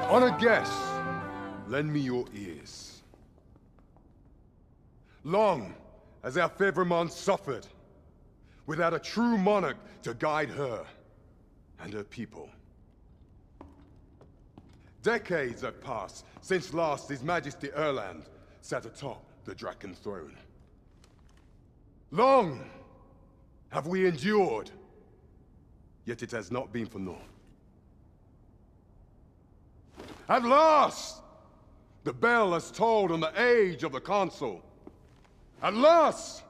Honored guests, lend me your ears. Long has our Fevrimond suffered, without a true monarch to guide her and her people. Decades have passed since last His Majesty Erland sat atop the Draken throne. Long have we endured, yet it has not been for naught. At last, the bell has tolled on the age of the Council. At last,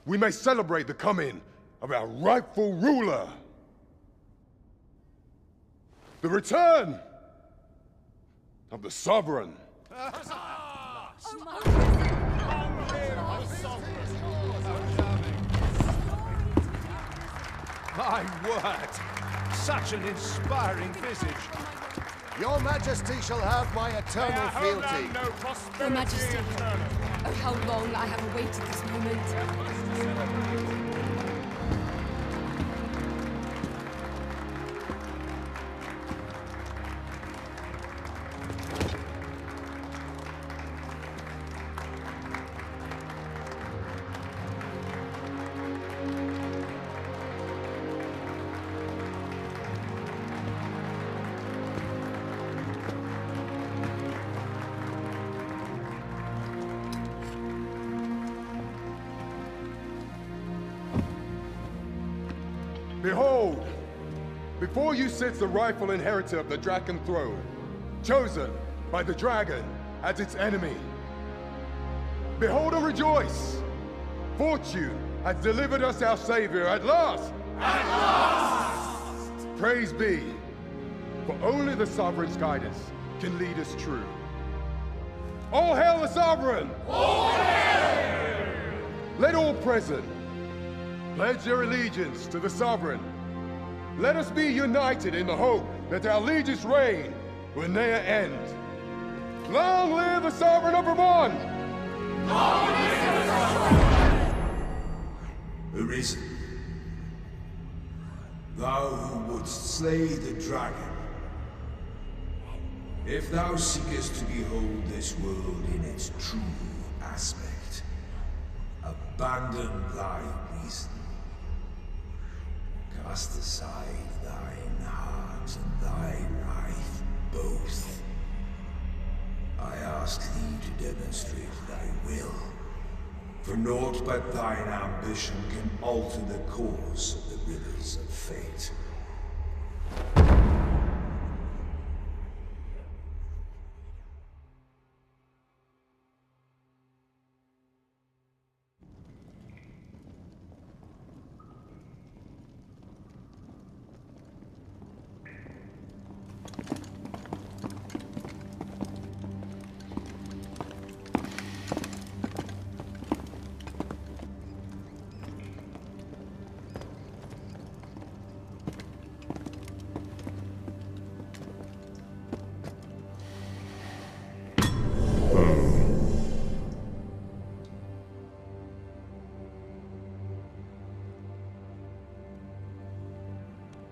we may celebrate the coming of our rightful ruler. The return of the Sovereign. My word! Such an inspiring visage. Your Majesty shall have my eternal fealty. Your Majesty, oh how long I have awaited this moment. Behold, before you sits the rightful inheritor of the Draken throne, chosen by the dragon as its enemy. Behold and rejoice! Fortune has delivered us our savior at last! At last! Praise be, for only the Sovereign's guidance can lead us true. All hail the Sovereign! All hail! Let all present pledge their allegiance to the Sovereign. Let us be united in the hope that our liege's reign will ne'er end. Long live the Sovereign of Vermont! Long live the Sovereign! Arisen, thou who wouldst slay the dragon, if thou seekest to behold this world in its true aspect, abandon thy reason. Cast aside thine heart and thy wrath both. I ask thee to demonstrate thy will, for naught but thine ambition can alter the course of the rivers of fate.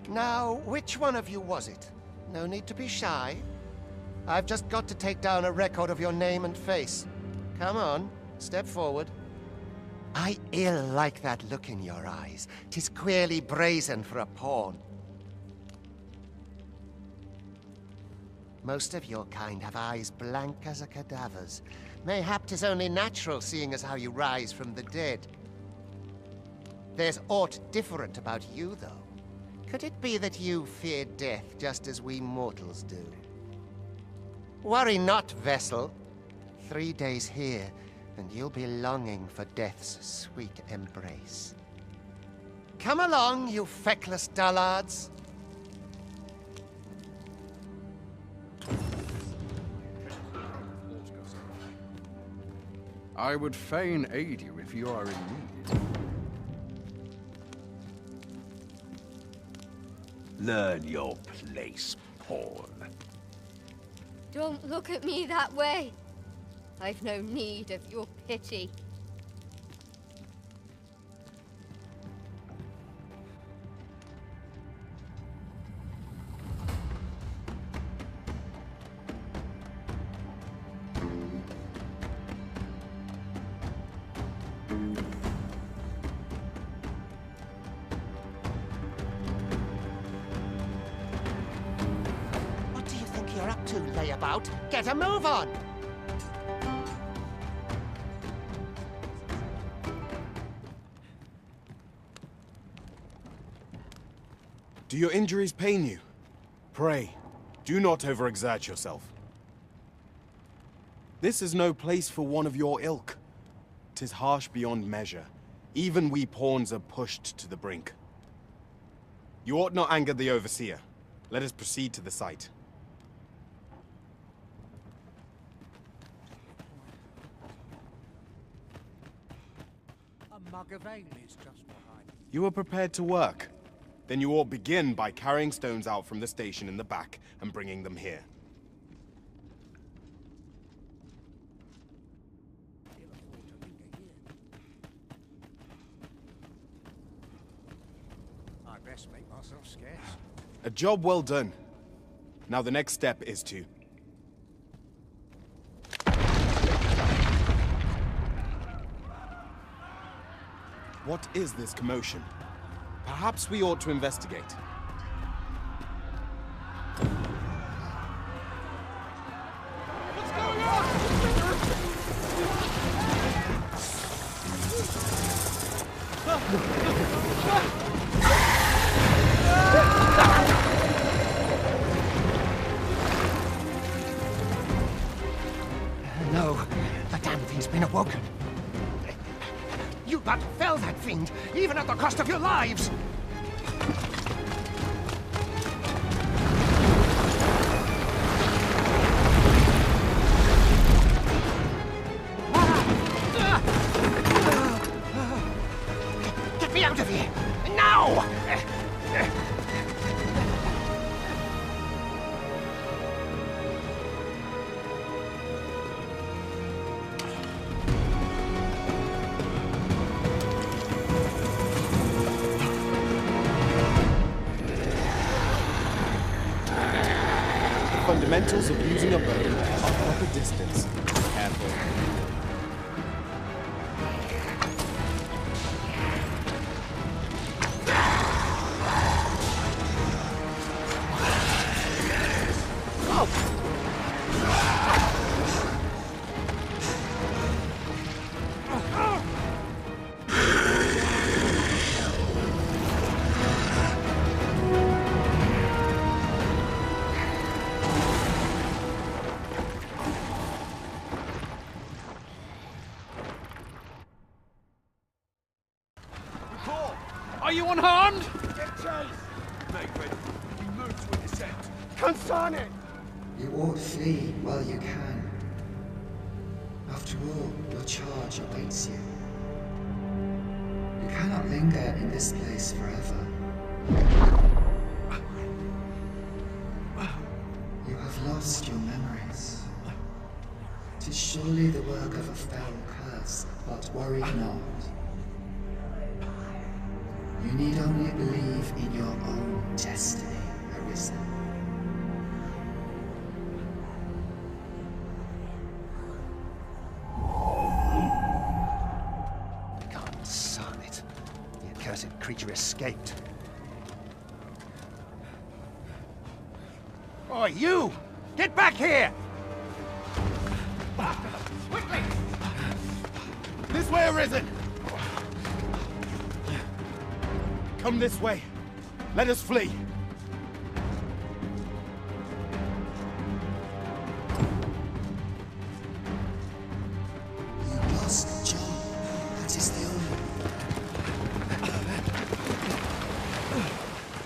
Now, which one of you was it? No need to be shy. I've just got to take down a record of your name and face. Come on, step forward. I ill like that look in your eyes. 'Tis queerly brazen for a pawn. Most of your kind have eyes blank as a cadaver's. Mayhap 'tis only natural, seeing as how you rise from the dead. There's aught different about you, though. Could it be that you fear death just as we mortals do? Worry not, vessel. 3 days here, and you'll be longing for death's sweet embrace. Come along, you feckless dullards. I would fain aid you if you are in need. Learn your place, Paul. Don't look at me that way. I've no need of your pity. What do you think you're up to, layabout? Get a move on! Do your injuries pain you? Pray, do not overexert yourself. This is no place for one of your ilk. 'Tis harsh beyond measure. Even we pawns are pushed to the brink. You ought not anger the Overseer. Let us proceed to the site. A mug of ale is just behind. You are prepared to work. Then you ought begin by carrying stones out from the station in the back and bringing them here. I best make myself scarce. A job well done. Now the next step is to... What is this commotion? Perhaps we ought to investigate. No, the damn thing's been awoken. You but fell that fiend, even at the cost of your lives! Get me out of here! Now! Fundamentals of using a bow are proper distance. Careful. Are you unharmed? Get chase! Make ready. You move to intercept. Concern it! You ought flee while you can. After all, your charge awaits you. You cannot linger in this place forever. You have lost your memories. 'Tis surely the work of a fell curse, but worry not. You need only believe in your own destiny, Arisen. Concern it. The accursed creature escaped. Oh, you! Get back here! Quickly! This way, Arisen! Come this way. Let us flee. You lost John. That is the only...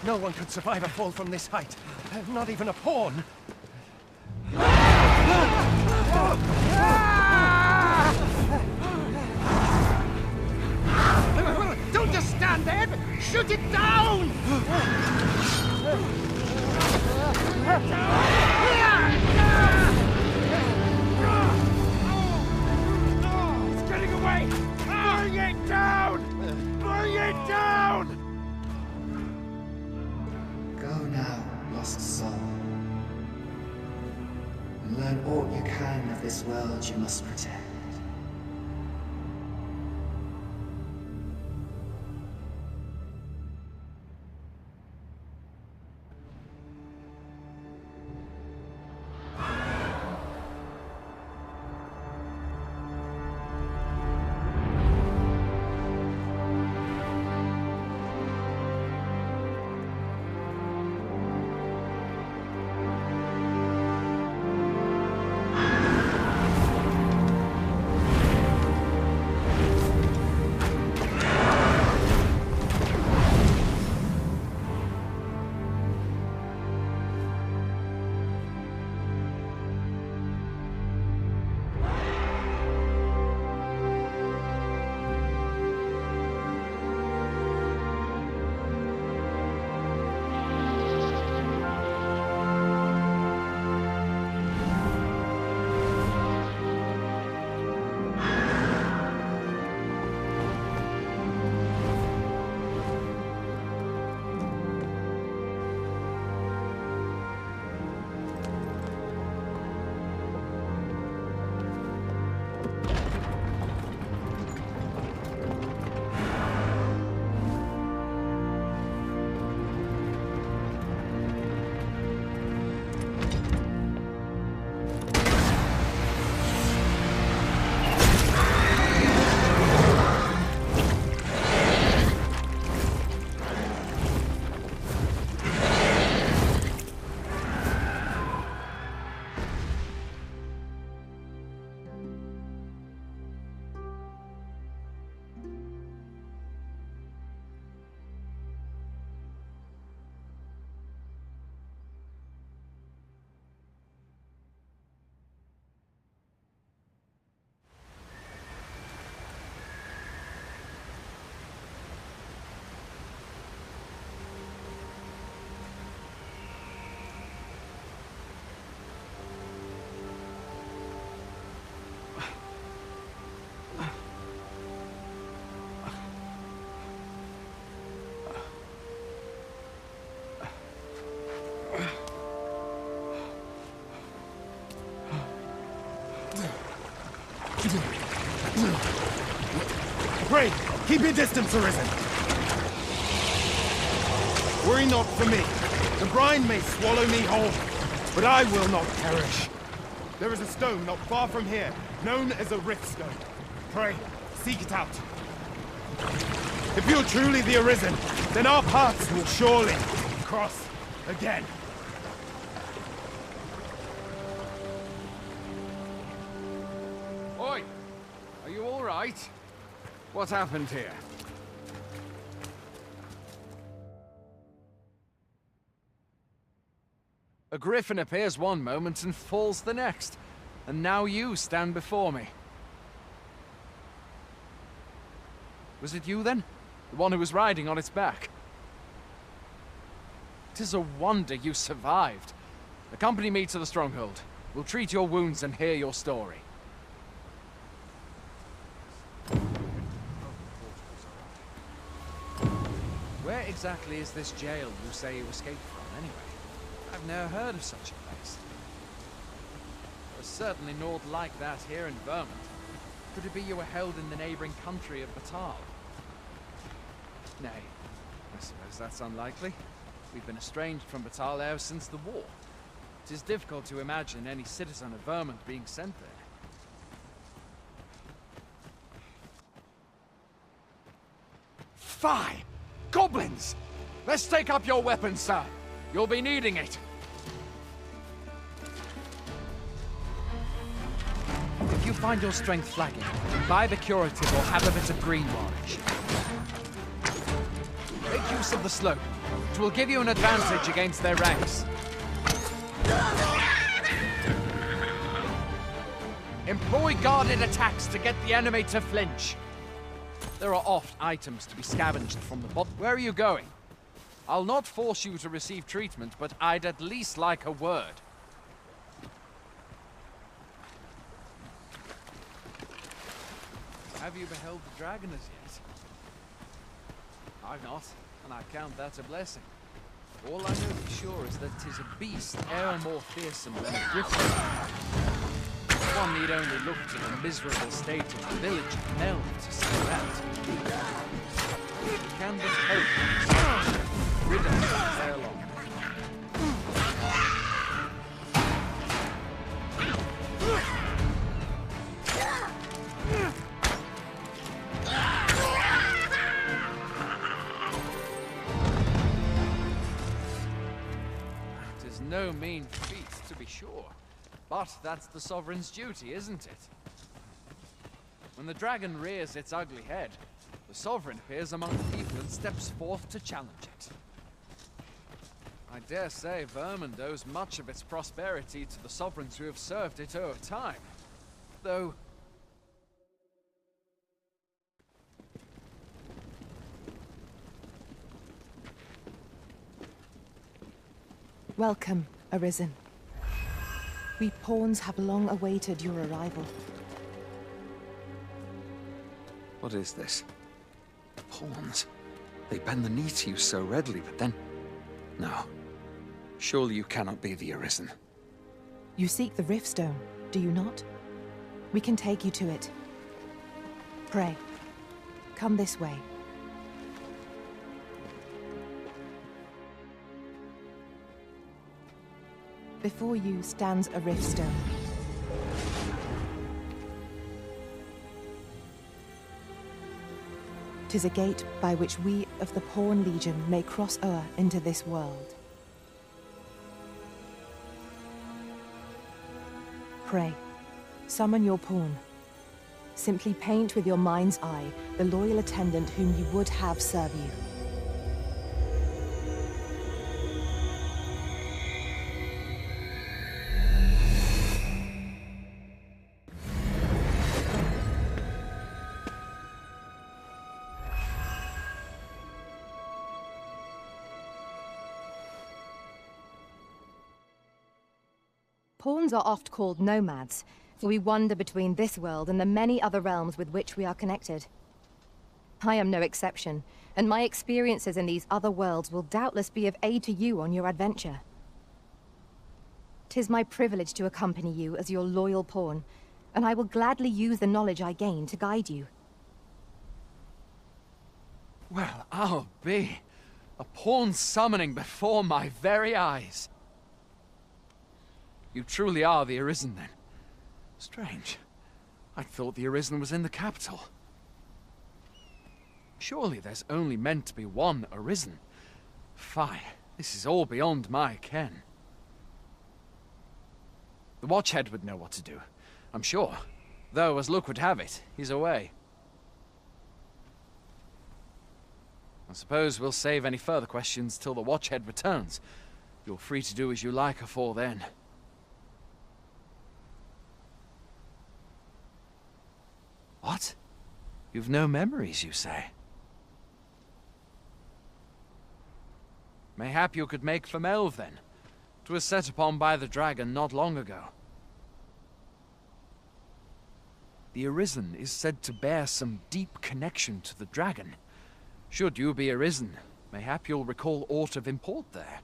No one could survive a fall from this height. Not even a pawn. can then! Shoot it down! It's getting away! Bring it down! Bring it down! Go now, lost soul. And learn all you can of this world you must protect. Pray, keep your distance, Arisen. Worry not for me. The brine may swallow me whole, but I will not perish. There is a stone not far from here, known as a rift stone. Pray, seek it out. If you're truly the Arisen, then our paths will surely cross again. Oi! Are you all right? What happened here? A griffin appears one moment and falls the next. And now you stand before me. Was it you then? The one who was riding on its back? It is a wonder you survived. Accompany me to the stronghold. We'll treat your wounds and hear your story. Where exactly is this jail you say you escaped from, anyway? I've never heard of such a place. There's certainly naught like that here in Vermont. Could it be you were held in the neighboring country of Batal? Nay, I suppose that's unlikely. We've been estranged from Batal ever since the war. It is difficult to imagine any citizen of Vermont being sent there. Fie! Goblins! Let's take up your weapons, sir. You'll be needing it. If you find your strength flagging, buy the curative or have a bit of green orange. Make use of the slope. It will give you an advantage against their ranks. Employ guarded attacks to get the enemy to flinch. There are oft items to be scavenged from the bottom. Where are you going? I'll not force you to receive treatment, but I'd at least like a word. Have you beheld the dragon as yet? I've not, and I count that a blessing. All I know for sure is that 'tis a beast e'er more fearsome than a griffin. One need only look to the miserable state of the village of Mel to see that. We can but hope rid us ere long. No mean feat, to be sure. But that's the Sovereign's duty, isn't it? When the dragon rears its ugly head, the Sovereign appears among the people and steps forth to challenge it. I dare say Vermund owes much of its prosperity to the Sovereigns who have served it over time. Though... Welcome, Arisen. We pawns have long awaited your arrival. What is this? Pawns? They bend the knee to you so readily, but then... No. Surely you cannot be the Arisen. You seek the Riftstone, do you not? We can take you to it. Pray, come this way. Before you stands a Riftstone. "'Tis a gate by which we of the Pawn Legion may cross o'er into this world. Pray, summon your pawn. Simply paint with your mind's eye the loyal attendant whom you would have serve you. Pawns are oft called nomads, for we wander between this world and the many other realms with which we are connected. I am no exception, and my experiences in these other worlds will doubtless be of aid to you on your adventure. 'Tis my privilege to accompany you as your loyal pawn, and I will gladly use the knowledge I gain to guide you. Well, I'll be. A pawn summoning before my very eyes. You truly are the Arisen, then? Strange. I thought the Arisen was in the capital. Surely there's only meant to be one Arisen. Fie, this is all beyond my ken. The Watchhead would know what to do, I'm sure. Though, as luck would have it, he's away. I suppose we'll save any further questions till the Watchhead returns. You're free to do as you like afore then. What? You've no memories, you say? Mayhap you could make for Melve, then. 'Twas set upon by the dragon not long ago. The Arisen is said to bear some deep connection to the dragon. Should you be Arisen, mayhap you'll recall aught of import there.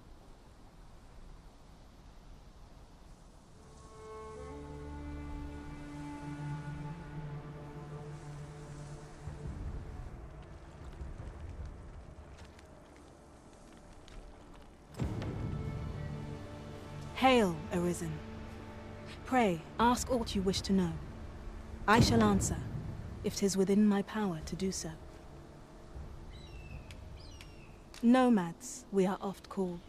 Hail, Arisen. Pray, ask aught you wish to know. I shall answer, if 'tis within my power to do so. Nomads, we are oft called.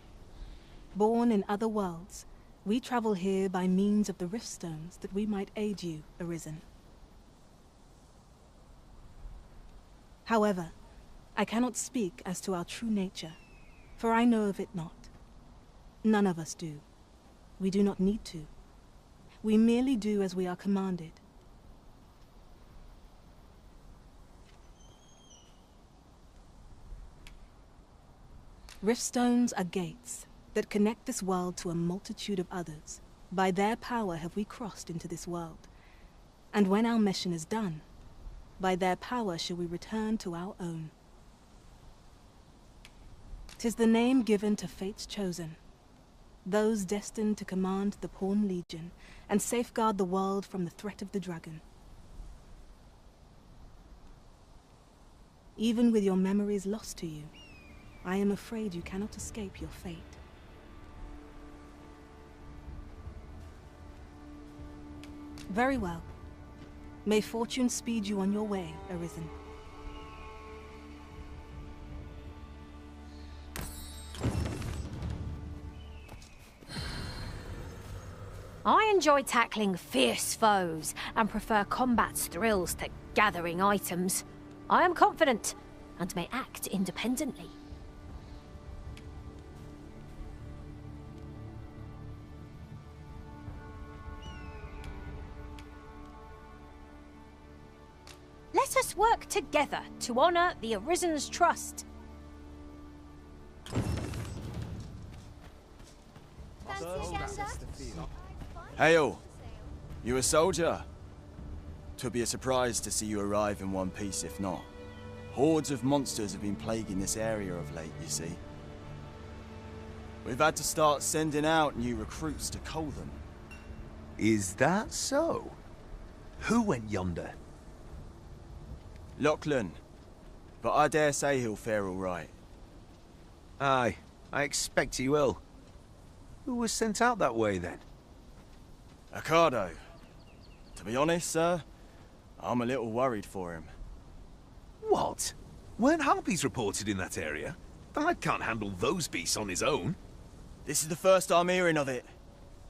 Born in other worlds, we travel here by means of the Riftstones that we might aid you, Arisen. However, I cannot speak as to our true nature, for I know of it not. None of us do. We do not need to. We merely do as we are commanded. Riftstones are gates that connect this world to a multitude of others. By their power have we crossed into this world. And when our mission is done, by their power shall we return to our own. 'Tis the name given to fate's chosen, those destined to command the Pawn Legion and safeguard the world from the threat of the dragon. Even with your memories lost to you, I am afraid you cannot escape your fate. Very well. May fortune speed you on your way, Arisen. I enjoy tackling fierce foes and prefer combat's thrills to gathering items. I am confident and may act independently. Let us work together to honor the Arisen's trust. Hail! You a soldier? 'Twould be a surprise to see you arrive in one piece if not. Hordes of monsters have been plaguing this area of late, you see. We've had to start sending out new recruits to cull them. Is that so? Who went yonder? Lachlan. But I dare say he'll fare all right. Aye, I expect he will. Who was sent out that way, then? Ocado. To be honest, sir, I'm a little worried for him. What? Weren't harpies reported in that area? Thad can't handle those beasts on his own. This is the first I'm hearing of it.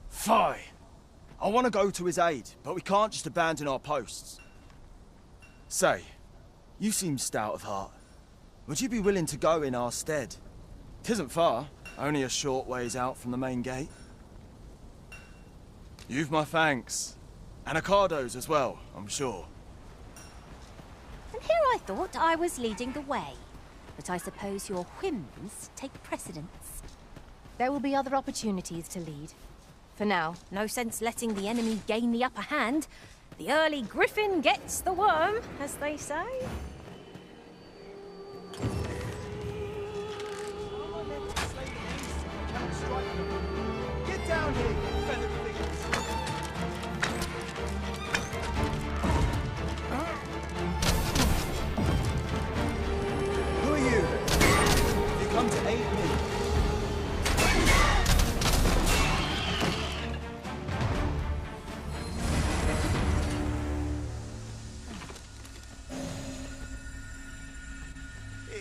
Fie! I want to go to his aid, but we can't just abandon our posts. Say, you seem stout of heart. Would you be willing to go in our stead? 'Tisn't far, only a short ways out from the main gate. You've my thanks. And Ocado's as well, I'm sure. And here I thought I was leading the way. But I suppose your whims take precedence. There will be other opportunities to lead. For now, no sense letting the enemy gain the upper hand. The early griffin gets the worm, as they say. Get down here, you feathered thieves! Who are you? You come to aid me.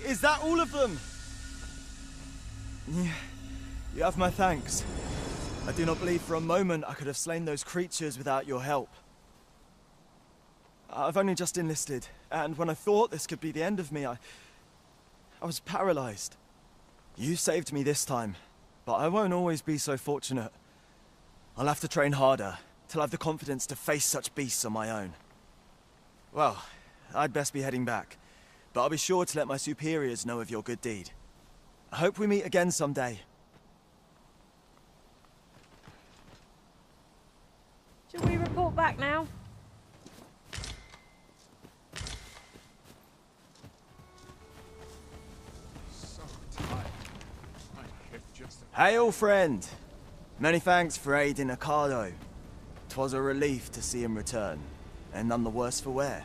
Is that all of them? Yeah, you have my thanks. I do not believe for a moment I could have slain those creatures without your help. I've only just enlisted, and when I thought this could be the end of me, I was paralyzed. You saved me this time, but I won't always be so fortunate. I'll have to train harder, till I have the confidence to face such beasts on my own. Well, I'd best be heading back, but I'll be sure to let my superiors know of your good deed. I hope we meet again someday. Shall we report back now? Hail, friend! Many thanks for aiding Ocado. 'Twas a relief to see him return, and none the worse for wear.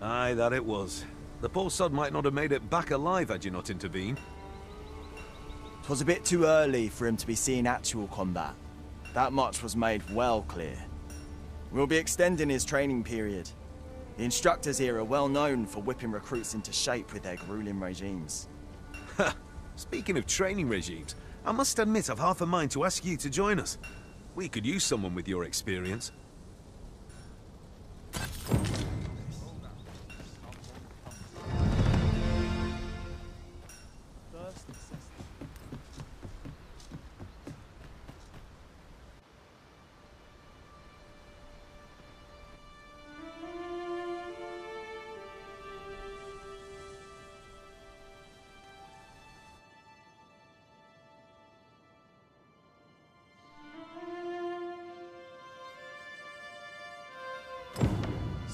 Aye, that it was. The poor sod might not have made it back alive had you not intervened. 'Twas a bit too early for him to be seeing actual combat. That much was made well clear. We'll be extending his training period. The instructors here are well known for whipping recruits into shape with their grueling regimes. Speaking of training regimes, I must admit I've half a mind to ask you to join us. We could use someone with your experience.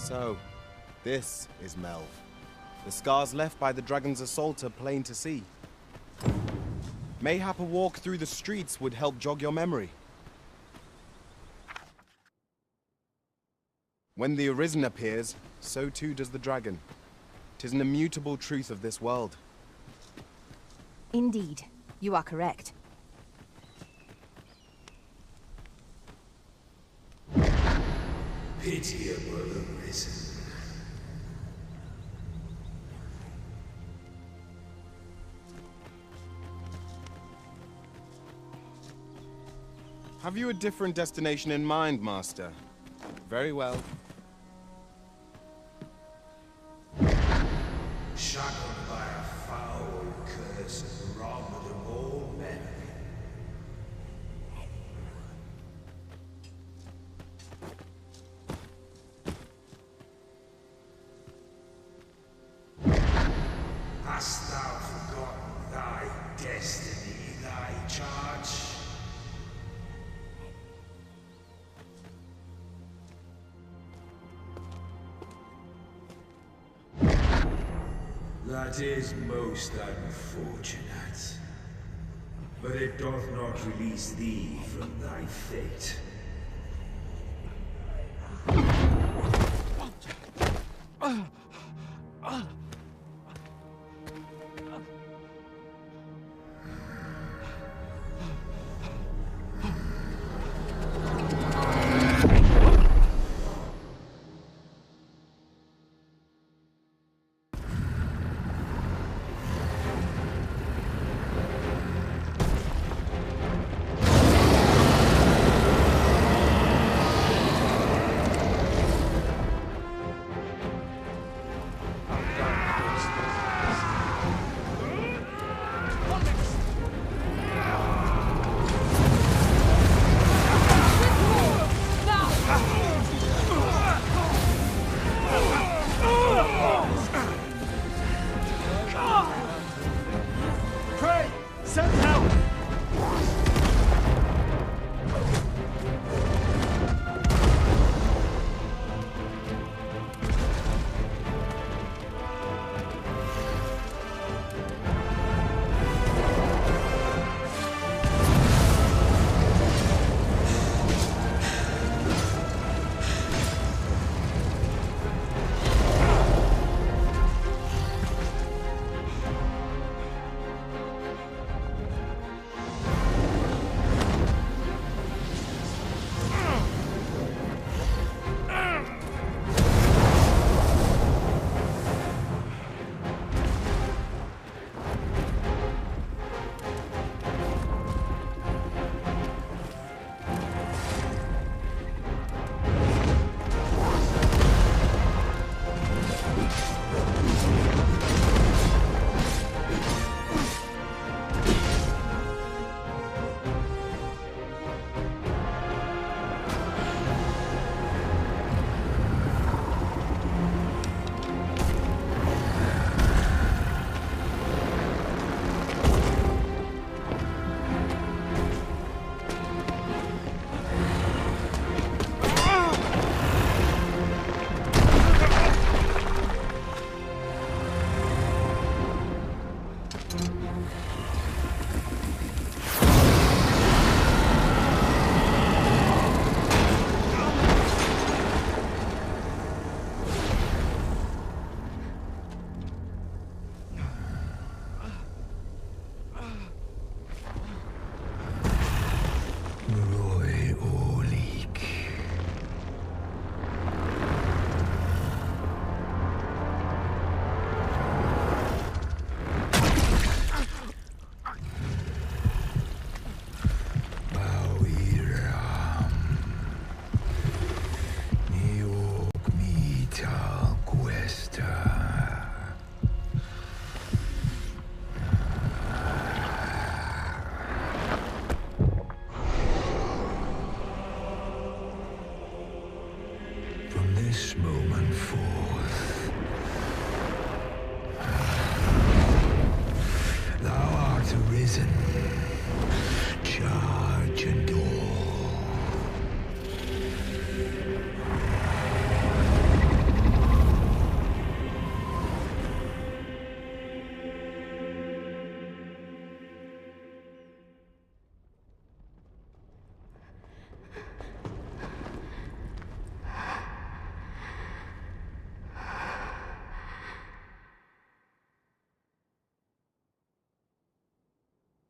So, this is Melv. The scars left by the dragon's assault are plain to see. Mayhap a walk through the streets would help jog your memory. When the Arisen appears, so too does the dragon. 'Tis an immutable truth of this world. Indeed, you are correct. Pitiable Arisen. Have you a different destination in mind, Master? Very well. Shackled by a foul curse and robbed of all memory. Hast thou forgotten thy destiny, thy charge? That is most unfortunate. But it doth not release thee from thy fate.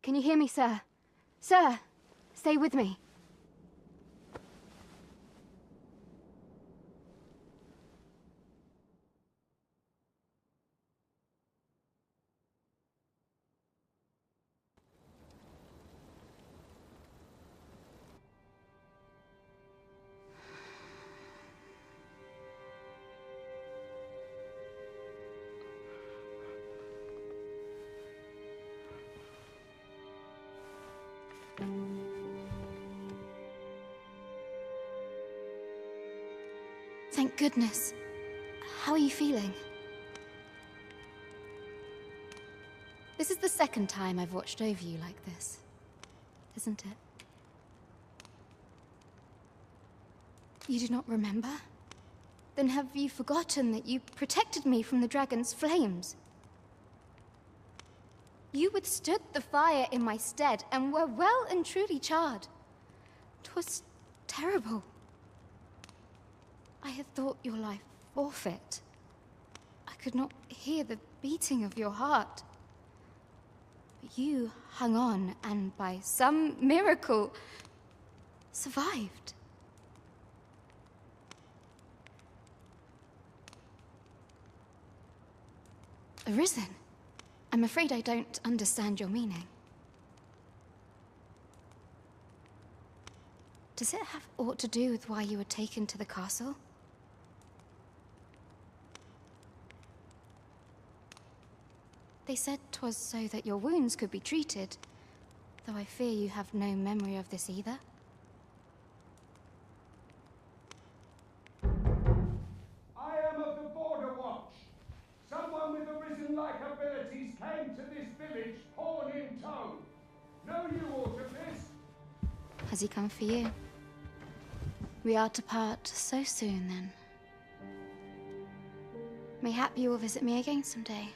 Can you hear me, sir? Sir, stay with me. Thank goodness. How are you feeling? This is the second time I've watched over you like this, isn't it? You do not remember? Then have you forgotten that you protected me from the dragon's flames? You withstood the fire in my stead and were well and truly charred. 'Twas terrible. I had thought your life forfeit. I could not hear the beating of your heart. But you hung on and by some miracle survived. Arisen? I'm afraid I don't understand your meaning. Does it have aught to do with why you were taken to the castle? They said 'twas so that your wounds could be treated, though I fear you have no memory of this either. I am of the Border Watch. Someone with Arisen-like abilities came to this village, horn in tow. Know you aught of this? Has he come for you? We are to part so soon, then. Mayhap you will visit me again someday.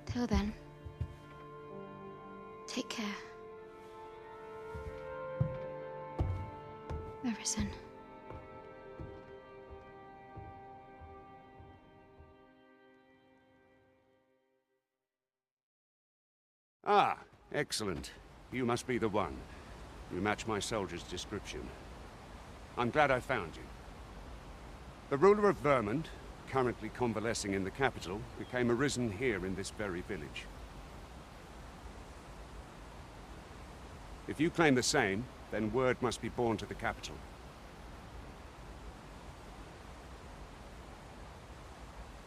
Till then, take care. Arisen. Ah, excellent. You must be the one. You match my soldier's description. I'm glad I found you. The ruler of Vermont, currently convalescing in the capital, became arisen here in this very village. If you claim the same, then word must be borne to the capital.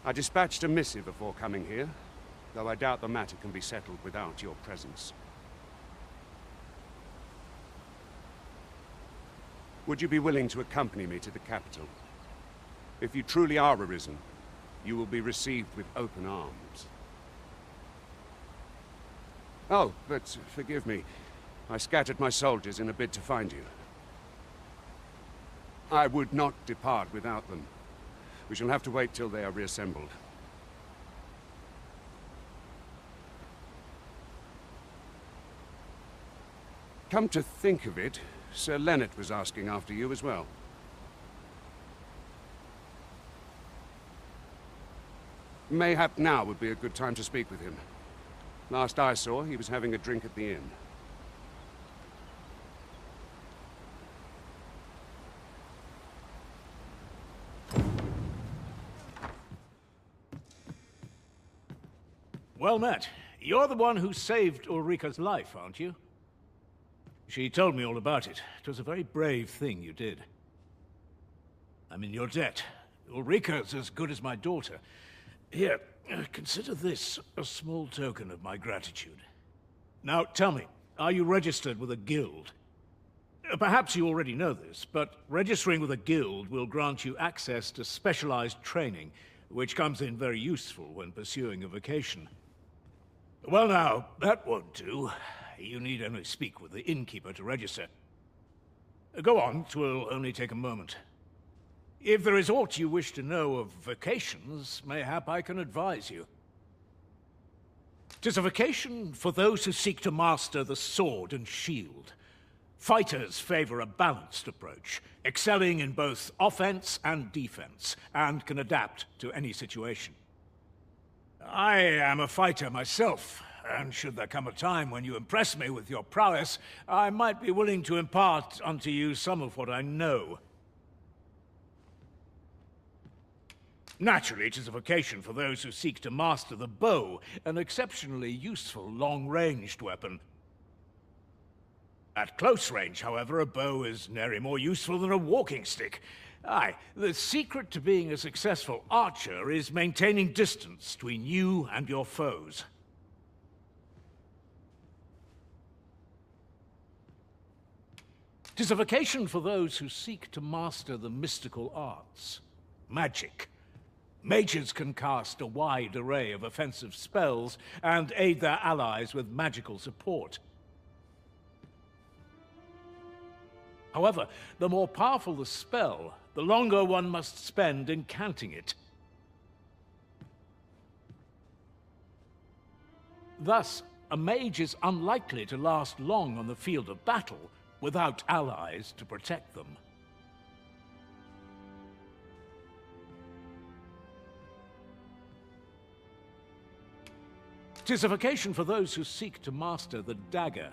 I dispatched a missive before coming here, though I doubt the matter can be settled without your presence. Would you be willing to accompany me to the capital? If you truly are arisen, you will be received with open arms. Oh, but forgive me. I scattered my soldiers in a bid to find you. I would not depart without them. We shall have to wait till they are reassembled. Come to think of it, Sir Leonard was asking after you as well. Mayhap now would be a good time to speak with him. Last I saw, he was having a drink at the inn. Well met. You're the one who saved Ulrika's life, aren't you? She told me all about it. It was a very brave thing you did. I'm in your debt. Ulrika's as good as my daughter. Here, consider this a small token of my gratitude. Now, tell me, are you registered with a guild? Perhaps you already know this, but registering with a guild will grant you access to specialized training, which comes in very useful when pursuing a vocation. Well now, that won't do. You need only speak with the innkeeper to register. Go on, 'twill only take a moment. If there is aught you wish to know of vocations, mayhap I can advise you. 'Tis a vocation for those who seek to master the sword and shield. Fighters favor a balanced approach, excelling in both offense and defense, and can adapt to any situation. I am a fighter myself, and should there come a time when you impress me with your prowess, I might be willing to impart unto you some of what I know. Naturally, it is a vocation for those who seek to master the bow, an exceptionally useful long-ranged weapon. At close range, however, a bow is nary more useful than a walking stick. Aye, the secret to being a successful archer is maintaining distance between you and your foes. It is a vocation for those who seek to master the mystical arts. Magic. Mages can cast a wide array of offensive spells and aid their allies with magical support. However, the more powerful the spell, the longer one must spend incanting it. Thus, a mage is unlikely to last long on the field of battle without allies to protect them. It is a vocation for those who seek to master the dagger.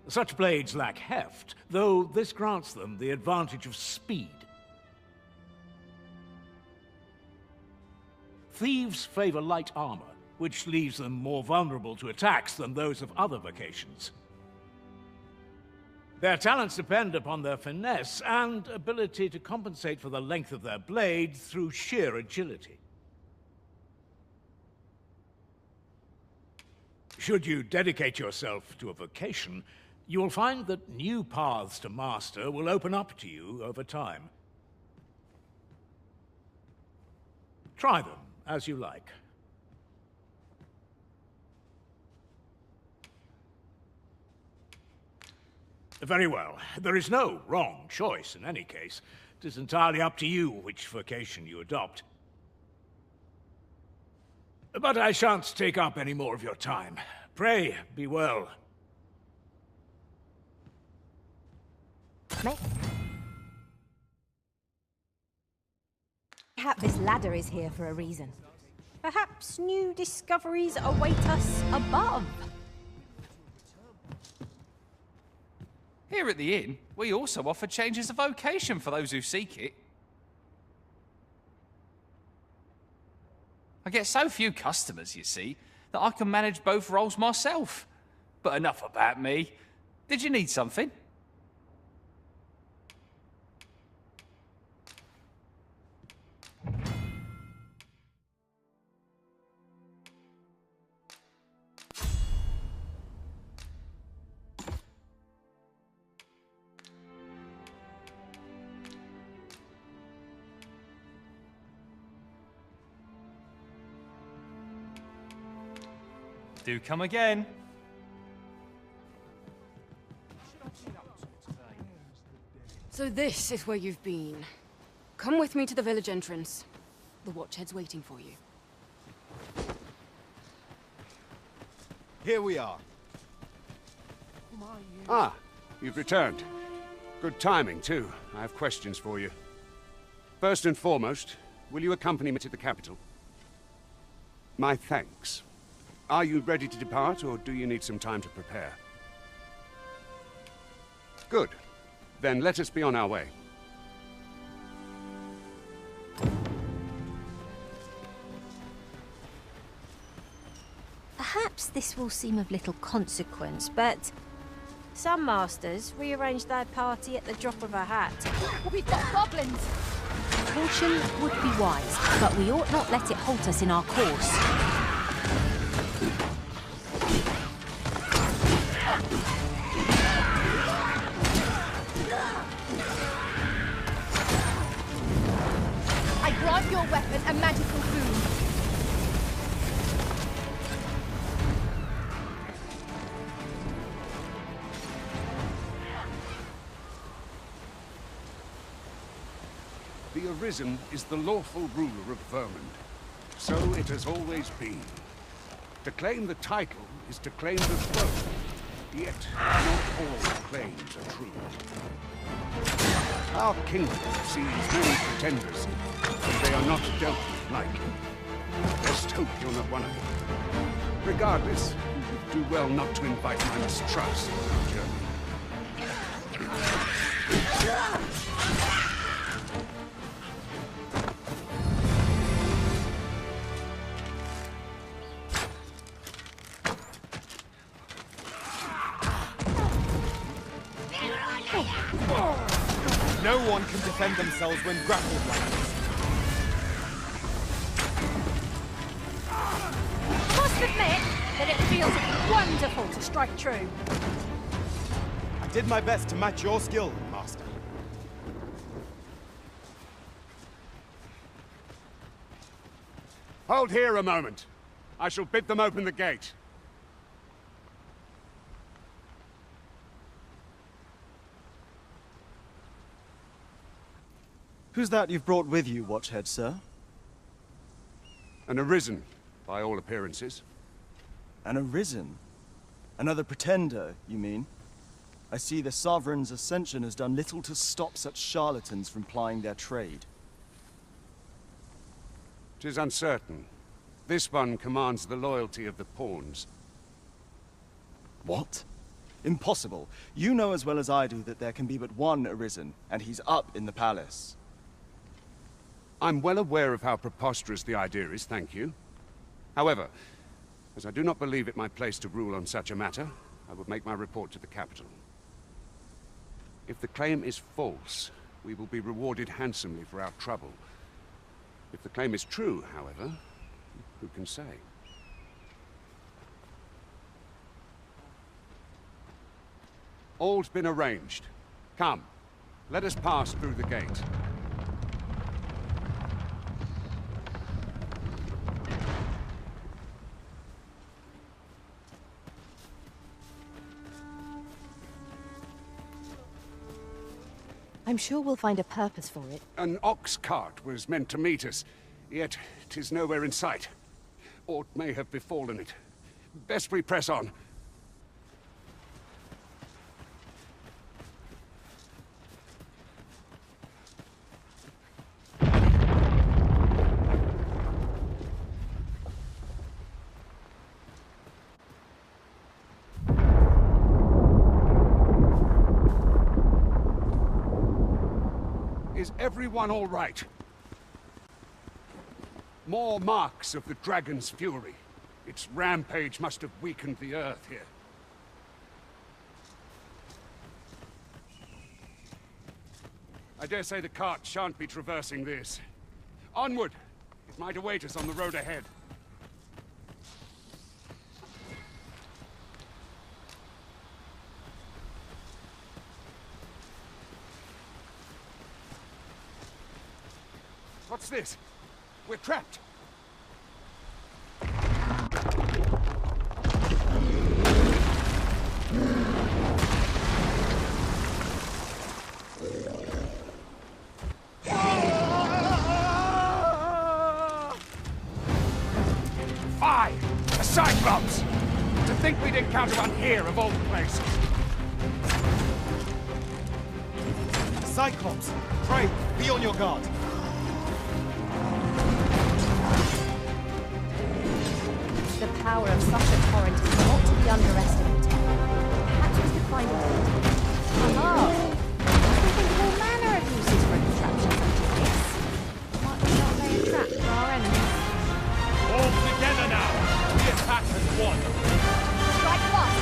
Such blades lack heft, though this grants them the advantage of speed. Thieves favor light armor, which leaves them more vulnerable to attacks than those of other vocations. Their talents depend upon their finesse and ability to compensate for the length of their blade through sheer agility. Should you dedicate yourself to a vocation, you will find that new paths to master will open up to you over time. Try them as you like. Very well. There is no wrong choice in any case. It is entirely up to you which vocation you adopt. But I shan't take up any more of your time. Pray, be well. Perhaps this ladder is here for a reason. Perhaps new discoveries await us above. Here at the inn, we also offer changes of vocation for those who seek it. I get so few customers, you see, that I can manage both roles myself. But enough about me. Did you need something? Do come again. So this is where you've been. Come with me to the village entrance. The Watchhead's waiting for you. Here we are. Ah, you've returned. Good timing, too. I have questions for you. First and foremost, will you accompany me to the capital? My thanks. Are you ready to depart, or do you need some time to prepare? Good. Then let us be on our way. Perhaps this will seem of little consequence, but some masters rearrange their party at the drop of a hat. We've got goblins! Caution would be wise, but we ought not let it halt us in our course. I grant your weapon a magical boon. The Arisen is the lawful ruler of Vermund. So it has always been. To claim the title is to claim the throne. Yet, not all claims are true. Our kingdom sees many pretenders, but they are not dealt with lightly. Best hope you're not one of them. Regardless, do well not to invite my mistrust on our journey. No one can defend themselves when grappled like this. Must admit that it feels wonderful to strike true. I did my best to match your skill, Master. Hold here a moment. I shall bid them open the gate. Who's that you've brought with you, Watchhead, sir? An Arisen, by all appearances. An Arisen? Another pretender, you mean? I see the Sovereign's ascension has done little to stop such charlatans from plying their trade. 'Tis uncertain. This one commands the loyalty of the pawns. What? Impossible. You know as well as I do that there can be but one Arisen, and he's up in the palace. I'm well aware of how preposterous the idea is, thank you. However, as I do not believe it my place to rule on such a matter, I would make my report to the capital. If the claim is false, we will be rewarded handsomely for our trouble. If the claim is true, however, who can say? All's been arranged. Come, let us pass through the gate. I'm sure we'll find a purpose for it. An ox cart was meant to meet us, yet 'tis nowhere in sight. Aught may have befallen it. Best we press on. Is everyone all right? More marks of the dragon's fury. Its rampage must have weakened the earth here. I dare say the cart shan't be traversing this. Onward! It might await us on the road ahead. What's this? We're trapped! Fie! A Cyclops! To think we'd encounter one here of all places! Cyclops! Pray, be on your guard! The power of such a torrent is not to be underestimated. Perhaps we could find a way. Aha! I can think of all manner of uses for a contraption such as this. Might we not lay a trap for our enemies? All together now! The attack has won! Strike fast,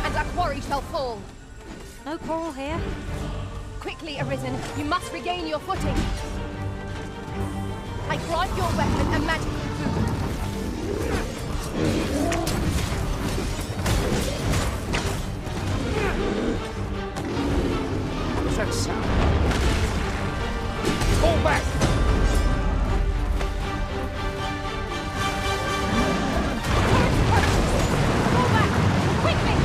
and our quarry shall fall. No quarrel here. Quickly, Arisen, you must regain your footing. I grant your weapon a magical boon. What does that sound? Fall back! Fall back! Quickly!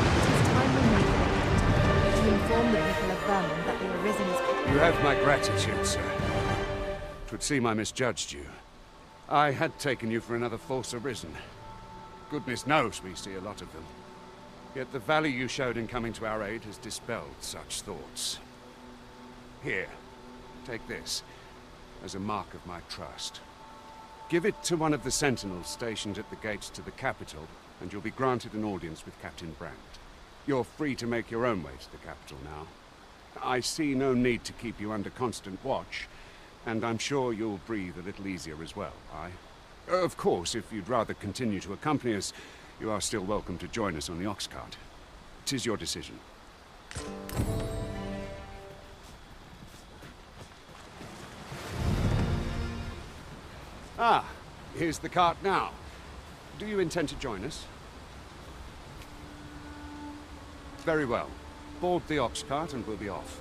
It is time we made it to inform the people of Vernon that the Arisen is... You have my gratitude, sir. 'Twould seem I misjudged you. I had taken you for another false Arisen. Goodness knows we see a lot of them. Yet the value you showed in coming to our aid has dispelled such thoughts. Here, take this, as a mark of my trust. Give it to one of the sentinels stationed at the gates to the capital, and you'll be granted an audience with Captain Brandt. You're free to make your own way to the capital now. I see no need to keep you under constant watch, and I'm sure you'll breathe a little easier as well, aye? Of course, if you'd rather continue to accompany us, you are still welcome to join us on the ox cart. 'Tis your decision. Ah, here's the cart now. Do you intend to join us? Very well. Board the ox cart and we'll be off.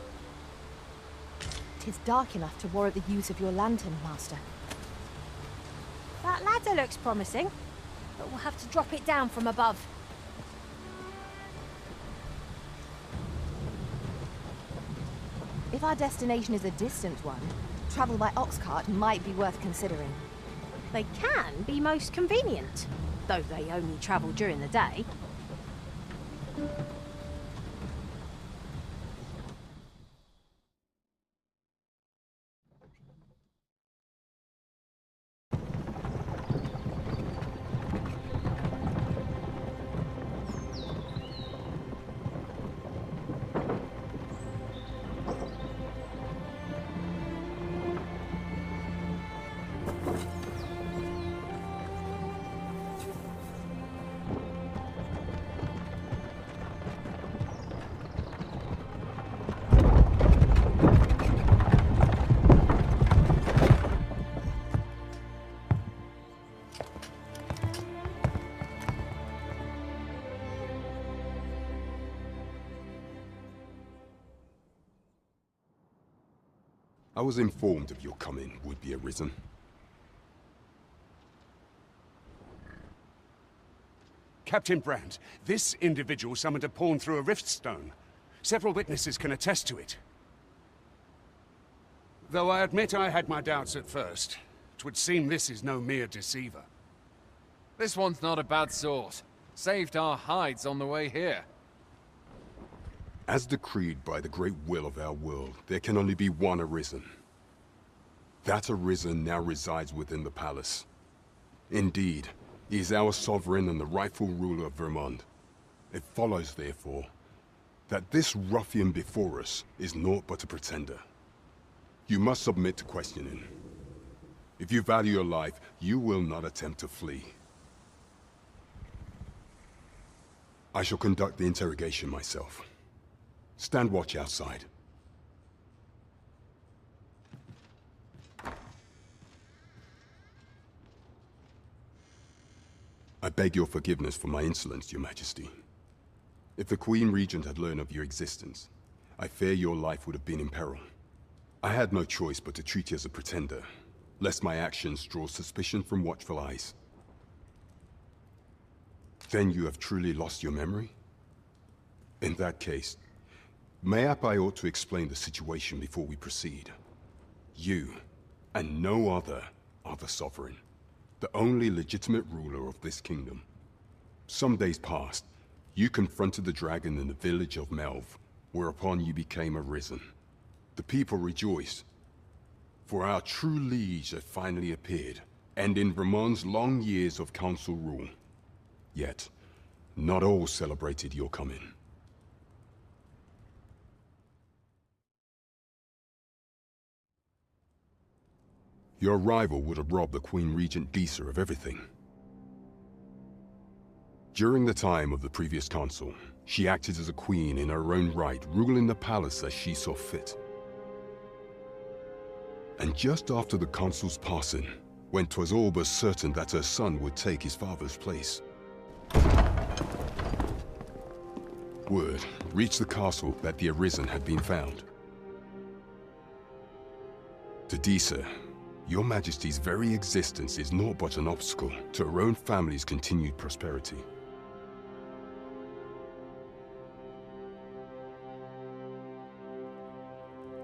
'Tis dark enough to warrant the use of your lantern, Master. That ladder looks promising, but we'll have to drop it down from above. If our destination is a distant one, travel by ox cart might be worth considering. They can be most convenient, though they only travel during the day. I was informed of your coming, would-be Arisen. Captain Brandt, this individual summoned a pawn through a rift stone. Several witnesses can attest to it. Though I admit I had my doubts at first, it would seem this is no mere deceiver. This one's not a bad sort. Saved our hides on the way here. As decreed by the great will of our world, there can only be one Arisen. That Arisen now resides within the palace. Indeed, he is our sovereign and the rightful ruler of Vermont. It follows, therefore, that this ruffian before us is naught but a pretender. You must submit to questioning. If you value your life, you will not attempt to flee. I shall conduct the interrogation myself. Stand watch outside. I beg your forgiveness for my insolence, Your Majesty. If the Queen Regent had learned of your existence, I fear your life would have been in peril. I had no choice but to treat you as a pretender, lest my actions draw suspicion from watchful eyes. Then you have truly lost your memory? In that case, mayhap I ought to explain the situation before we proceed. You, and no other, are the Sovereign, the only legitimate ruler of this kingdom. Some days past, you confronted the dragon in the village of Melv, whereupon you became Arisen. The people rejoiced, for our true liege had finally appeared, ending Vermont's long years of council rule. Yet, not all celebrated your coming. Your arrival would have robbed the Queen Regent Disa of everything. During the time of the previous council, she acted as a queen in her own right, ruling the palace as she saw fit. And just after the council's passing, when 'twas all but certain that her son would take his father's place, word reached the castle that the Arisen had been found. To Disa, Your Majesty's very existence is naught but an obstacle to her own family's continued prosperity.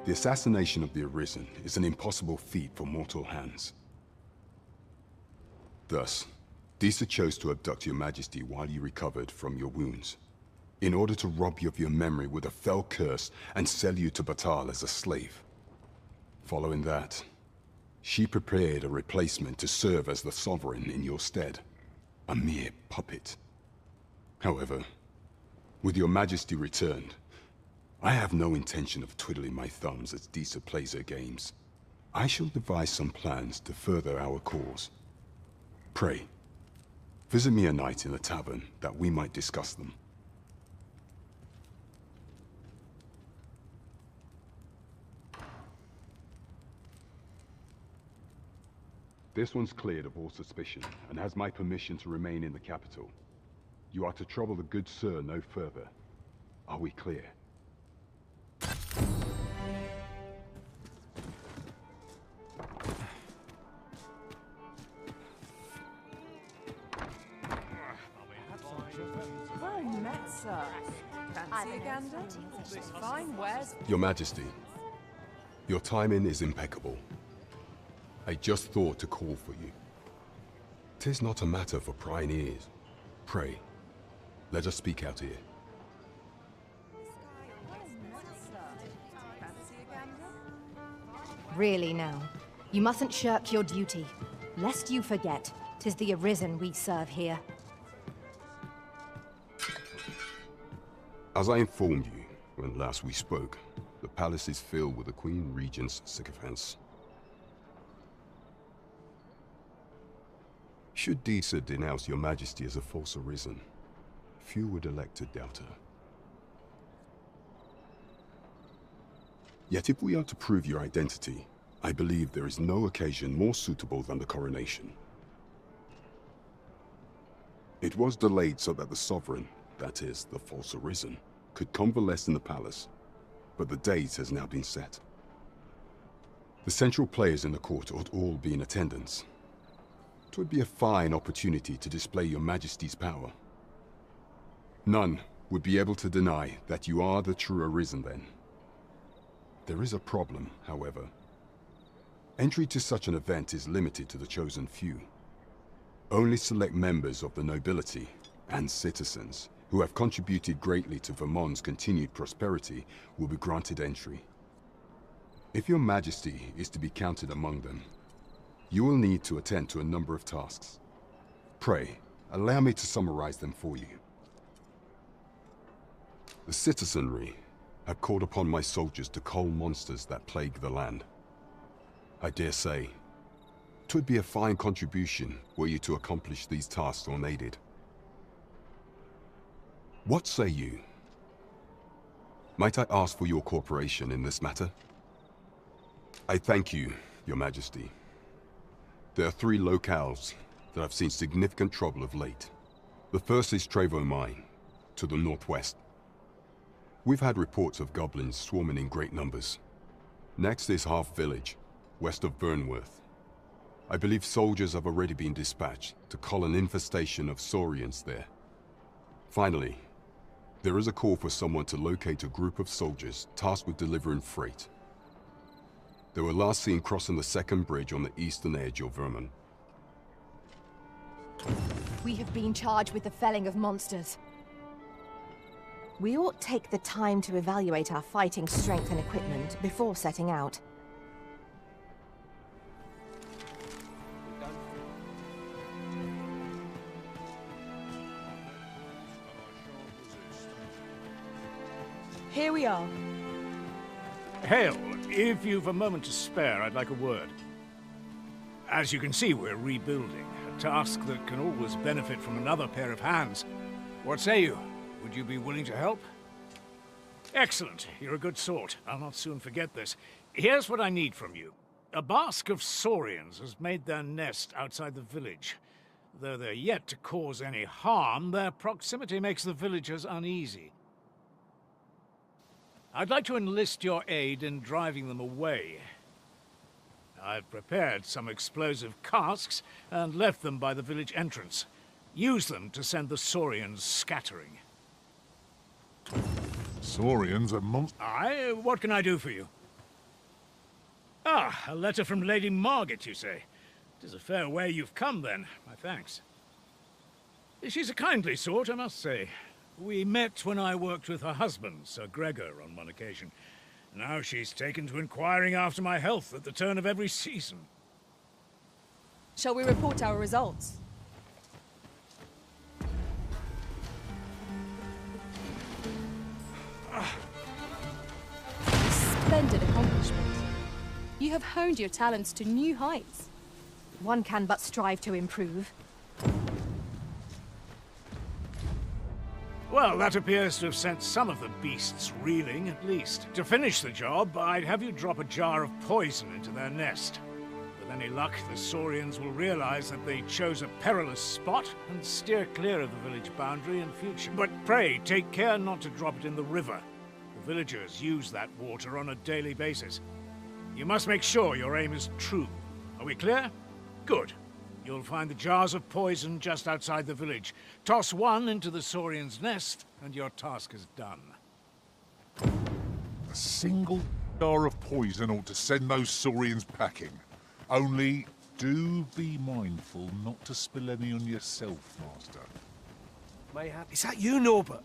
The assassination of the Arisen is an impossible feat for mortal hands. Thus, Disa chose to abduct Your Majesty while you recovered from your wounds, in order to rob you of your memory with a fell curse and sell you to Batal as a slave. Following that, She prepared a replacement to serve as the Sovereign in your stead. A mere puppet. However, with your Majesty returned, I have no intention of twiddling my thumbs as Disa plays her games. I shall devise some plans to further our cause. Pray, visit me a night in the tavern that we might discuss them. This one's cleared of all suspicion, and has my permission to remain in the capital. You are to trouble the good sir no further. Are we clear? Well met, sir. Fancy a gander? Fine wares. Your Majesty, your timing is impeccable. I just thought to call for you. 'Tis not a matter for prying ears. Pray, let us speak out here. Really now, you mustn't shirk your duty, lest you forget 'tis the Arisen we serve here. As I informed you when last we spoke, the palace is filled with the Queen Regent's sycophants. Should Disa denounce your Majesty as a false Arisen, few would elect to doubt her. Yet if we are to prove your identity, I believe there is no occasion more suitable than the coronation. It was delayed so that the Sovereign, that is, the false Arisen, could convalesce in the palace, but the date has now been set. The central players in the court ought all be in attendance. It would be a fine opportunity to display your Majesty's power. None would be able to deny that you are the true Arisen then. There is a problem, however. Entry to such an event is limited to the chosen few. Only select members of the nobility and citizens who have contributed greatly to Vermont's continued prosperity will be granted entry. If your Majesty is to be counted among them, you will need to attend to a number of tasks. Pray, allow me to summarize them for you. The citizenry have called upon my soldiers to cull monsters that plague the land. I dare say, 'twould be a fine contribution were you to accomplish these tasks unaided. What say you? Might I ask for your cooperation in this matter? I thank you, Your Majesty. There are 3 locales that have seen significant trouble of late. The first is Trevo Mine, to the northwest. We've had reports of goblins swarming in great numbers. Next is Half Village, west of Burnworth. I believe soldiers have already been dispatched to cull an infestation of saurians there. Finally, there is a call for someone to locate a group of soldiers tasked with delivering freight. They were last seen crossing the second bridge on the eastern edge of Vermont. We have been charged with the felling of monsters. We ought take the time to evaluate our fighting strength and equipment before setting out. Here we are. Hail, if you've a moment to spare, I'd like a word. As you can see, we're rebuilding, a task that can always benefit from another pair of hands. What say you? Would you be willing to help? Excellent. You're a good sort. I'll not soon forget this. Here's what I need from you. A basque of saurians has made their nest outside the village. Though they're yet to cause any harm, their proximity makes the villagers uneasy. I'd like to enlist your aid in driving them away. I've prepared some explosive casks and left them by the village entrance. Use them to send the saurians scattering. Saurians are Aye, what can I do for you? Ah, a letter from Lady Margaret, you say? 'Tis a fair way you've come, then. My thanks. She's a kindly sort, I must say. We met when I worked with her husband, Sir Gregor, on one occasion. Now she's taken to inquiring after my health at the turn of every season. Shall we report our results? Splendid accomplishment. You have honed your talents to new heights. One can but strive to improve. Well, that appears to have sent some of the beasts reeling, at least. To finish the job, I'd have you drop a jar of poison into their nest. With any luck, the Saurians will realize that they chose a perilous spot and steer clear of the village boundary in future. But pray, take care not to drop it in the river. The villagers use that water on a daily basis. You must make sure your aim is true. Are we clear? Good. You'll find the jars of poison just outside the village. Toss one into the Saurian's nest, and your task is done. A single jar of poison ought to send those Saurians packing. Only, do be mindful not to spill any on yourself, Master. Mayhap. Is that you, Norbert?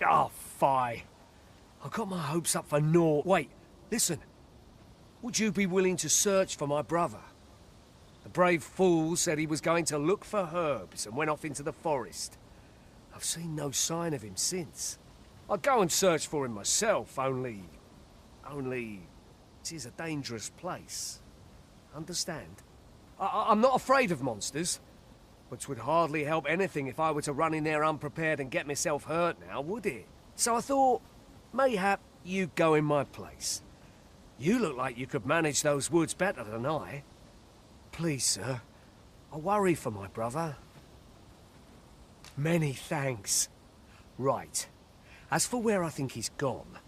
Oh, fie. I got my hopes up for naught. Wait, listen. Would you be willing to search for my brother? The brave fool said he was going to look for herbs and went off into the forest. I've seen no sign of him since. I'd go and search for him myself, only... it is a dangerous place. Understand? I'm not afraid of monsters, but 'twould hardly help anything if I were to run in there unprepared and get myself hurt now, would it? So I thought, mayhap you'd go in my place. You look like you could manage those woods better than I. Please, sir. I worry for my brother. Many thanks. Right. As for where I think he's gone,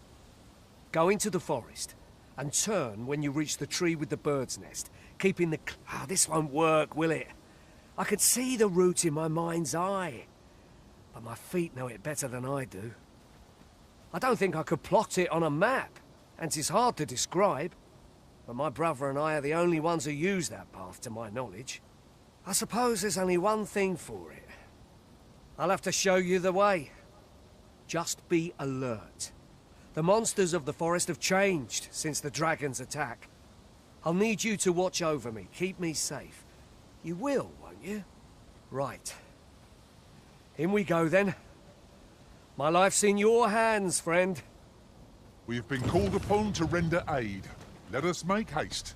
go into the forest and turn when you reach the tree with the bird's nest, keeping the... this won't work, will it? I could see the route in my mind's eye, but my feet know it better than I do. I don't think I could plot it on a map, and 'tis hard to describe. But my brother and I are the only ones who use that path, to my knowledge. I suppose there's only one thing for it. I'll have to show you the way. Just be alert. The monsters of the forest have changed since the dragon's attack. I'll need you to watch over me, keep me safe. You will, won't you? Right. In we go, then. My life's in your hands, friend. We have been called upon to render aid. Let us make haste.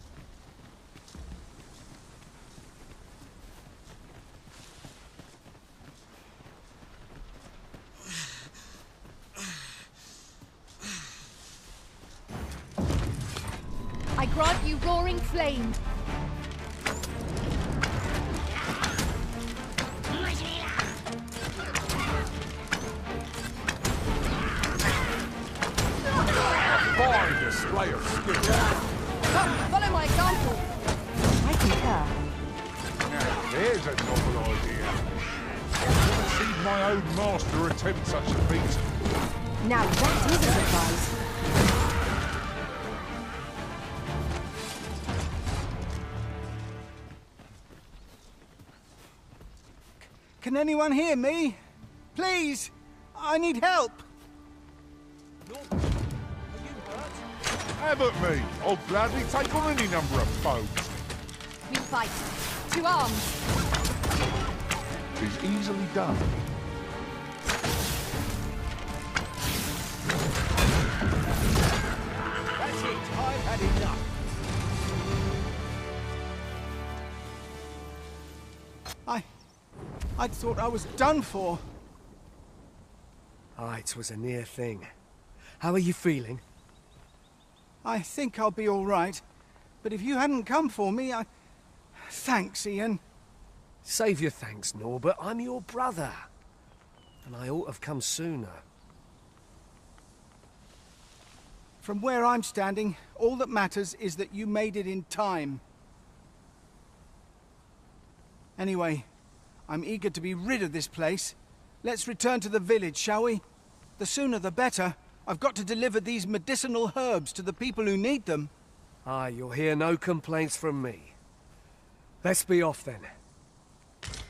I grant you roaring flame. Fine display of skill. Come, follow my example. I concur. Now, there's a novel idea. I've never seen my own master attempt such a feat. Now that is a surprise. Can anyone hear me? Please! I need help! Have at me. I'll gladly take on any number of foes. We fight. To arms. It's easily done. That's it. I've had enough. I thought I was done for. It was a near thing. How are you feeling? I think I'll be all right. But if you hadn't come for me, Thanks, Ian. Save your thanks, Norbert. I'm your brother. And I ought to have come sooner. From where I'm standing, all that matters is that you made it in time. Anyway, I'm eager to be rid of this place. Let's return to the village, shall we? The sooner the better. I've got to deliver these medicinal herbs to the people who need them. You'll hear no complaints from me. Let's be off then.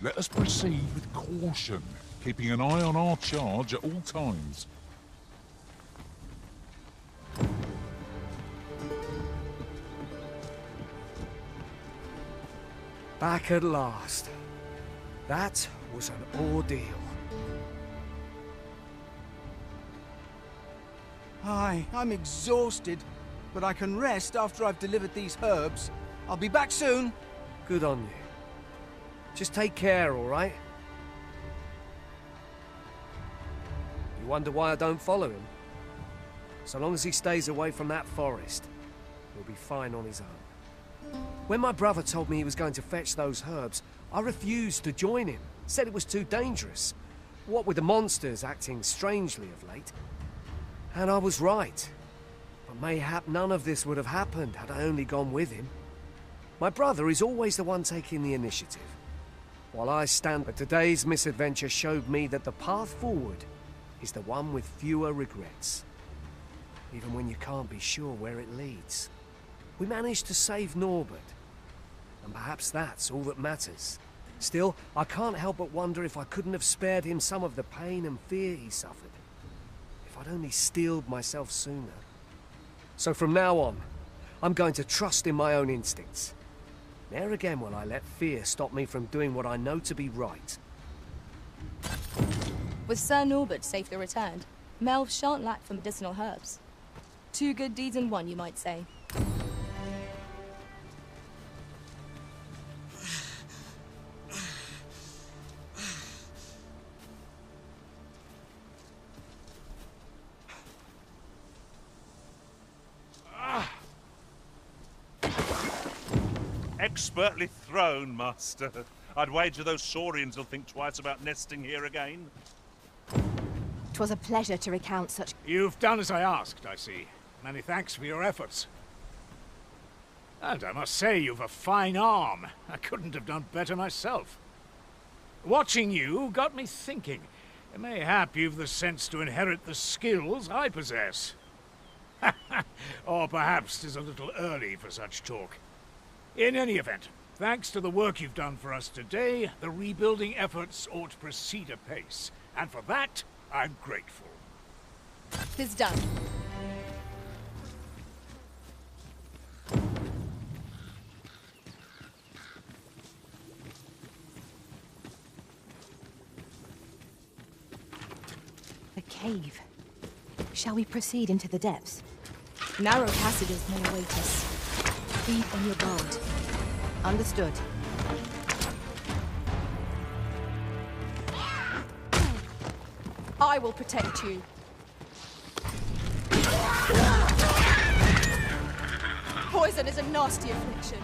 Let us proceed with caution, keeping an eye on our charge at all times. Back at last. That was an ordeal. Aye, I'm exhausted, but I can rest after I've delivered these herbs. I'll be back soon. Good on you. Just take care, all right? You wonder why I don't follow him? So long as he stays away from that forest, he'll be fine on his own. When my brother told me he was going to fetch those herbs, I refused to join him. Said it was too dangerous. What with the monsters acting strangely of late. And I was right. But mayhap none of this would have happened had I only gone with him. My brother is always the one taking the initiative. While I stand, but today's misadventure showed me that the path forward is the one with fewer regrets. Even when you can't be sure where it leads. We managed to save Norbert. And perhaps that's all that matters. Still, I can't help but wonder if I couldn't have spared him some of the pain and fear he suffered. If I'd only steeled myself sooner. So from now on, I'm going to trust in my own instincts. Ne'er again will I let fear stop me from doing what I know to be right. With Sir Norbert safely returned, Melv shan't lack for medicinal herbs. 2 good deeds in one, you might say. Expertly thrown, Master. I'd wager those Saurians will think twice about nesting here again. 'Twas a pleasure to recount such... You've done as I asked, I see. Many thanks for your efforts. And I must say, you've a fine arm. I couldn't have done better myself. Watching you got me thinking. Mayhap you've the sense to inherit the skills I possess. Or perhaps 'tis a little early for such talk. In any event, thanks to the work you've done for us today, the rebuilding efforts ought to proceed apace. And for that, I'm grateful. 'Tis done. The cave. Shall we proceed into the depths? Narrow passages may await us. Be on your guard. Understood. I will protect you. Poison is a nasty affliction.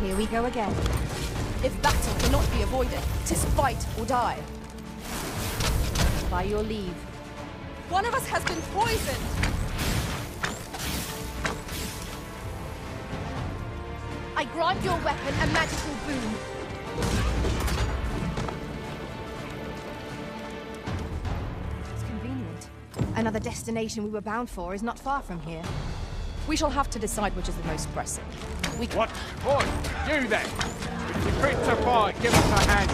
Here we go again. If battle cannot be avoided, 'tis fight or die. By your leave. One of us has been poisoned! I grant your weapon a magical boon. It's convenient. Another destination we were bound for is not far from here. We shall have to decide which is the most pressing. What? Oi, you then! If you're fit to fight, give us a hand.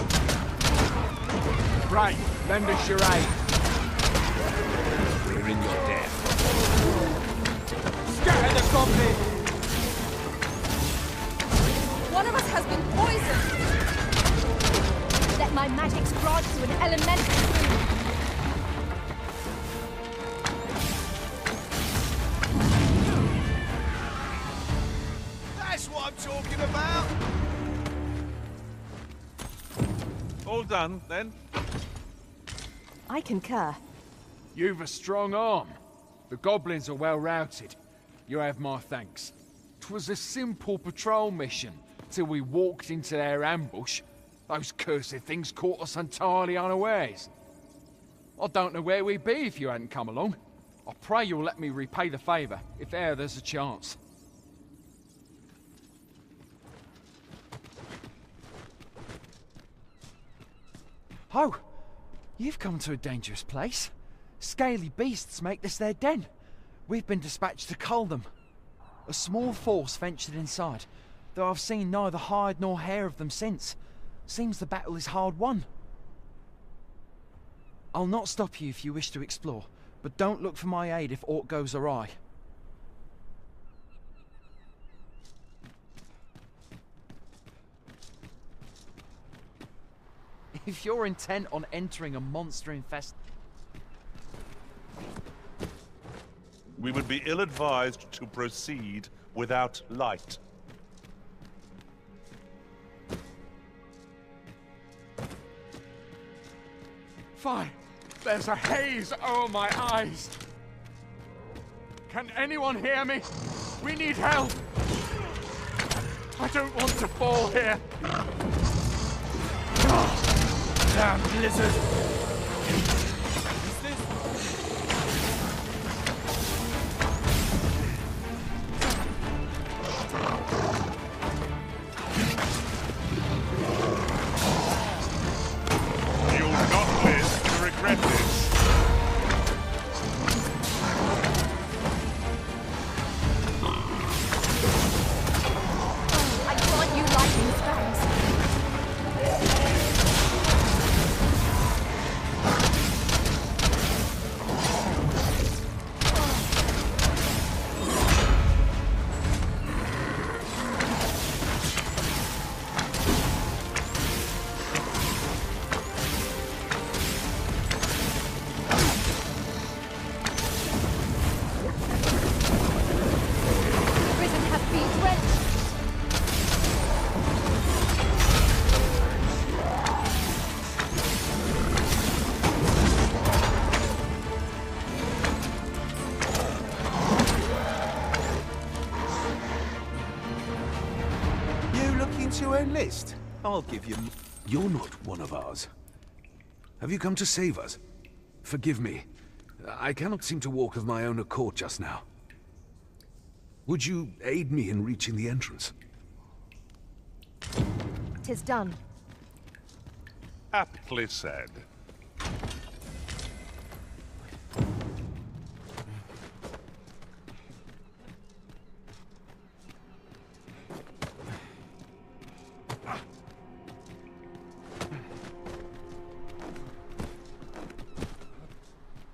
Right, lend us your aid. We're in your debt. Scatter the goblin! One of us has been poisoned! Let my magics grant you an elemental boon. That's what I'm talking about! All done, then? I concur. You've a strong arm. The goblins are well routed. You have my thanks. 'Twas a simple patrol mission, till we walked into their ambush. Those cursed things caught us entirely unawares. I don't know where we'd be if you hadn't come along. I pray you'll let me repay the favour, if e'er there's a chance. Oh, you've come to a dangerous place. Scaly beasts make this their den. We've been dispatched to cull them. A small force ventured inside, though I've seen neither hide nor hair of them since. Seems the battle is hard won. I'll not stop you if you wish to explore, but don't look for my aid if aught goes awry. If you're intent on entering a monster infested... We would be ill-advised to proceed without light. Fine. There's a haze over my eyes. Can anyone hear me? We need help. I don't want to fall here. Oh, damn blizzard. Is this... You'll not live to regret this. I grant you lightning spells. To enlist? I'll give you... You're not one of ours. Have you come to save us? Forgive me. I cannot seem to walk of my own accord just now. Would you aid me in reaching the entrance? 'Tis done. Aptly said.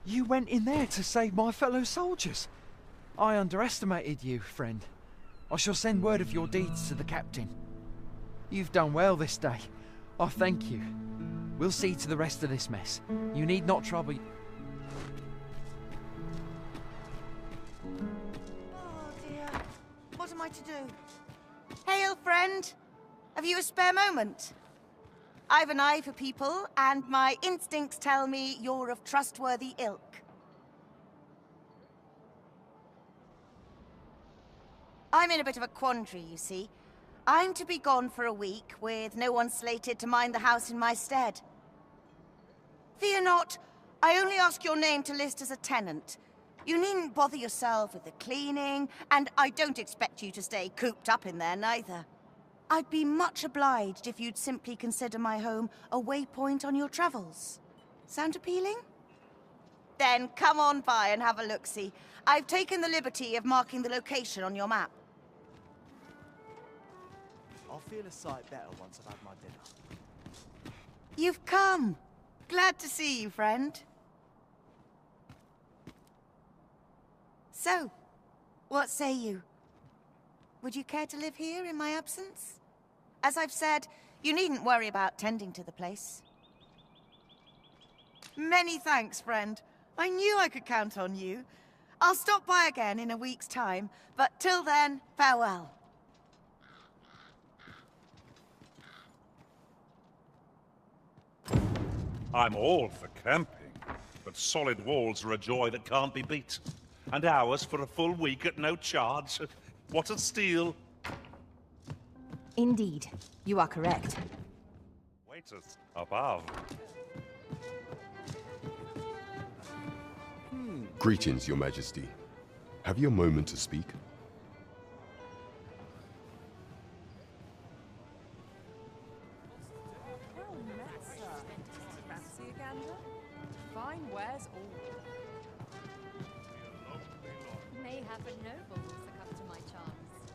You went in there to save my fellow soldiers. I underestimated you, friend. I shall send word of your deeds to the captain. You've done well this day. I thank you. We'll see to the rest of this mess. You need not trouble... Oh dear. What am I to do? Hail, friend. Have you a spare moment? I've an eye for people, and my instincts tell me you're of trustworthy ilk. I'm in a bit of a quandary, you see. I'm to be gone for a week, with no one slated to mind the house in my stead. Fear not, I only ask your name to list as a tenant. You needn't bother yourself with the cleaning, and I don't expect you to stay cooped up in there, neither. I'd be much obliged if you'd simply consider my home a waypoint on your travels. Sound appealing? Then come on by and have a look-see. I've taken the liberty of marking the location on your map. I'll feel a sight better once I've had my dinner. You've come. Glad to see you, friend. So, what say you? Would you care to live here in my absence? As I've said, you needn't worry about tending to the place. Many thanks, friend. I knew I could count on you. I'll stop by again in a week's time, but till then, farewell. I'm all for camping, but solid walls are a joy that can't be beat. And ours for a full week at no charge. What a steal. Indeed, you are correct. Waiters above. Greetings, Your Majesty. Have you a moment to speak? Fine wares all. Mayhap a noble will succumb to my charms.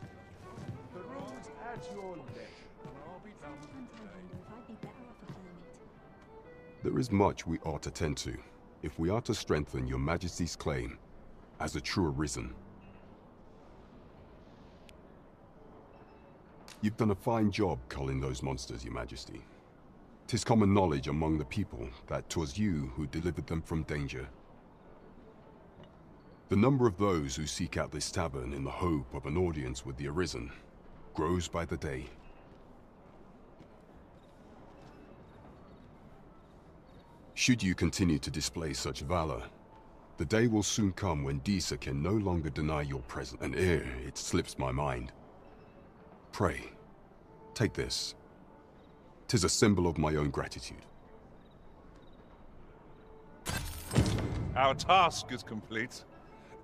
The room's at your leisure, and I'll be down with you today. I'd be better off a hermit. There is much we ought to tend to, if we are to strengthen Your Majesty's claim as a true Arisen. You've done a fine job culling those monsters, Your Majesty. 'Tis common knowledge among the people that 'twas you who delivered them from danger. The number of those who seek out this tavern in the hope of an audience with the Arisen grows by the day. Should you continue to display such valor, the day will soon come when Disa can no longer deny your presence, and ere it slips my mind. Pray, take this. 'Tis a symbol of my own gratitude. Our task is complete.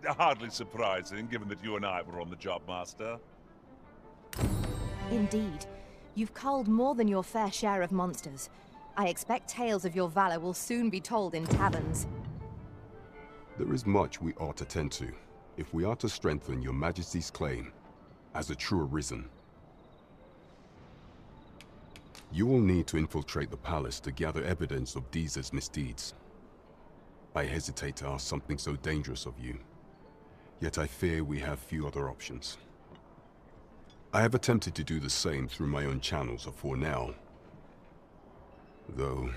Hardly surprising, given that you and I were on the job, Master. Indeed. You've culled more than your fair share of monsters. I expect tales of your valor will soon be told in taverns. There is much we ought to tend to, if we are to strengthen Your Majesty's claim as a true Arisen. You will need to infiltrate the palace to gather evidence of Disa's misdeeds. I hesitate to ask something so dangerous of you, yet I fear we have few other options. I have attempted to do the same through my own channels afore now, though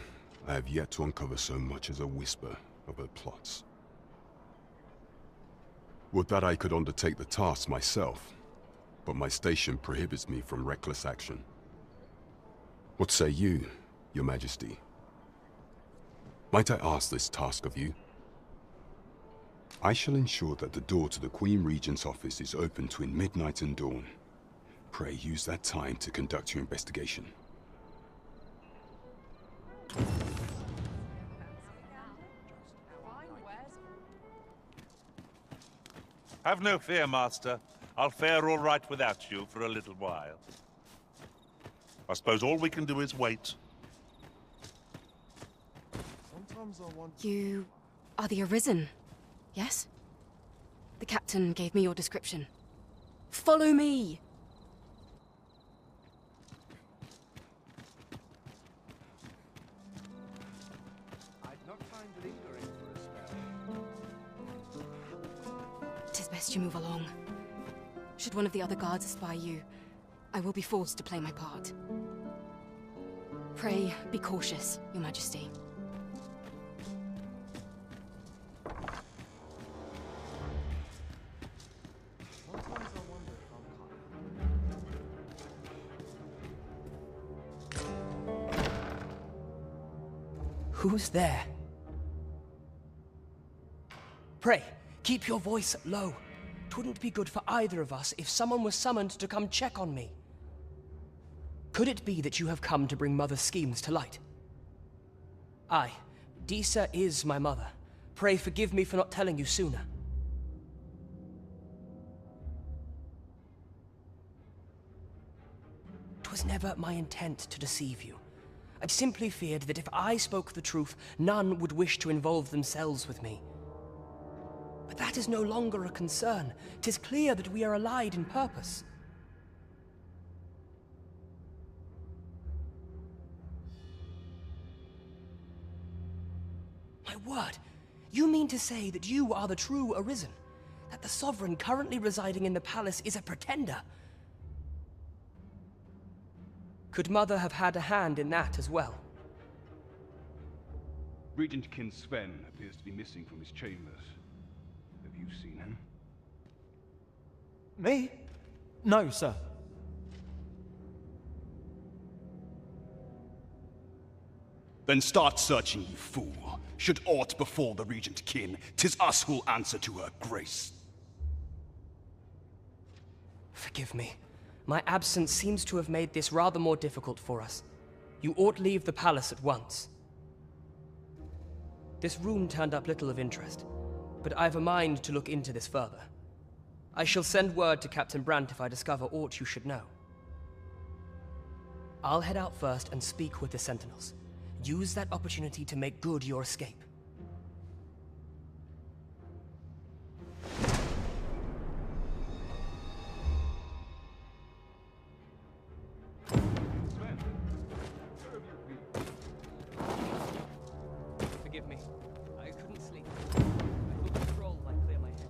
I have yet to uncover so much as a whisper of her plots. Would that I could undertake the task myself, but my station prohibits me from reckless action. What say you, Your Majesty? Might I ask this task of you? I shall ensure that the door to the Queen Regent's office is open between midnight and dawn. Pray use that time to conduct your investigation. Have no fear, Master. I'll fare all right without you for a little while. I suppose all we can do is wait. Sometimes I want... You are the Arisen, yes? The captain gave me your description. Follow me! I'd not mind lingering for a spell. 'Tis best you move along. Should one of the other guards espy you, I will be forced to play my part. Pray, be cautious, Your Majesty. Who's there? Pray, keep your voice low. 'Twouldn't be good for either of us if someone was summoned to come check on me. Could it be that you have come to bring Mother's schemes to light? Aye, Disa is my mother. Pray forgive me for not telling you sooner. 'Twas never my intent to deceive you. I simply feared that if I spoke the truth, none would wish to involve themselves with me. But that is no longer a concern. 'Tis clear that we are allied in purpose. My word, you mean to say that you are the true Arisen? That the Sovereign currently residing in the palace is a pretender? Could Mother have had a hand in that as well? Regent Kin Sven appears to be missing from his chambers. Have you seen him? Me? No, sir. Then start searching, you fool. Should aught befall the Regent Kin, 'tis us who'll answer to her grace. Forgive me. My absence seems to have made this rather more difficult for us. You ought leave the palace at once. This room turned up little of interest, but I have a mind to look into this further. I shall send word to Captain Brandt if I discover aught you should know. I'll head out first and speak with the Sentinels. Use that opportunity to make good your escape. Forgive me. I couldn't sleep. I thought the scroll might clear my head.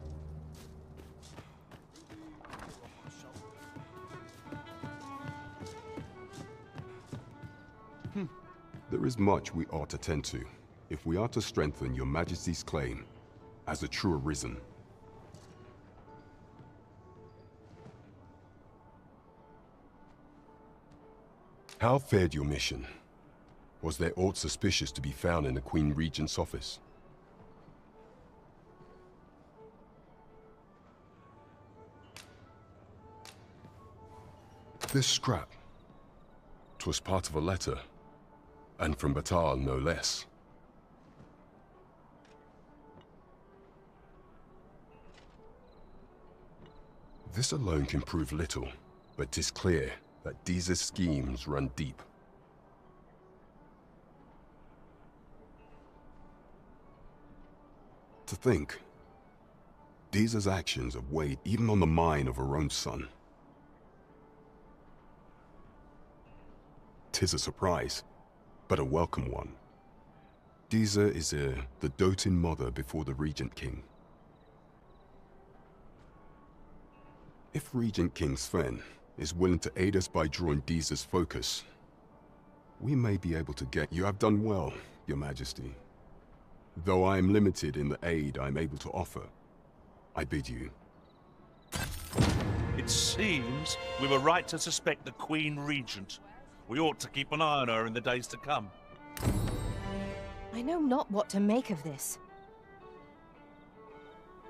There is much we ought to tend to, if we are to strengthen your Majesty's claim as a true Arisen. How fared your mission? Was there aught suspicious to be found in the Queen Regent's office? This scrap. 'Twas part of a letter. And from Batal, no less. This alone can prove little, but 'tis clear that Deeza's schemes run deep. To think, Deeza's actions have weighed even on the mind of her own son. 'Tis a surprise, but a welcome one. Deeza is the doting mother before the Regent King. If Regent King Sven is willing to aid us by drawing Deeza's focus, we may be able to get... You have done well, Your Majesty. Though I am limited in the aid I am able to offer, I bid you. It seems we were right to suspect the Queen Regent. We ought to keep an eye on her in the days to come. I know not what to make of this.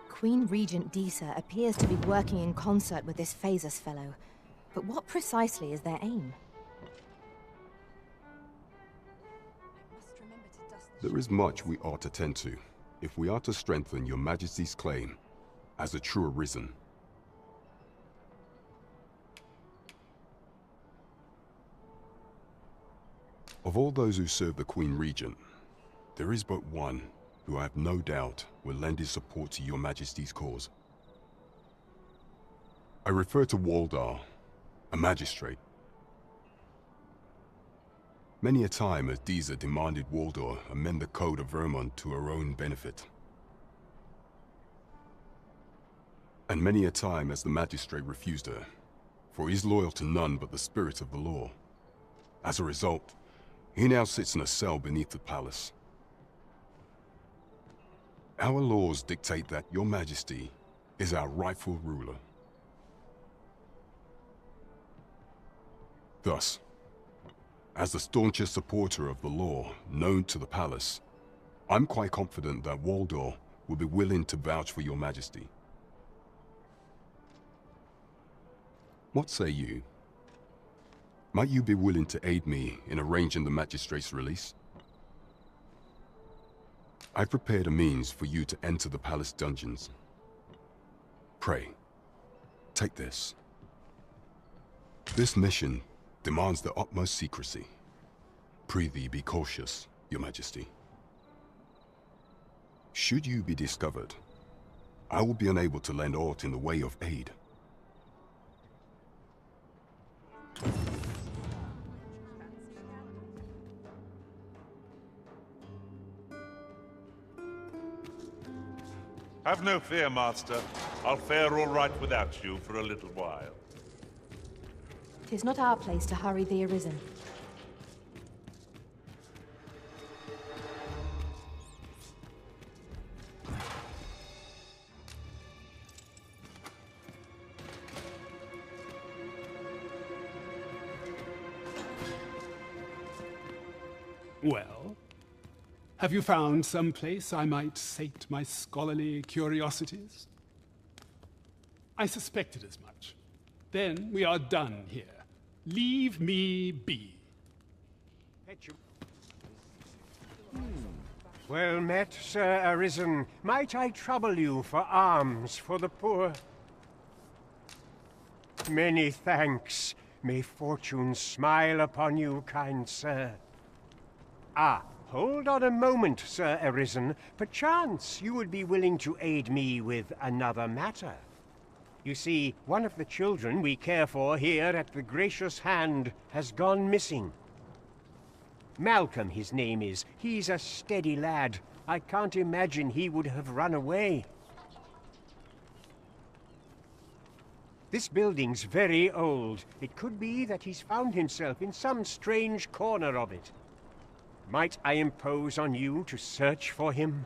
Queen Regent Deeza appears to be working in concert with this Phasus fellow, but what precisely is their aim? There is much we ought to tend to, if we are to strengthen your Majesty's claim as a true Arisen. Of all those who serve the Queen Regent, there is but one who I have no doubt will lend his support to your Majesty's cause. I refer to Waldar, a magistrate. Many a time has Deeza demanded Waldar amend the Code of Vermont to her own benefit. And many a time has the magistrate refused her, for he is loyal to none but the spirit of the law. As a result, he now sits in a cell beneath the palace. Our laws dictate that your Majesty is our rightful ruler. Thus, as the staunchest supporter of the law known to the palace, I'm quite confident that Waldor will be willing to vouch for your Majesty. What say you? Might you be willing to aid me in arranging the magistrate's release? I've prepared a means for you to enter the palace dungeons. Pray, take this. This mission demands the utmost secrecy. Prithee be cautious, your Majesty. Should you be discovered, I will be unable to lend aught in the way of aid. Have no fear, Master. I'll fare all right without you for a little while. 'Tis not our place to hurry the Arisen. Well, have you found some place I might sate my scholarly curiosities? I suspected as much. Then we are done here. Leave me be. Well met, Sir Arisen. Might I trouble you for alms for the poor? Many thanks. May fortune smile upon you, kind sir. Ah, hold on a moment, Sir Arisen. Perchance you would be willing to aid me with another matter. You see, one of the children we care for here at the Gracious Hand has gone missing. Malcolm, his name is. He's a steady lad. I can't imagine he would have run away. This building's very old. It could be that he's found himself in some strange corner of it. Might I impose on you to search for him?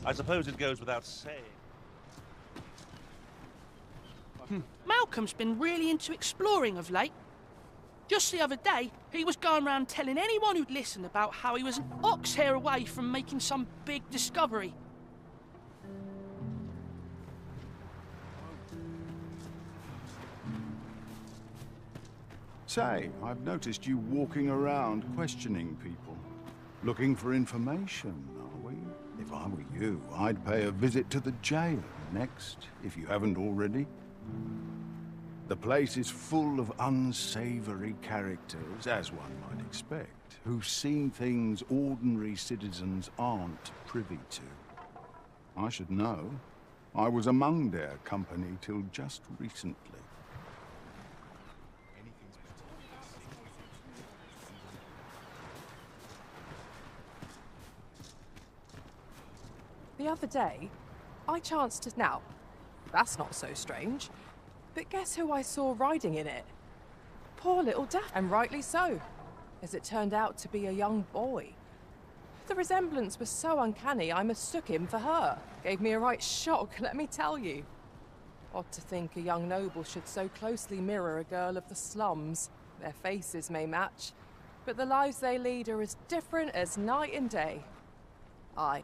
I suppose it goes without saying. Malcolm's been really into exploring of late. Just the other day, he was going around telling anyone who'd listen about how he was an ox hair away from making some big discovery. Say, I've noticed you walking around questioning people. Looking for information, are we? If I were you, I'd pay a visit to the jail next, if you haven't already. The place is full of unsavory characters, as one might expect, who've seen things ordinary citizens aren't privy to. I should know. I was among their company till just recently. The other day, I chanced to... Now, that's not so strange. But guess who I saw riding in it? Poor little Daff, and rightly so, as it turned out to be a young boy. The resemblance was so uncanny, I mistook him for her. Gave me a right shock, let me tell you. Odd to think a young noble should so closely mirror a girl of the slums. Their faces may match, but the lives they lead are as different as night and day. Aye.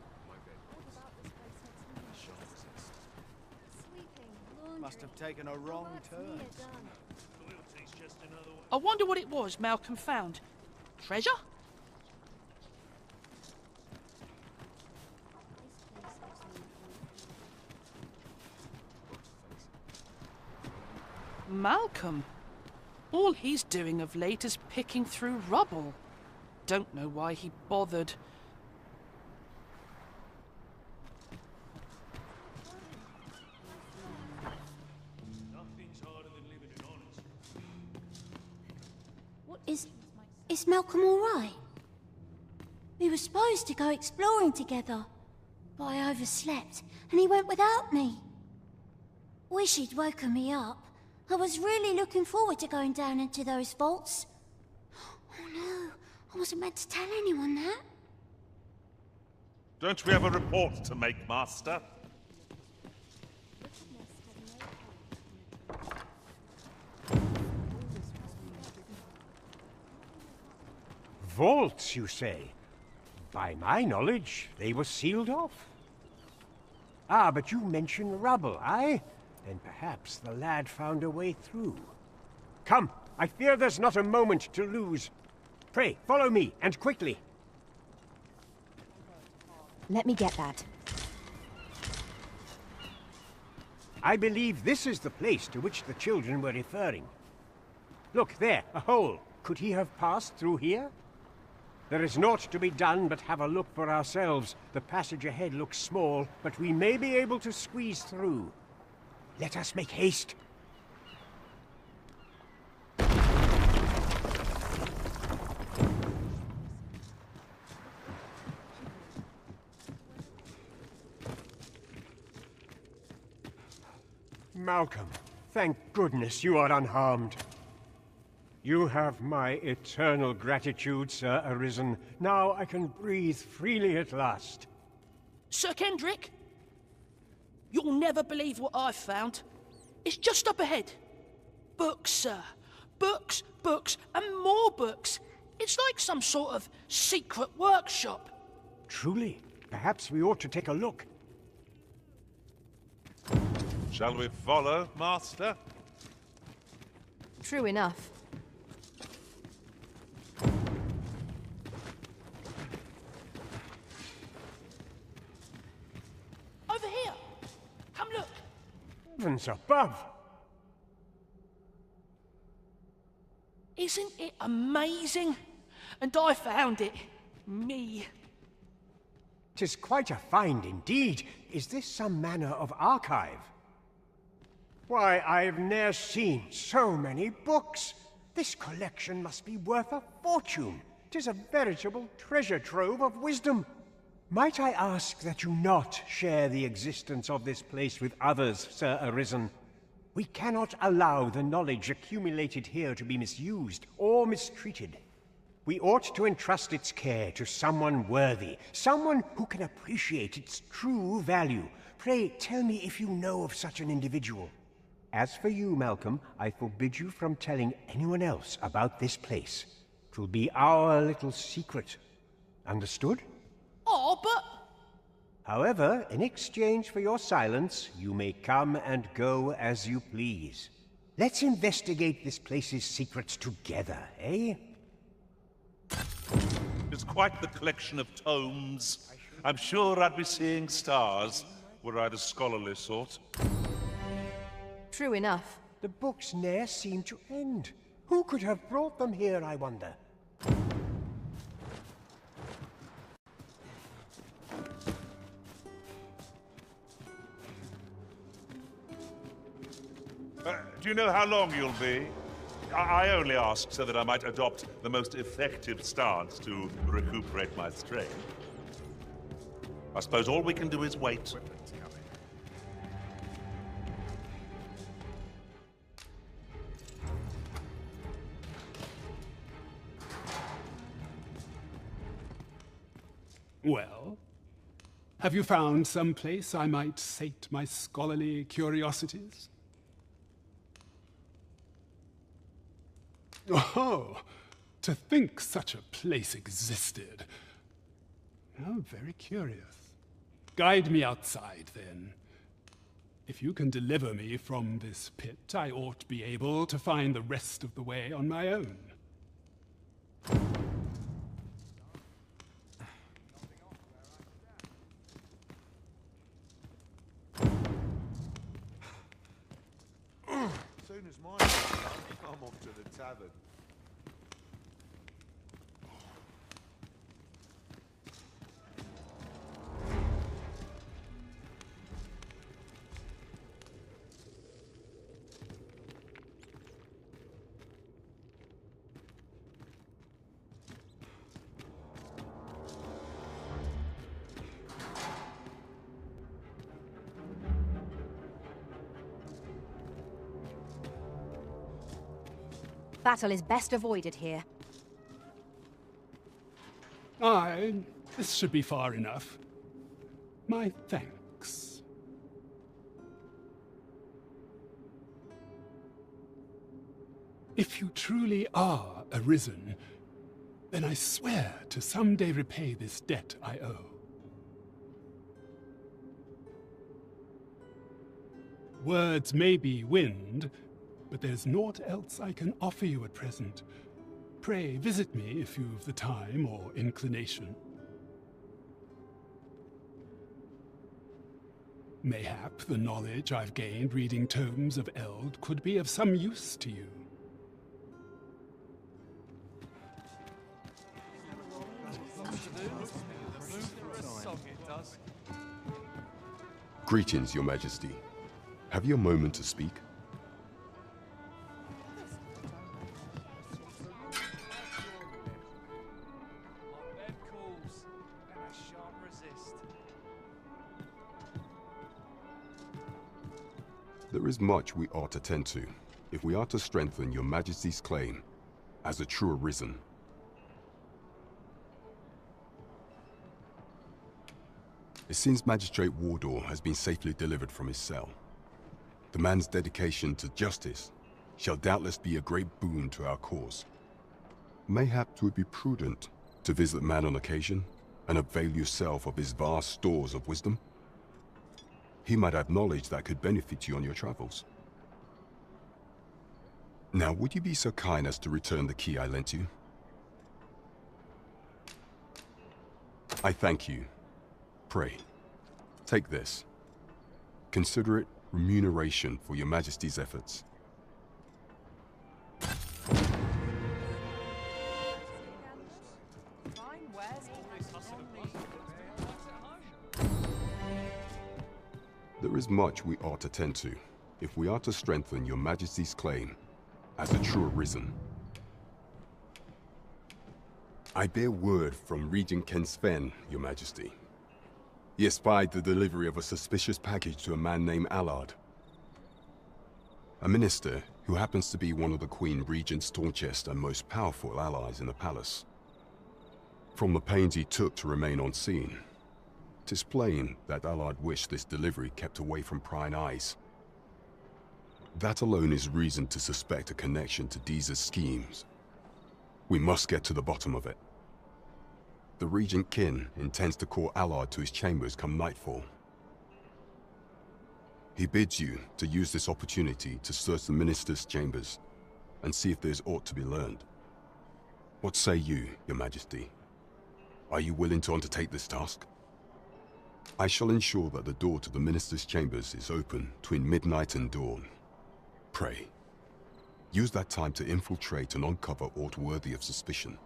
Must have taken a wrong turn. I wonder what it was Malcolm found. Treasure? Malcolm? All he's doing of late is picking through rubble. Don't know why he bothered. Is Malcolm all right? We were supposed to go exploring together, but I overslept and he went without me. Wish he'd woken me up. I was really looking forward to going down into those vaults. Oh no, I wasn't meant to tell anyone that. Don't we have a report to make, Master? Vaults, you say? By my knowledge, they were sealed off. Ah, but you mentioned rubble, aye? Then perhaps the lad found a way through. Come, I fear there's not a moment to lose. Pray, follow me, and quickly. Let me get that. I believe this is the place to which the children were referring. Look, there, a hole. Could he have passed through here? There is naught to be done but have a look for ourselves. The passage ahead looks small, but we may be able to squeeze through. Let us make haste. Malcolm, thank goodness you are unharmed. You have my eternal gratitude, Sir Arisen. Now I can breathe freely at last. Sir Kendrick? You'll never believe what I've found. It's just up ahead. Books, sir. Books, books, and more books. It's like some sort of secret workshop. Truly? Perhaps we ought to take a look. Shall we follow, Master? True enough. Heavens above! Isn't it amazing? And I found it. Me. 'Tis quite a find indeed. Is this some manner of archive? Why, I've ne'er seen so many books. This collection must be worth a fortune. 'Tis a veritable treasure trove of wisdom. Might I ask that you not share the existence of this place with others, Sir Arisen? We cannot allow the knowledge accumulated here to be misused or mistreated. We ought to entrust its care to someone worthy, someone who can appreciate its true value. Pray tell me if you know of such an individual. As for you, Malcolm, I forbid you from telling anyone else about this place. 'Twill be our little secret. Understood? Oh, but... However, in exchange for your silence, you may come and go as you please. Let's investigate this place's secrets together, eh? It's quite the collection of tomes. I'm sure I'd be seeing stars, were I the scholarly sort. True enough. The books ne'er seem to end. Who could have brought them here, I wonder? Do you know how long you'll be? I only ask so that I might adopt the most effective stance to recuperate my strength. I suppose all we can do is wait. Well, have you found some place I might sate my scholarly curiosities? Oh, to think such a place existed. How very curious. Guide me outside, then. If you can deliver me from this pit, I ought to be able to find the rest of the way on my own. As soon as mine's done, I'm off to the tavern. Battle is best avoided here. Aye, this should be far enough. My thanks. If you truly are Arisen, then I swear to someday repay this debt I owe. Words may be wind, but there's naught else I can offer you at present. Pray visit me if you've the time or inclination. Mayhap the knowledge I've gained reading tomes of Eld could be of some use to you. Greetings, Your Majesty. Have you a moment to speak? There is much we ought to tend to, if we are to strengthen Your Majesty's claim as a true Arisen. It seems Magistrate Wardor has been safely delivered from his cell. The man's dedication to justice shall doubtless be a great boon to our cause. Mayhap it would be prudent to visit the man on occasion and avail yourself of his vast stores of wisdom. He might have knowledge that could benefit you on your travels. Now, would you be so kind as to return the key I lent you? I thank you. Pray, take this. Consider it remuneration for your Majesty's efforts. There is much we ought to tend to, if we are to strengthen your Majesty's claim as a true Arisen. I bear word from Regent Ken Sven, your Majesty. He espied the delivery of a suspicious package to a man named Allard, a minister who happens to be one of the Queen Regent's staunchest and most powerful allies in the palace. From the pains he took to remain on scene, 'tis plain that Allard wished this delivery kept away from prying eyes. That alone is reason to suspect a connection to Deeza's schemes. We must get to the bottom of it. The Regent Kin intends to call Allard to his chambers come nightfall. He bids you to use this opportunity to search the minister's chambers and see if there's aught to be learned. What say you, your Majesty? Are you willing to undertake this task? I shall ensure that the door to the minister's chambers is open between midnight and dawn. Pray, use that time to infiltrate and uncover aught worthy of suspicion.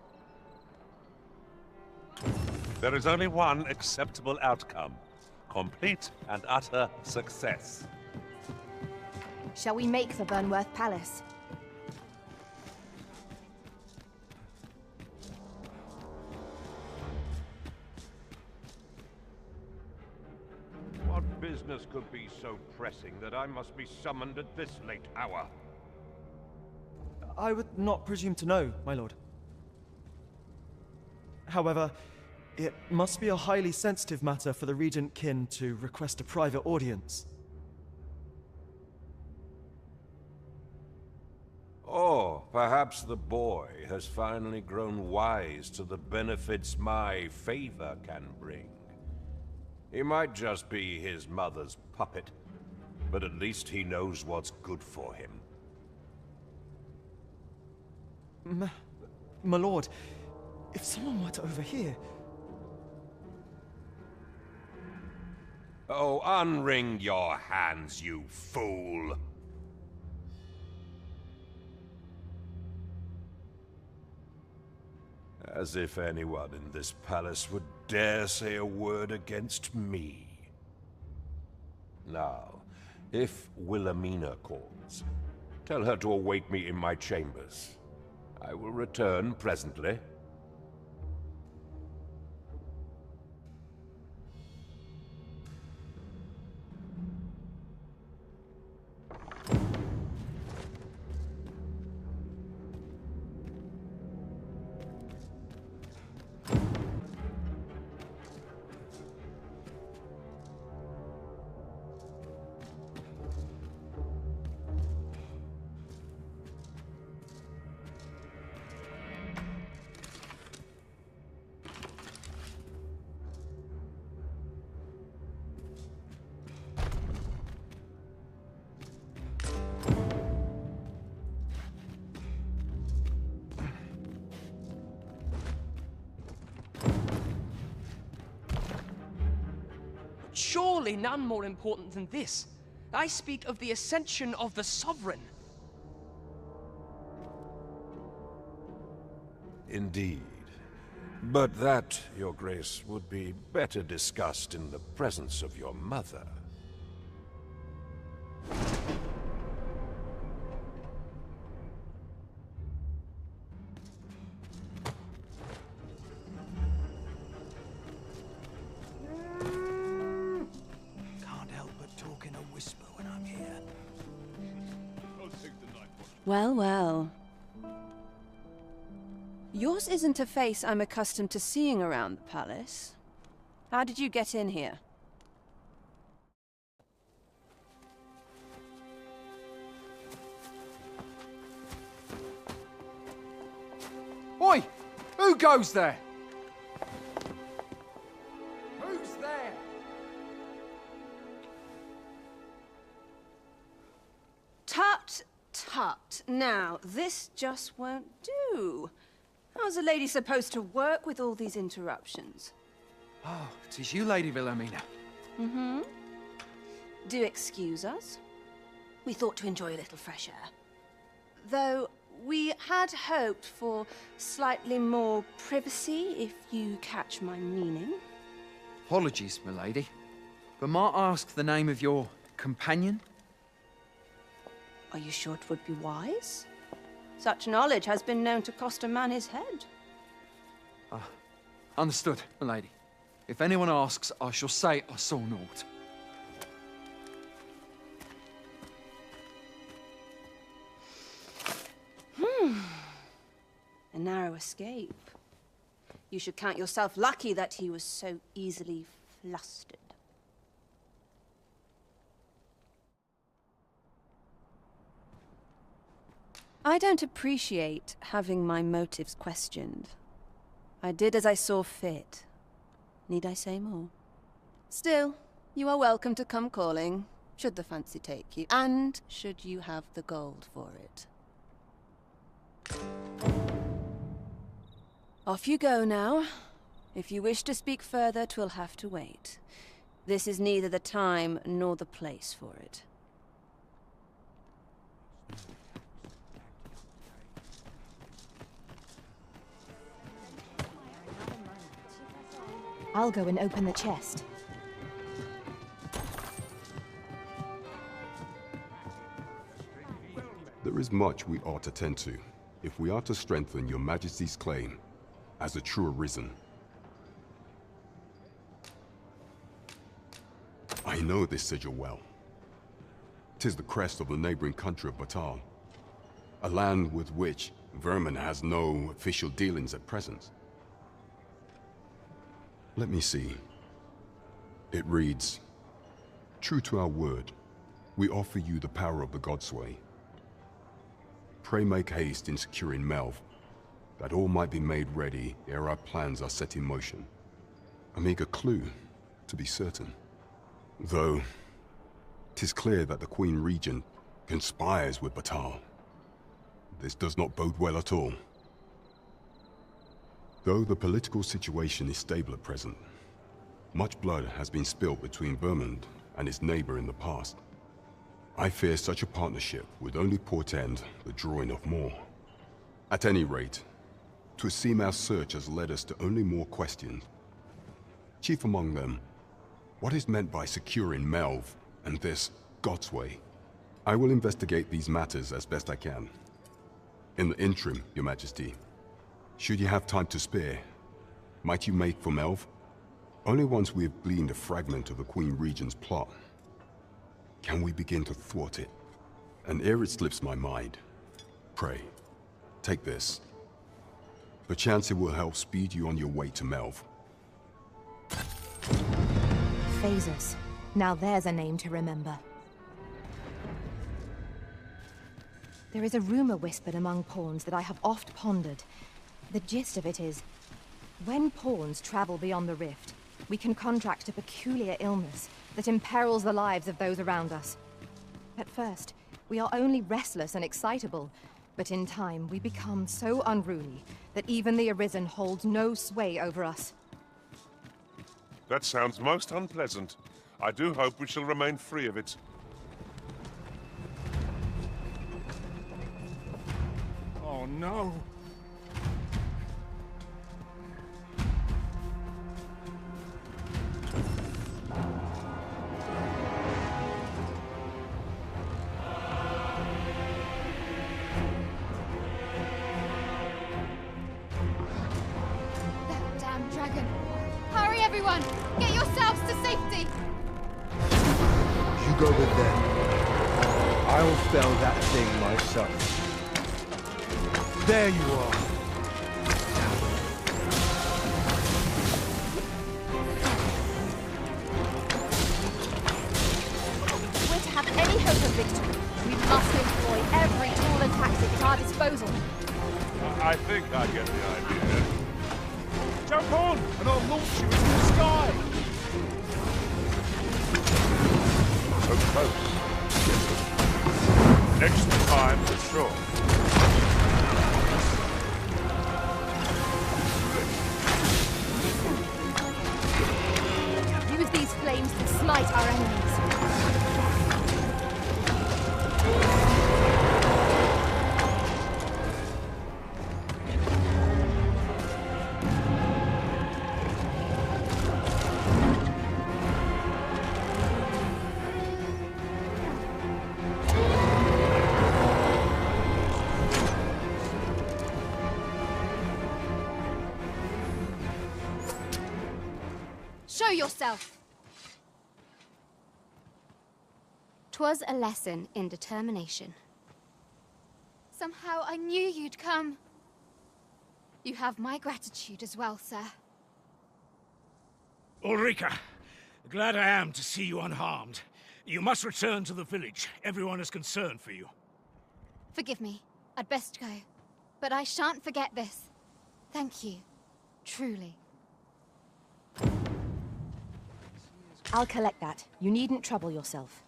There is only one acceptable outcome. Complete and utter success. Shall we make for Burnworth Palace? What business could be so pressing that I must be summoned at this late hour? I would not presume to know, my lord. However, it must be a highly sensitive matter for the Regent Kin to request a private audience. Or perhaps the boy has finally grown wise to the benefits my favor can bring. He might just be his mother's puppet, but at least he knows what's good for him. My lord, if someone were to overhear... Oh, unwring your hands, you fool! As if anyone in this palace would dare say a word against me. Now, if Wilhelmina calls, tell her to await me in my chambers. I will return presently. Surely none more important than this. I speak of the ascension of the Sovereign. Indeed. But that, Your Grace, would be better discussed in the presence of your mother. Well, well. Yours isn't a face I'm accustomed to seeing around the palace. How did you get in here? Oi! Who goes there? Who's there? Tut, tut. Now, this just won't do. How's a lady supposed to work with all these interruptions? Oh, 'tis you, Lady Wilhelmina. Mm-hmm. Do excuse us. We thought to enjoy a little fresh air. Though we had hoped for slightly more privacy, if you catch my meaning. Apologies, milady. But might I ask the name of your companion? Are you sure it would be wise? Such knowledge has been known to cost a man his head. Understood, milady. If anyone asks, I shall say I saw naught. A narrow escape. You should count yourself lucky that he was so easily flustered. I don't appreciate having my motives questioned. I did as I saw fit. Need I say more? Still, you are welcome to come calling, should the fancy take you, and should you have the gold for it. Off you go now. If you wish to speak further, 'twill have to wait. This is neither the time nor the place for it. I'll go and open the chest. There is much we ought to tend to, if we are to strengthen your Majesty's claim as a true Arisen. I know this sigil well. 'Tis the crest of the neighboring country of Batal, a land with which Vermin has no official dealings at present. Let me see. It reads, "True to our word, we offer you the power of the Godsway. Pray make haste in securing Melv, that all might be made ready ere our plans are set in motion." A meager clue, to be certain. Though, 'tis clear that the Queen Regent conspires with Batal. This does not bode well at all. Though the political situation is stable at present, much blood has been spilt between Vermund and its neighbor in the past. I fear such a partnership would only portend the drawing of more. At any rate, 'twould seem our search has led us to only more questions. Chief among them, what is meant by securing Melv and this Godsway? I will investigate these matters as best I can. In the interim, Your Majesty, should you have time to spare, might you make for Melv? Only once we have gleaned a fragment of the Queen Regent's plot can we begin to thwart it. And ere it slips my mind, pray, take this. Perchance it will help speed you on your way to Melv. Phasers. Now there's a name to remember. There is a rumor whispered among pawns that I have oft pondered. The gist of it is, when pawns travel beyond the rift, we can contract a peculiar illness that imperils the lives of those around us. At first, we are only restless and excitable, but in time we become so unruly that even the Arisen holds no sway over us. That sounds most unpleasant. I do hope we shall remain free of it. Oh no! That damn dragon! Hurry, everyone! Get yourselves to safety! You go with them. I'll fell that thing myself. There you are. We're to have any hope of victory. We must employ every tool and tactic at our disposal. I think I get the idea. Jump on, and I'll launch you into the sky! So close. Next time, for sure. Use these flames to smite our enemies. Show yourself! 'Twas a lesson in determination. Somehow I knew you'd come. You have my gratitude as well, sir. Ulrika, glad I am to see you unharmed. You must return to the village. Everyone is concerned for you. Forgive me. I'd best go. But I shan't forget this. Thank you. Truly. I'll collect that. You needn't trouble yourself.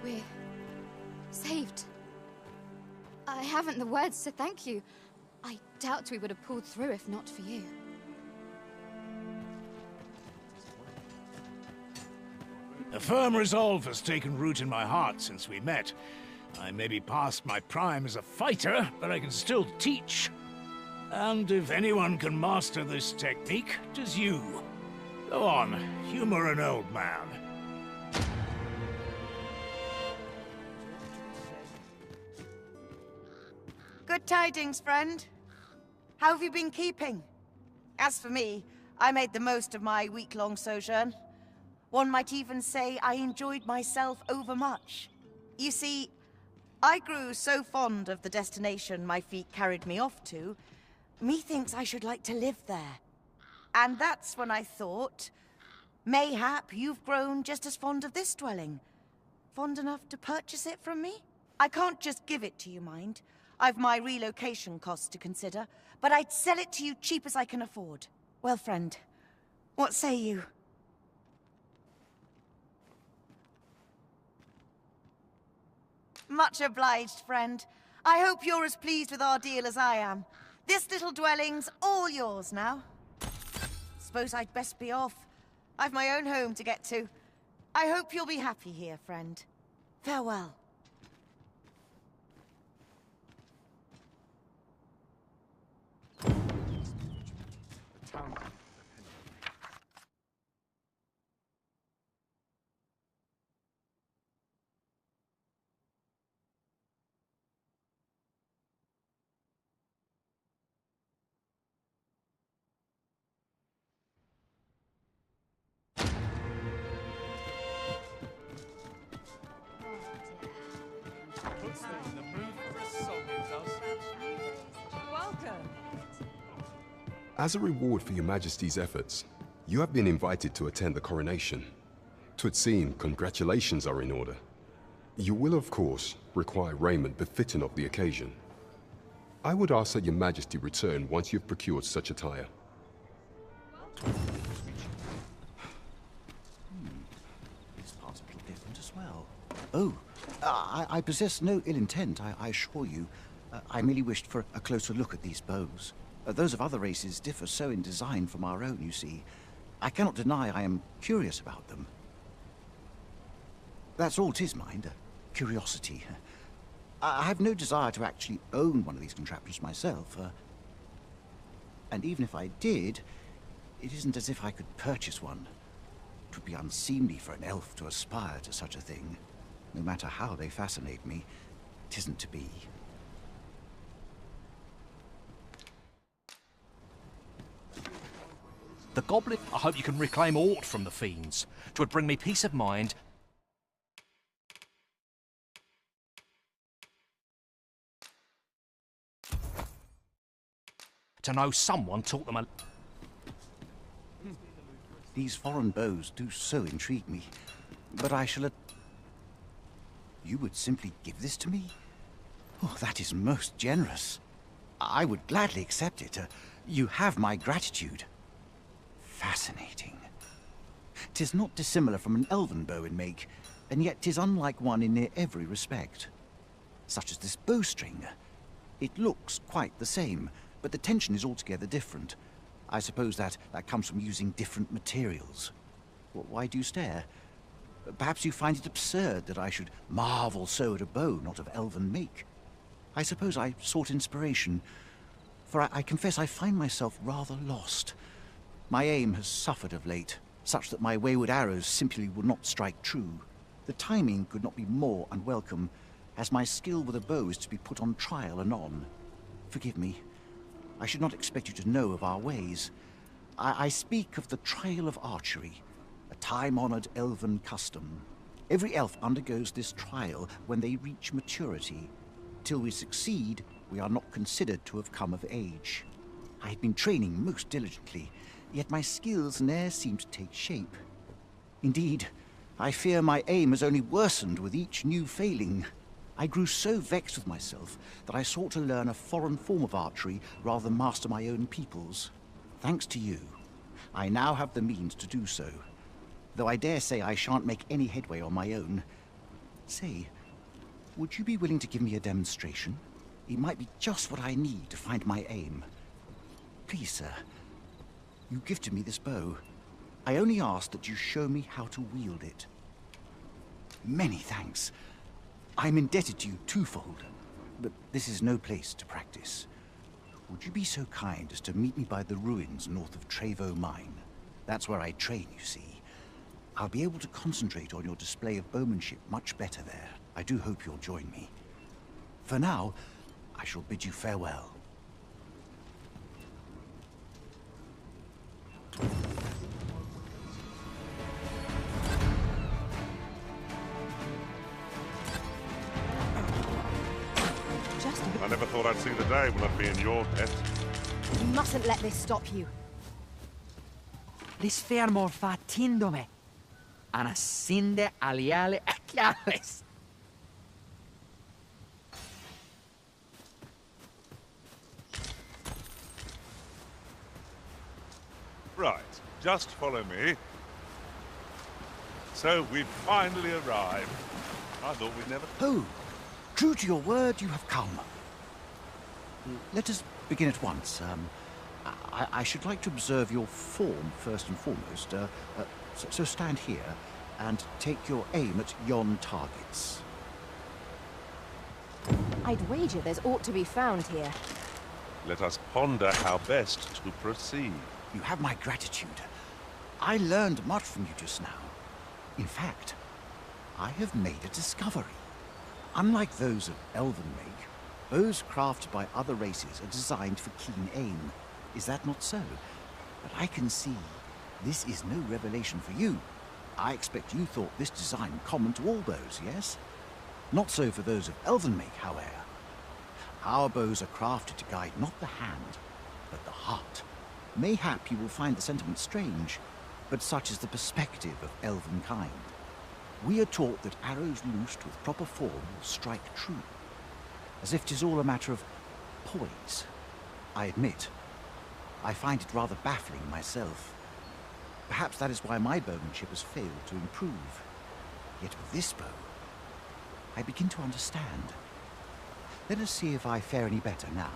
We're saved. I haven't the words to thank you. I doubt we would have pulled through if not for you. A firm resolve has taken root in my heart since we met. I may be past my prime as a fighter, but I can still teach. And if anyone can master this technique, 'tis you. Go on, humor an old man. Good tidings, friend. How have you been keeping? As for me, I made the most of my week-long sojourn. One might even say I enjoyed myself overmuch. You see, I grew so fond of the destination my feet carried me off to, methinks I should like to live there. And that's when I thought, mayhap you've grown just as fond of this dwelling. Fond enough to purchase it from me? I can't just give it to you, mind. I've my relocation costs to consider, but I'd sell it to you cheap as I can afford. Well, friend, what say you? Much obliged, friend. I hope you're as pleased with our deal as I am. This little dwelling's all yours now. Suppose I'd best be off. I've my own home to get to. I hope you'll be happy here, friend. Farewell. Welcome. As a reward for your Majesty's efforts, you have been invited to attend the coronation. 'Twould seem congratulations are in order. You will, of course, require raiment befitting of the occasion. I would ask that your Majesty return once you've procured such attire. This part's a little different as well. Oh, I possess no ill intent, I assure you. I merely wished for a closer look at these bows. Those of other races differ so in design from our own, you see. I cannot deny I am curious about them. That's all 'tis, mind. Curiosity. I have no desire to actually own one of these contraptions myself. And even if I did, it isn't as if I could purchase one. It would be unseemly for an elf to aspire to such a thing. No matter how they fascinate me, it isn't to be. The goblin, I hope you can reclaim aught from the fiends. 'Twould bring me peace of mind. To know someone taught them a... These foreign bows do so intrigue me, but I shall... You would simply give this to me? Oh, that is most generous. I would gladly accept it. You have my gratitude. Fascinating. 'Tis not dissimilar from an elven bow in make, and yet 'tis unlike one in near every respect. Such as this bowstring. It looks quite the same, but the tension is altogether different. I suppose that comes from using different materials. Why do you stare? Perhaps you find it absurd that I should marvel so at a bow not of elven make. I suppose I sought inspiration, for I confess I find myself rather lost. My aim has suffered of late, such that my wayward arrows simply will not strike true. The timing could not be more unwelcome, as my skill with a bow is to be put on trial anon. Forgive me. I should not expect you to know of our ways. I speak of the trial of archery, a time-honored elven custom. Every elf undergoes this trial when they reach maturity. Till we succeed, we are not considered to have come of age. I have been training most diligently, yet my skills ne'er seem to take shape. Indeed, I fear my aim has only worsened with each new failing. I grew so vexed with myself that I sought to learn a foreign form of archery rather than master my own people's. Thanks to you, I now have the means to do so, though I dare say I shan't make any headway on my own. Say, would you be willing to give me a demonstration? It might be just what I need to find my aim. Please, sir, you gifted me this bow. I only ask that you show me how to wield it. Many thanks. I'm indebted to you twofold, but this is no place to practice. Would you be so kind as to meet me by the ruins north of Trevo Mine? That's where I train, you see. I'll be able to concentrate on your display of bowmanship much better there. I do hope you'll join me. For now, I shall bid you farewell. I never thought I'd see the day when I'd be in your debt. You mustn't let this stop you. Lis fermor fatindome. Anascinde aliale acchiales. Right, just follow me. So we've finally arrived. I thought we'd never... Oh, true to your word, you have come. Let us begin at once. I should like to observe your form first and foremost. So stand here and take your aim at yon targets. I'd wager there's aught to be found here. Let us ponder how best to proceed. You have my gratitude. I learned much from you just now. In fact, I have made a discovery. Unlike those of elven make, bows crafted by other races are designed for keen aim. Is that not so? But I can see this is no revelation for you. I expect you thought this design common to all bows, yes? Not so for those of elven make, however. Our bows are crafted to guide not the hand, but the heart. Mayhap you will find the sentiment strange, but such is the perspective of elven kind. We are taught that arrows loosed with proper form will strike true, as if 'tis all a matter of poise. I admit, I find it rather baffling myself. Perhaps that is why my bowmanship has failed to improve. Yet with this bow, I begin to understand. Let us see if I fare any better now.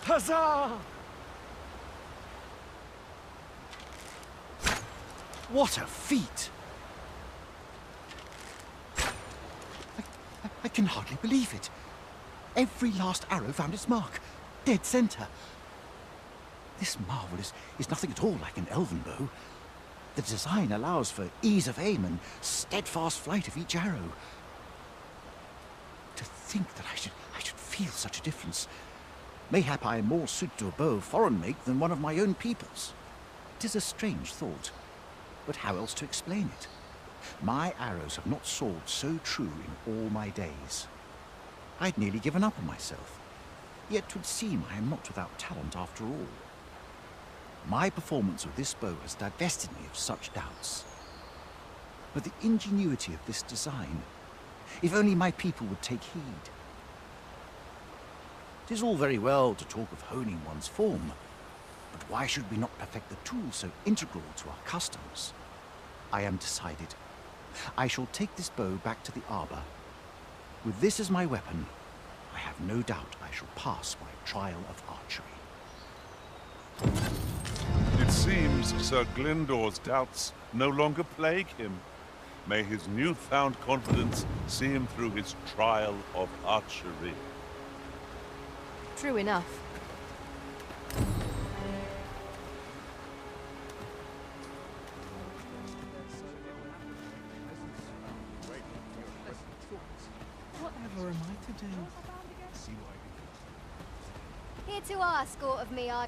Huzzah! What a feat! I can hardly believe it. Every last arrow found its mark. Dead center. This marvel is nothing at all like an elven bow. The design allows for ease of aim and steadfast flight of each arrow. To think that I should feel such a difference. Mayhap I am more suited to a bow of foreign make than one of my own people's. It is a strange thought, but how else to explain it? My arrows have not soared so true in all my days. I'd nearly given up on myself, yet 'twould seem I am not without talent after all. My performance with this bow has divested me of such doubts. But the ingenuity of this design, if only my people would take heed. 'Tis all very well to talk of honing one's form, but why should we not perfect the tool so integral to our customs? I am decided. I shall take this bow back to the arbor. With this as my weapon, I have no doubt I shall pass my trial of archery. It seems Sir Glyndor's doubts no longer plague him. May his newfound confidence see him through his trial of archery. True enough. to see what I Here to ask aught of me, I...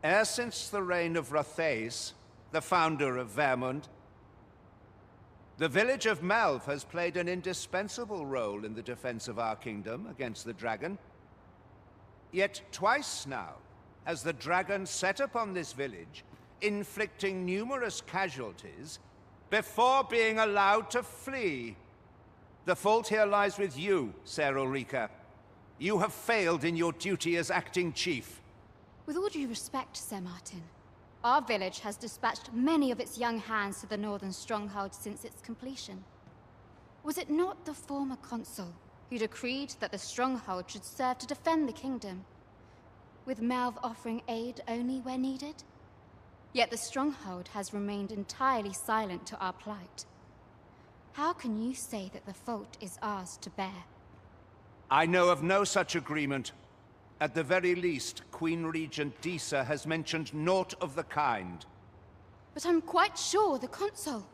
E'er since the reign of Rothace, the founder of Vermund, the village of Melve has played an indispensable role in the defense of our kingdom against the dragon. Yet twice now has the dragon set upon this village, inflicting numerous casualties before being allowed to flee. The fault here lies with you, Ser Ulrika. You have failed in your duty as acting chief. With all due respect, Sir Martin, our village has dispatched many of its young hands to the northern stronghold since its completion. Was it not the former consul who decreed that the stronghold should serve to defend the kingdom, with Melve offering aid only where needed? Yet the stronghold has remained entirely silent to our plight. How can you say that the fault is ours to bear? I know of no such agreement. At the very least, Queen Regent Disa has mentioned naught of the kind. But I'm quite sure the consul...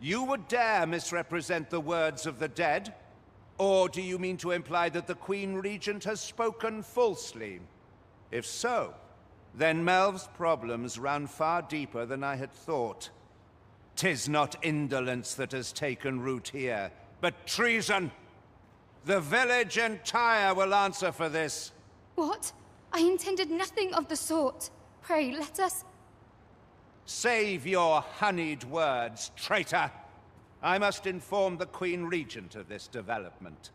You would dare misrepresent the words of the dead? Or do you mean to imply that the Queen Regent has spoken falsely? If so, then Melve's problems run far deeper than I had thought. 'Tis not indolence that has taken root here, but treason. The village entire will answer for this. What? I intended nothing of the sort. Pray, let us... Save your honeyed words, traitor. I must inform the Queen Regent of this development.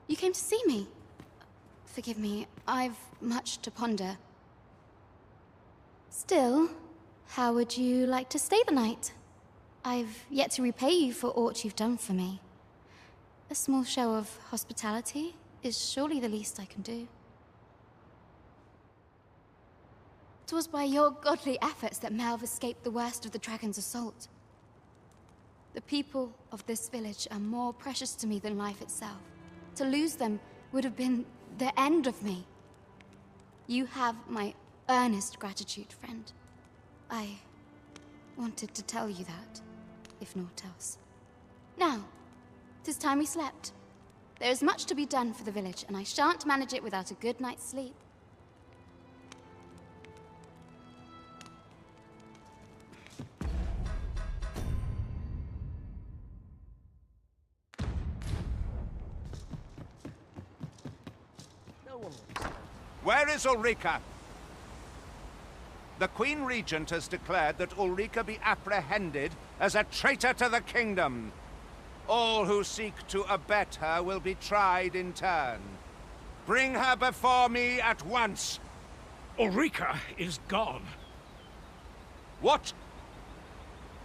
You came to see me? Forgive me, I've much to ponder. Still, how would you like to stay the night? I've yet to repay you for aught you've done for me. A small show of hospitality is surely the least I can do. 'Twas by your godly efforts that Melve escaped the worst of the dragon's assault. The people of this village are more precious to me than life itself. To lose them would have been the end of me. You have my earnest gratitude, friend. I wanted to tell you that, if naught else. Now, 'tis time we slept. There is much to be done for the village, and I shan't manage it without a good night's sleep. Where is Ulrika? The Queen Regent has declared that Ulrika be apprehended as a traitor to the kingdom. All who seek to abet her will be tried in turn. Bring her before me at once. Ulrika is gone. What?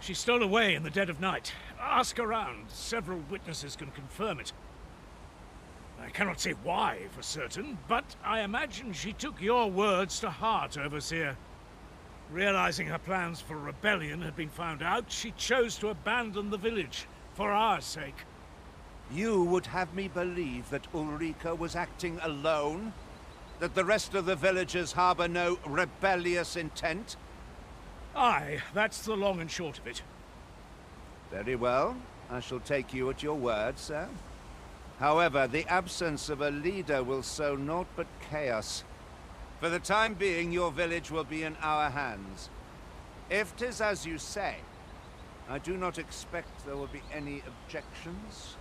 She stole away in the dead of night. Ask around. Several witnesses can confirm it. I cannot say why for certain, but I imagine she took your words to heart, Overseer. Realizing her plans for rebellion had been found out, she chose to abandon the village, for our sake. You would have me believe that Ulrika was acting alone? That the rest of the villagers harbor no rebellious intent? Aye, that's the long and short of it. Very well. I shall take you at your word, sir. However, the absence of a leader will sow naught but chaos. For the time being, your village will be in our hands. If 'tis as you say, I do not expect there will be any objections.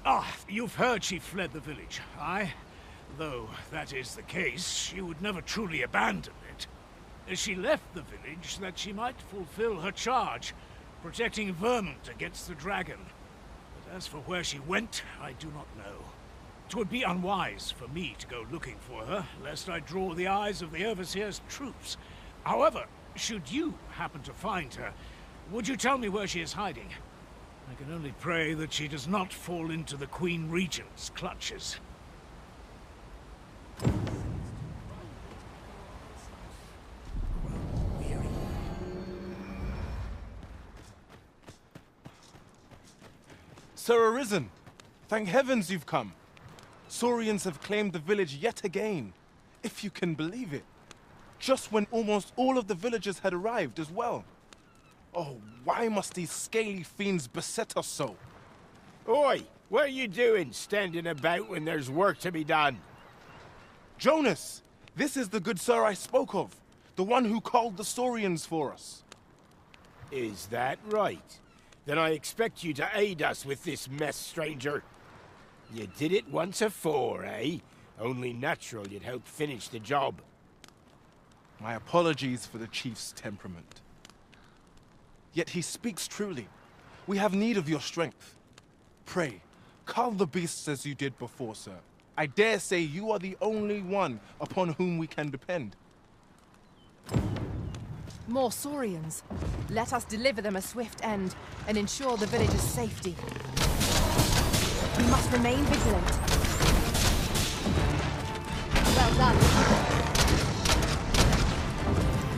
Ah, you've heard she fled the village, aye? Though that is the case, she would never truly abandon it. She left the village that she might fulfill her charge, protecting Vermund against the dragon. But as for where she went, I do not know. It would be unwise for me to go looking for her, lest I draw the eyes of the Overseer's troops. However, should you happen to find her, would you tell me where she is hiding? I can only pray that she does not fall into the Queen Regent's clutches. Sir Arisen, thank heavens you've come. Saurians have claimed the village yet again, if you can believe it. Just when almost all of the villagers had arrived as well. Oh, why must these scaly fiends beset us so? Oi! What are you doing, standing about when there's work to be done? Jonas! This is the good sir I spoke of. The one who called the Saurians for us. Is that right? Then I expect you to aid us with this mess, stranger. You did it once afore, eh? Only natural you'd help finish the job. My apologies for the chief's temperament. Yet he speaks truly. We have need of your strength. Pray, cull the beasts as you did before, sir. I dare say you are the only one upon whom we can depend. More Saurians. Let us deliver them a swift end and ensure the village's safety. We must remain vigilant. Well done.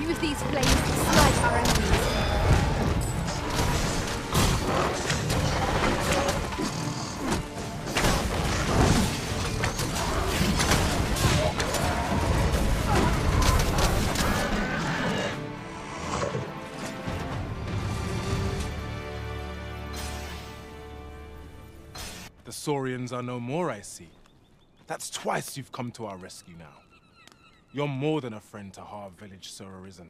Use these flames to smite our enemies. The Saurians are no more, I see. That's twice you've come to our rescue now. You're more than a friend to Har Village, Sir Arisen.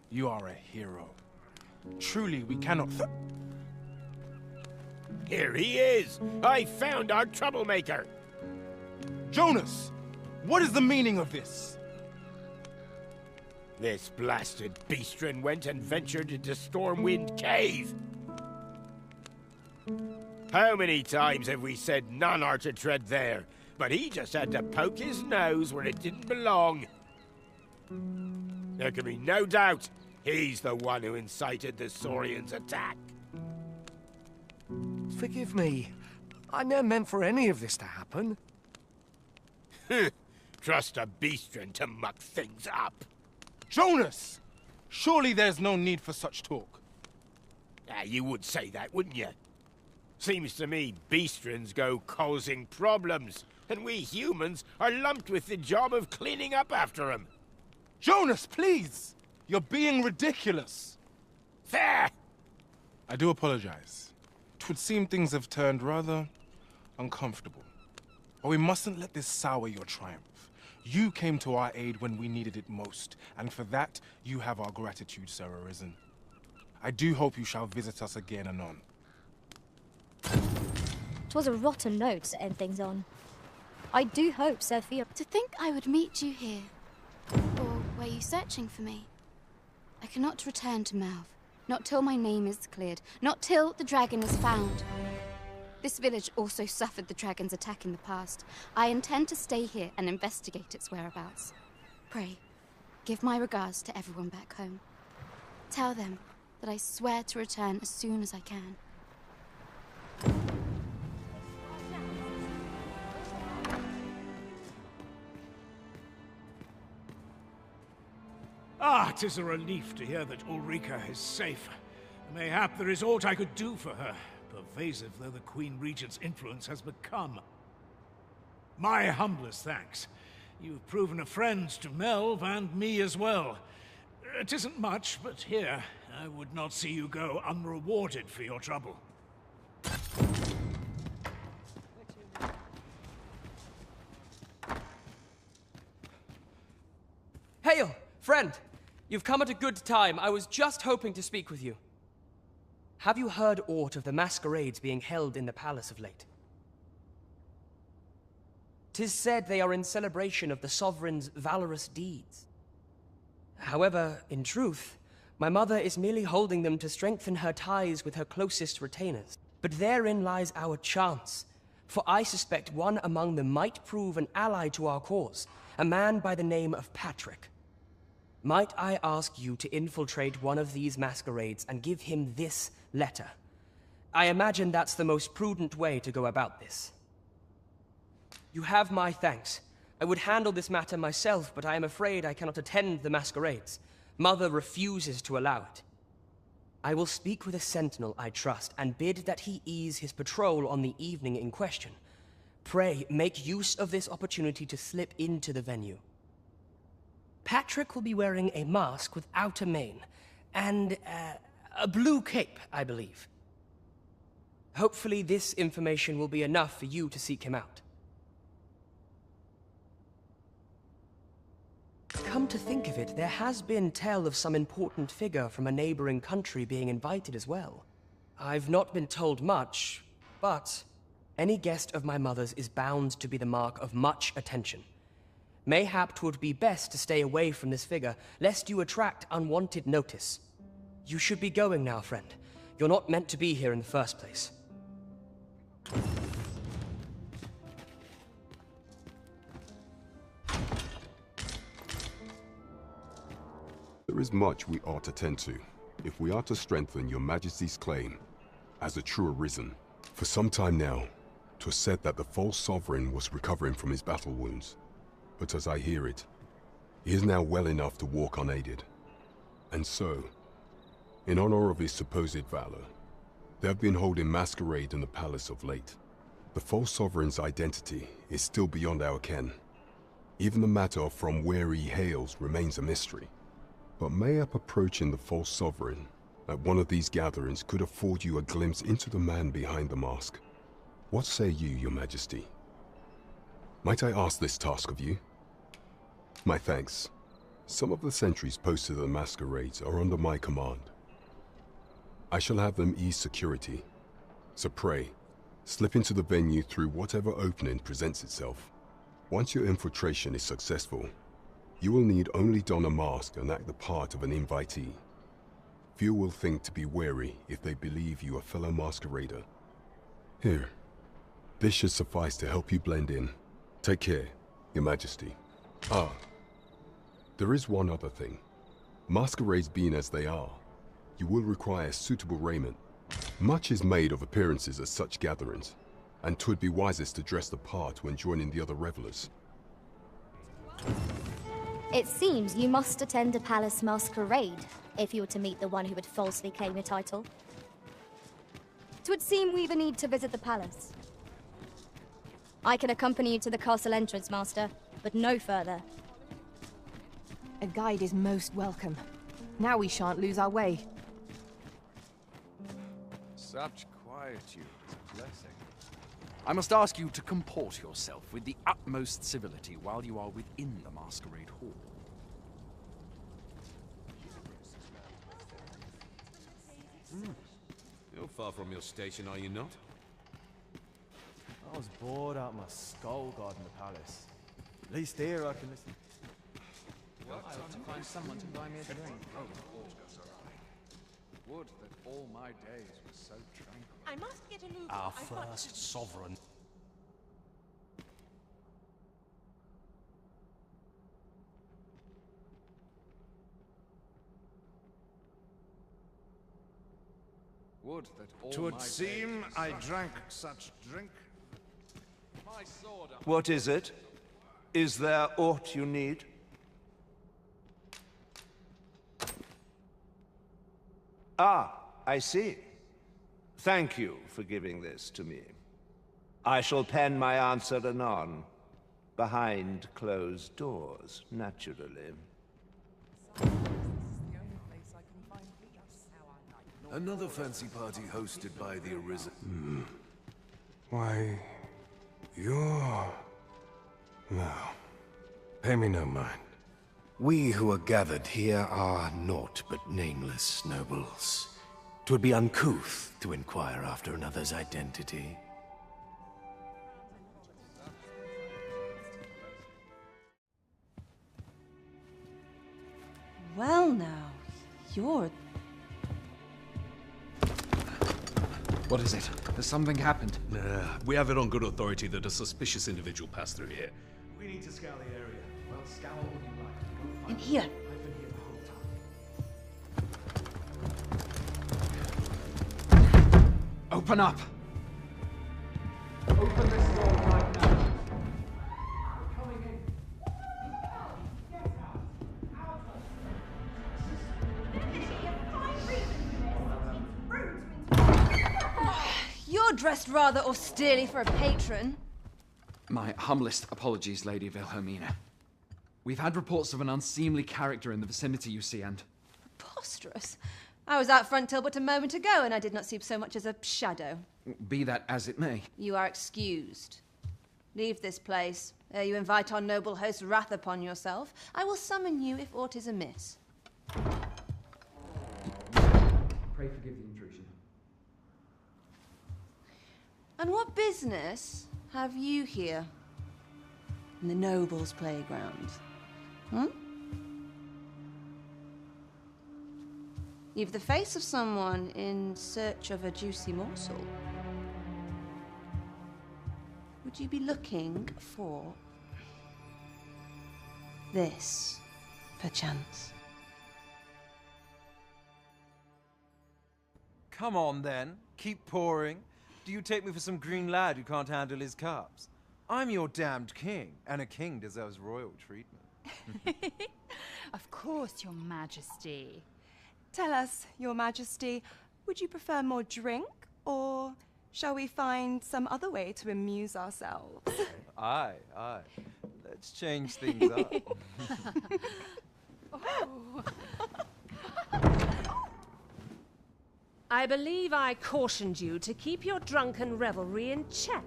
You are a hero. Truly, we cannot Here he is! I found our troublemaker! Jonas! What is the meaning of this? This blasted beastren went and ventured into Stormwind Cave! How many times have we said none are to tread there? But he just had to poke his nose where it didn't belong. There can be no doubt he's the one who incited the Saurians' attack. Forgive me. I never meant for any of this to happen. Trust a beastren to muck things up. Jonas! Surely there's no need for such talk. You would say that, wouldn't you? Seems to me beastrens go causing problems, and we humans are lumped with the job of cleaning up after them. Jonas, please! You're being ridiculous. There! I do apologize. It would seem things have turned rather uncomfortable. But we mustn't let this sour your triumph. You came to our aid when we needed it most, and for that, you have our gratitude, Sir Arisen. I do hope you shall visit us again anon. 'Twas a rotten note to end things on. I do hope Sophia... To think I would meet you here. Or were you searching for me? I cannot return to Malv. Not till my name is cleared. Not till the dragon is found. This village also suffered the dragon's attack in the past. I intend to stay here and investigate its whereabouts. Pray, give my regards to everyone back home. Tell them that I swear to return as soon as I can. Ah, 'tis a relief to hear that Ulrika is safe. Mayhap there is aught I could do for her, pervasive though the Queen Regent's influence has become. My humblest thanks. You've proven a friend to Melv and me as well. It isn't much, but here, I would not see you go unrewarded for your trouble. Hail, friend! You've come at a good time. I was just hoping to speak with you. Have you heard aught of the masquerades being held in the palace of late? 'Tis said they are in celebration of the sovereign's valorous deeds. However, in truth, my mother is merely holding them to strengthen her ties with her closest retainers. But therein lies our chance, for I suspect one among them might prove an ally to our cause, a man by the name of Patrick. Might I ask you to infiltrate one of these masquerades and give him this letter? I imagine that's the most prudent way to go about this. You have my thanks. I would handle this matter myself, but I am afraid I cannot attend the masquerades. Mother refuses to allow it. I will speak with a sentinel I trust, and bid that he ease his patrol on the evening in question. Pray, make use of this opportunity to slip into the venue. Patrick will be wearing a mask without a mane, and a blue cape, I believe. Hopefully this information will be enough for you to seek him out. Come to think of it, there has been tell of some important figure from a neighboring country being invited as well. I've not been told much, but any guest of my mother's is bound to be the mark of much attention. Mayhap 'twould be best to stay away from this figure, lest you attract unwanted notice. You should be going now, friend. You're not meant to be here in the first place. There is much we ought to tend to, if we are to strengthen your Majesty's claim as a true arisen. For some time now, 'twas said that the false sovereign was recovering from his battle wounds. But as I hear it, he is now well enough to walk unaided. And so, in honor of his supposed valor, they have been holding masquerade in the palace of late. The false sovereign's identity is still beyond our ken. Even the matter of from where he hails remains a mystery. But mayhap approaching the false sovereign at one of these gatherings could afford you a glimpse into the man behind the mask. What say you, your majesty? Might I ask this task of you? My thanks. Some of the sentries posted at the masquerades are under my command. I shall have them ease security. So pray, slip into the venue through whatever opening presents itself. Once your infiltration is successful, you will need only don a mask and act the part of an invitee. Few will think to be wary if they believe you a fellow masquerader. Here, this should suffice to help you blend in. Take care, your majesty. Ah, there is one other thing. Masquerades being as they are, you will require suitable raiment. Much is made of appearances at such gatherings, and 'twould be wisest to dress the part when joining the other revelers. It seems you must attend a palace masquerade if you were to meet the one who would falsely claim a title. 'Twould seem we either need to visit the palace. I can accompany you to the castle entrance, Master, but no further. A guide is most welcome. Now we shan't lose our way. Such quietude is a blessing. I must ask you to comport yourself with the utmost civility while you are within the masquerade hall. You're far from your station, are you not? I was bored out my skull guarding the palace. At least here I can listen. Well, I want to find someone to buy me a drink. Would that all my days were so tranquil. I must get a move. Our first sovereign. Would that all Twould my seem days I were drank such drink. My sword. What is it? Is there aught you need? Ah, I see. Thank you for giving this to me. I shall pen my answer anon, behind closed doors, naturally. Another fancy party hosted by the Arisen. Why, you're... No. Pay me no mind. We who are gathered here are naught but nameless nobles. 'Twould be uncouth to inquire after another's identity. Well now, you're... What is it? Has something happened? We have it on good authority that a suspicious individual passed through here. We need to scour the area. Well, scour all you like. Go find In here. I've been here the whole time. Open up! Open this door right now. We're coming in. You're dressed rather austerely for a patron. My humblest apologies, Lady Wilhelmina. We've had reports of an unseemly character in the vicinity, you see, and... Preposterous. I was out front till but a moment ago, and I did not see so much as a shadow. Be that as it may. You are excused. Leave this place, ere you invite our noble host's wrath upon yourself. I will summon you if aught is amiss. Pray forgive the intrusion. And what business have you here? In the nobles' playground? Hmm? You've the face of someone in search of a juicy morsel. Would you be looking for this, perchance? Come on, then. Keep pouring. Do you take me for some green lad who can't handle his cups? I'm your damned king, and a king deserves royal treatment. Of course, Your Majesty. Tell us, Your Majesty, would you prefer more drink, or shall we find some other way to amuse ourselves? Aye. Let's change things up. I believe I cautioned you to keep your drunken revelry in check.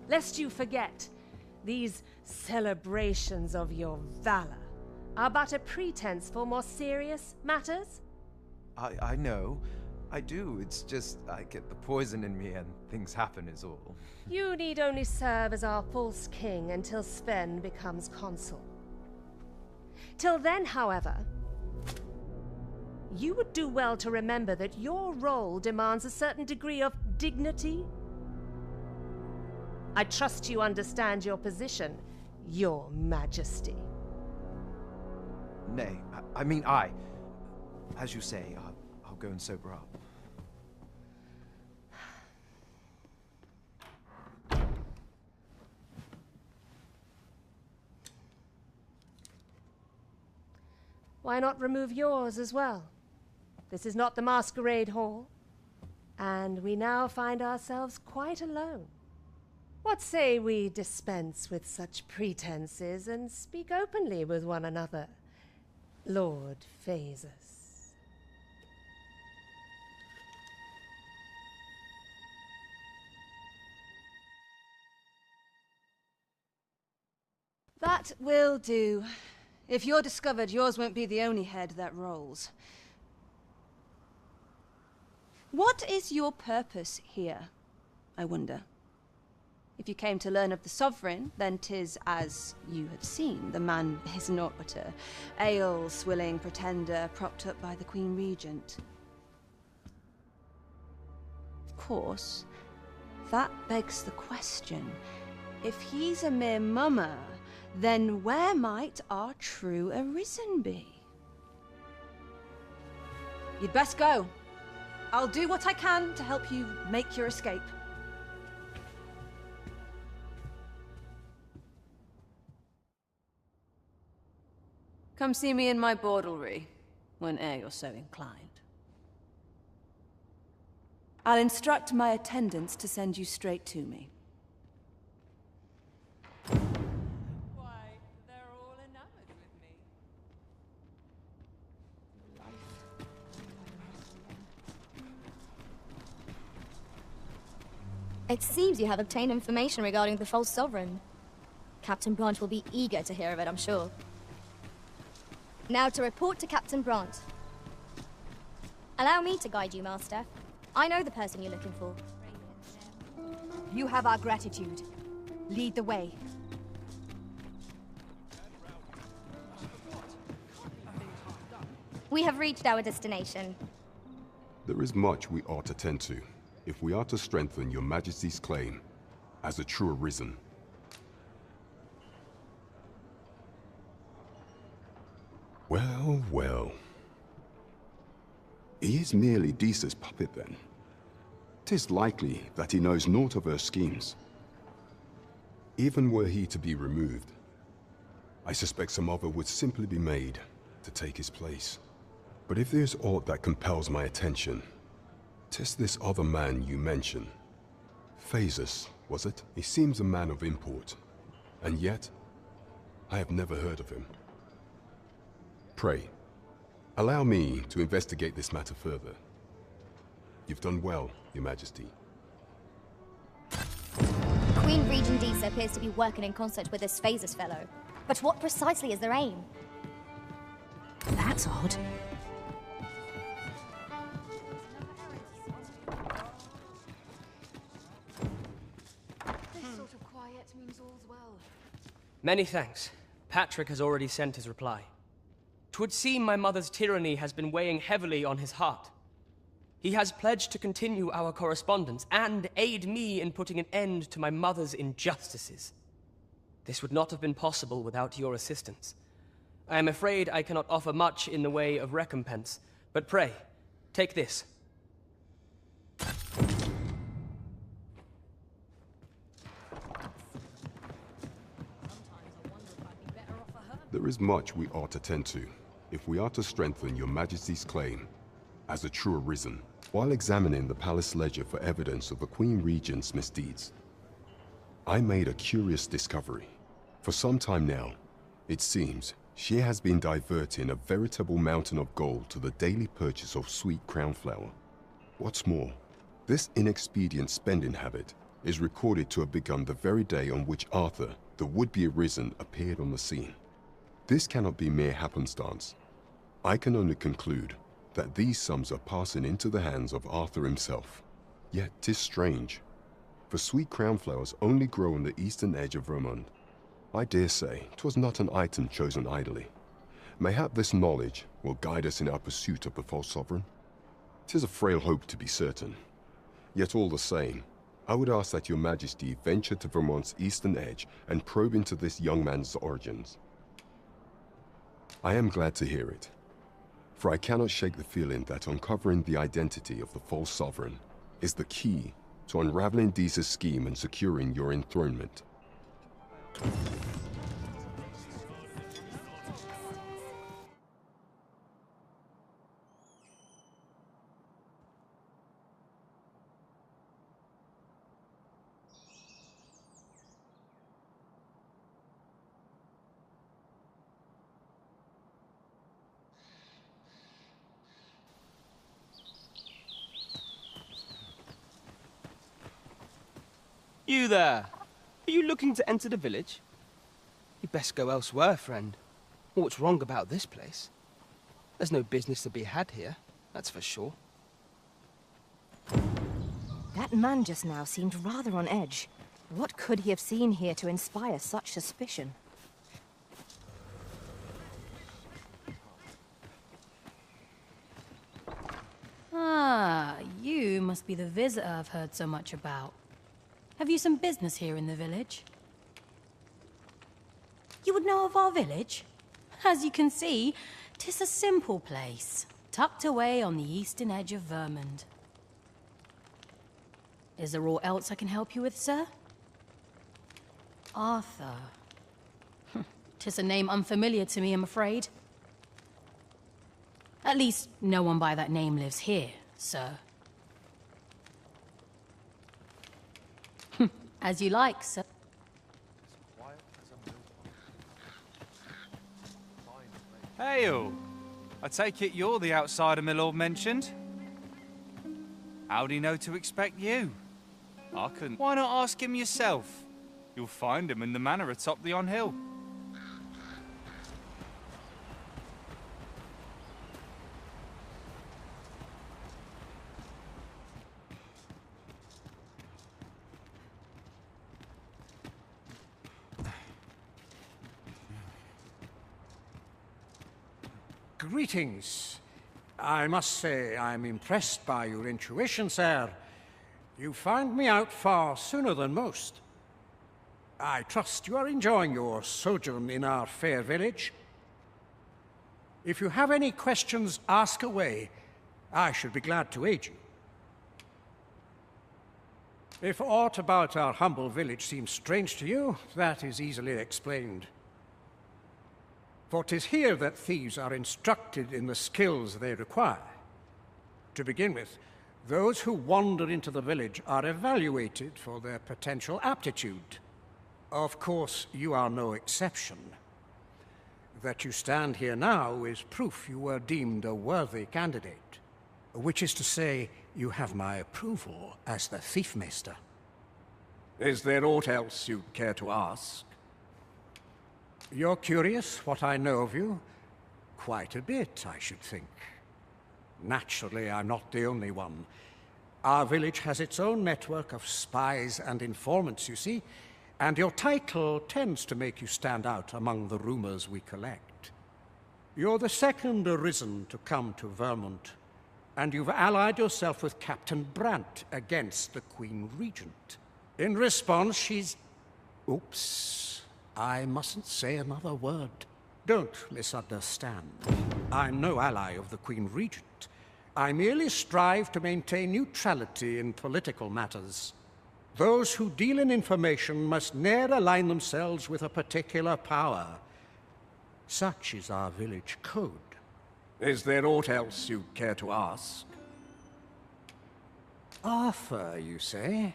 Lest you forget, these celebrations of your valor are but a pretense for more serious matters. I know. I do. It's just I get the poison in me and things happen is all. You need only serve as our false king until Sven becomes consul. Till then, however, you would do well to remember that your role demands a certain degree of dignity. I trust you understand your position, Your Majesty. Nay, as you say, I'll go and sober up. Why not remove yours as well? This is not the masquerade hall, and we now find ourselves quite alone. What say we dispense with such pretenses and speak openly with one another, Lord Phaesus? That will do. If you're discovered, yours won't be the only head that rolls. What is your purpose here, I wonder? If you came to learn of the Sovereign, then 'tis as you had seen. The man is naught but a ale-swilling pretender propped up by the Queen Regent. Of course, that begs the question. If he's a mere mummer, then where might our true Arisen be? You'd best go. I'll do what I can to help you make your escape. Come see me in my bordlery, whene'er you're so inclined. I'll instruct my attendants to send you straight to me. Why, they're all enamored with me. It seems you have obtained information regarding the false sovereign. Captain Brant will be eager to hear of it, I'm sure. Now to report to Captain Brant. Allow me to guide you, Master. I know the person you're looking for. You have our gratitude. Lead the way. We have reached our destination. There is much we ought to tend to, if we are to strengthen your Majesty's claim as a true Arisen. Well, well. He is merely Disa's puppet, then. 'Tis likely that he knows naught of her schemes. Even were he to be removed, I suspect some other would simply be made to take his place. But if there's aught that compels my attention, 'tis this other man you mention, Phaesus was it? He seems a man of import, and yet I have never heard of him. Pray, allow me to investigate this matter further. You've done well, Your Majesty. Queen Regent Disa appears to be working in concert with this Phases fellow. But what precisely is their aim? That's odd. This sort of quiet means all's well. Many thanks. Patrick has already sent his reply. 'Twould seem my mother's tyranny has been weighing heavily on his heart. He has pledged to continue our correspondence and aid me in putting an end to my mother's injustices. This would not have been possible without your assistance. I am afraid I cannot offer much in the way of recompense, but pray, take this. There is much we ought to tend to, if we are to strengthen Your Majesty's claim as a true Arisen, while examining the palace ledger for evidence of the Queen Regent's misdeeds. I made a curious discovery. For some time now, it seems she has been diverting a veritable mountain of gold to the daily purchase of sweet crown flower. What's more, this inexpedient spending habit is recorded to have begun the very day on which Arthur, the would-be Arisen, appeared on the scene. This cannot be mere happenstance. I can only conclude that these sums are passing into the hands of Arthur himself. Yet 'tis strange, for sweet crown flowers only grow on the eastern edge of Vermund. I dare say 'twas not an item chosen idly. Mayhap this knowledge will guide us in our pursuit of the false sovereign. 'Tis a frail hope to be certain. Yet all the same, I would ask that Your Majesty venture to Vermont's eastern edge and probe into this young man's origins. I am glad to hear it, for I cannot shake the feeling that uncovering the identity of the false sovereign is the key to unraveling Disa's scheme and securing your enthronement. You there! Are you looking to enter the village? You'd best go elsewhere, friend. What's wrong about this place? There's no business to be had here, that's for sure. That man just now seemed rather on edge. What could he have seen here to inspire such suspicion? Ah, you must be the visitor I've heard so much about. Have you some business here in the village? You would know of our village? As you can see, 'tis a simple place, tucked away on the eastern edge of Vermund. Is there aught else I can help you with, sir? Arthur. 'Tis a name unfamiliar to me, I'm afraid. At least, no one by that name lives here, sir. As you like, sir. Hail! I take it you're the outsider my lord mentioned? How'd he know to expect you? I couldn't. Why not ask him yourself? You'll find him in the manor atop the on-hill. Greetings. I must say I'm impressed by your intuition, sir. You found me out far sooner than most. I trust you are enjoying your sojourn in our fair village. If you have any questions, ask away. I should be glad to aid you. If aught about our humble village seems strange to you, that is easily explained. For 'tis here that thieves are instructed in the skills they require. To begin with, Those who wander into the village are evaluated for their potential aptitude. Of course, you are no exception. That you stand here now is proof you were deemed a worthy candidate. Which is to say, you have my approval as the Thiefmeister. Is there aught else you'd care to ask? You're curious what I know of you? Quite a bit, I should think. Naturally, I'm not the only one. Our village has its own network of spies and informants, you see, and your title tends to make you stand out among the rumors we collect. You're the second Arisen to come to Vermont, and you've allied yourself with Captain Brant against the Queen Regent. In response, she's... Oops. I mustn't say another word. Don't misunderstand. I'm no ally of the Queen Regent. I merely strive to maintain neutrality in political matters. Those who deal in information must ne'er align themselves with a particular power. Such is our village code. Is there aught else you'd care to ask? Arthur, you say?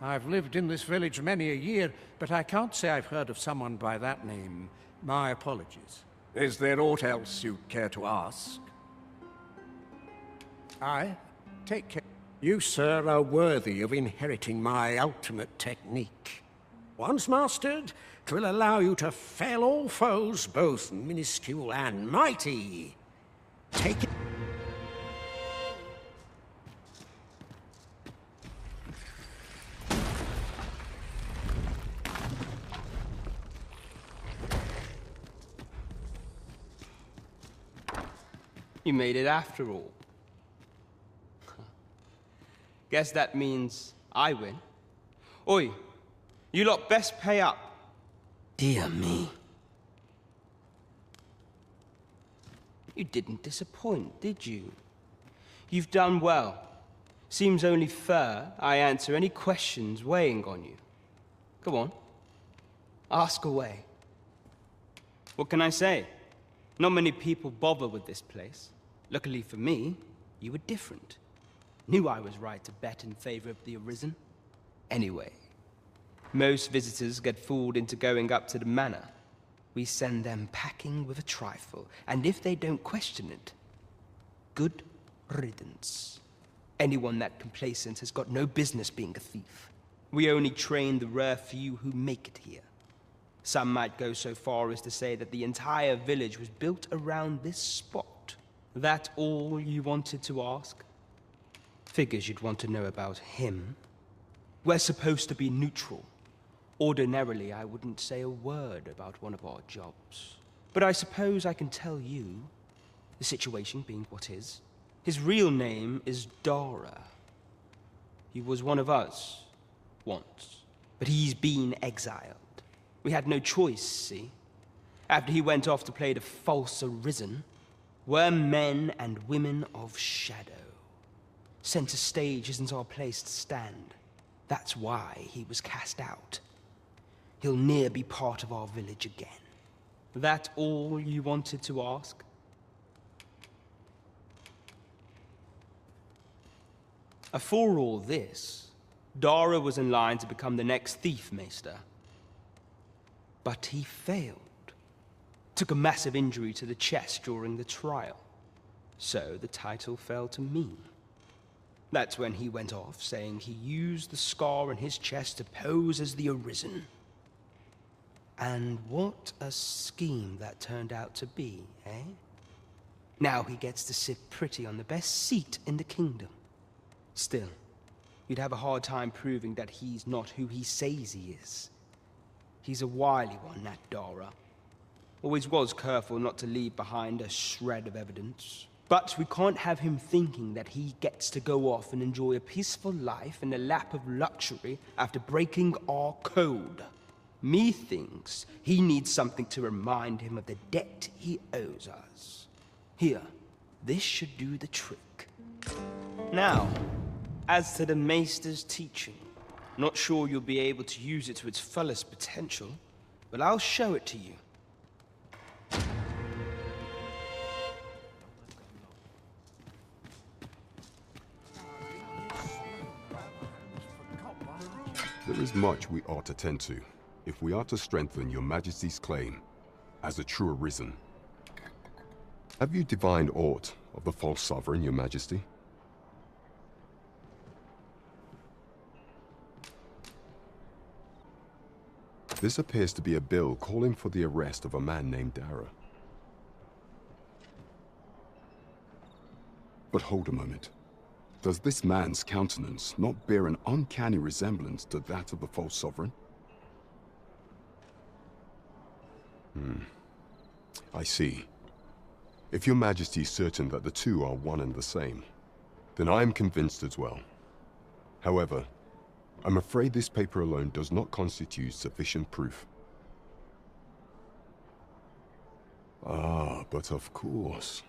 I've lived in this village many a year, but I can't say I've heard of someone by that name. My apologies. Is there aught else you'd care to ask? Aye, take care. You, sir, are worthy of inheriting my ultimate technique. Once mastered, 'twill allow you to fell all foes, both minuscule and mighty. Take it. You made it after all. Guess that means I win. Oi, you lot best pay up. Dear me. You didn't disappoint, did you? You've done well. Seems only fair I answer any questions weighing on you. Go on. Ask away. What can I say? Not many people bother with this place. Luckily for me, you were different. Knew I was right to bet in favor of the Arisen. Anyway, most visitors get fooled into going up to the manor. We send them packing with a trifle, and if they don't question it, good riddance. Anyone that complacent has got no business being a thief. We only train the rare few who make it here. Some might go so far as to say that the entire village was built around this spot. That all you wanted to ask? Figures you'd want to know about him. We're supposed to be neutral. Ordinarily, I wouldn't say a word about one of our jobs. But I suppose I can tell you, the situation being what is. His real name is Dara. He was one of us, once. But he's been exiled. We had no choice, see? After he went off to play the false Arisen, we're men and women of shadow. Center stage isn't our place to stand. That's why he was cast out. He'll ne'er be part of our village again. That all you wanted to ask? For all this, Dara was in line to become the next Thiefmeister. But he failed. Took a massive injury to the chest during the trial. So the title fell to me. That's when he went off, saying he used the scar on his chest to pose as the Arisen. And what a scheme that turned out to be, eh? Now he gets to sit pretty on the best seat in the kingdom. Still, you'd have a hard time proving that he's not who he says he is. He's a wily one, that Dara. Always was careful not to leave behind a shred of evidence. But we can't have him thinking that he gets to go off and enjoy a peaceful life in the lap of luxury after breaking our code. Methinks he needs something to remind him of the debt he owes us. Here, this should do the trick. Now, as to the Maester's teaching, not sure you'll be able to use it to its fullest potential, but I'll show it to you. There is much we ought to tend to, if we are to strengthen your Majesty's claim as a true Arisen. Have you divined aught of the false sovereign, your Majesty? This appears to be a bill calling for the arrest of a man named Dara. But hold a moment. Does this man's countenance not bear an uncanny resemblance to that of the false sovereign? I see. If your Majesty is certain that the two are one and the same, then I am convinced as well. However, I'm afraid this paper alone does not constitute sufficient proof. Ah, but of course.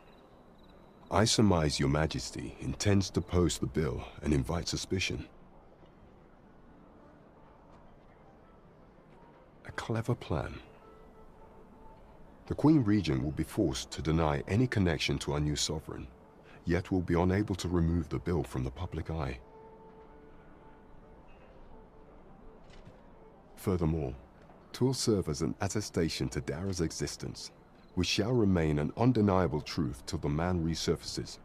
I surmise your Majesty intends to post the bill and invite suspicion. A clever plan. The Queen Regent will be forced to deny any connection to our new sovereign, yet will be unable to remove the bill from the public eye. Furthermore, 'twill serve as an attestation to Dara's existence, which shall remain an undeniable truth till the man resurfaces.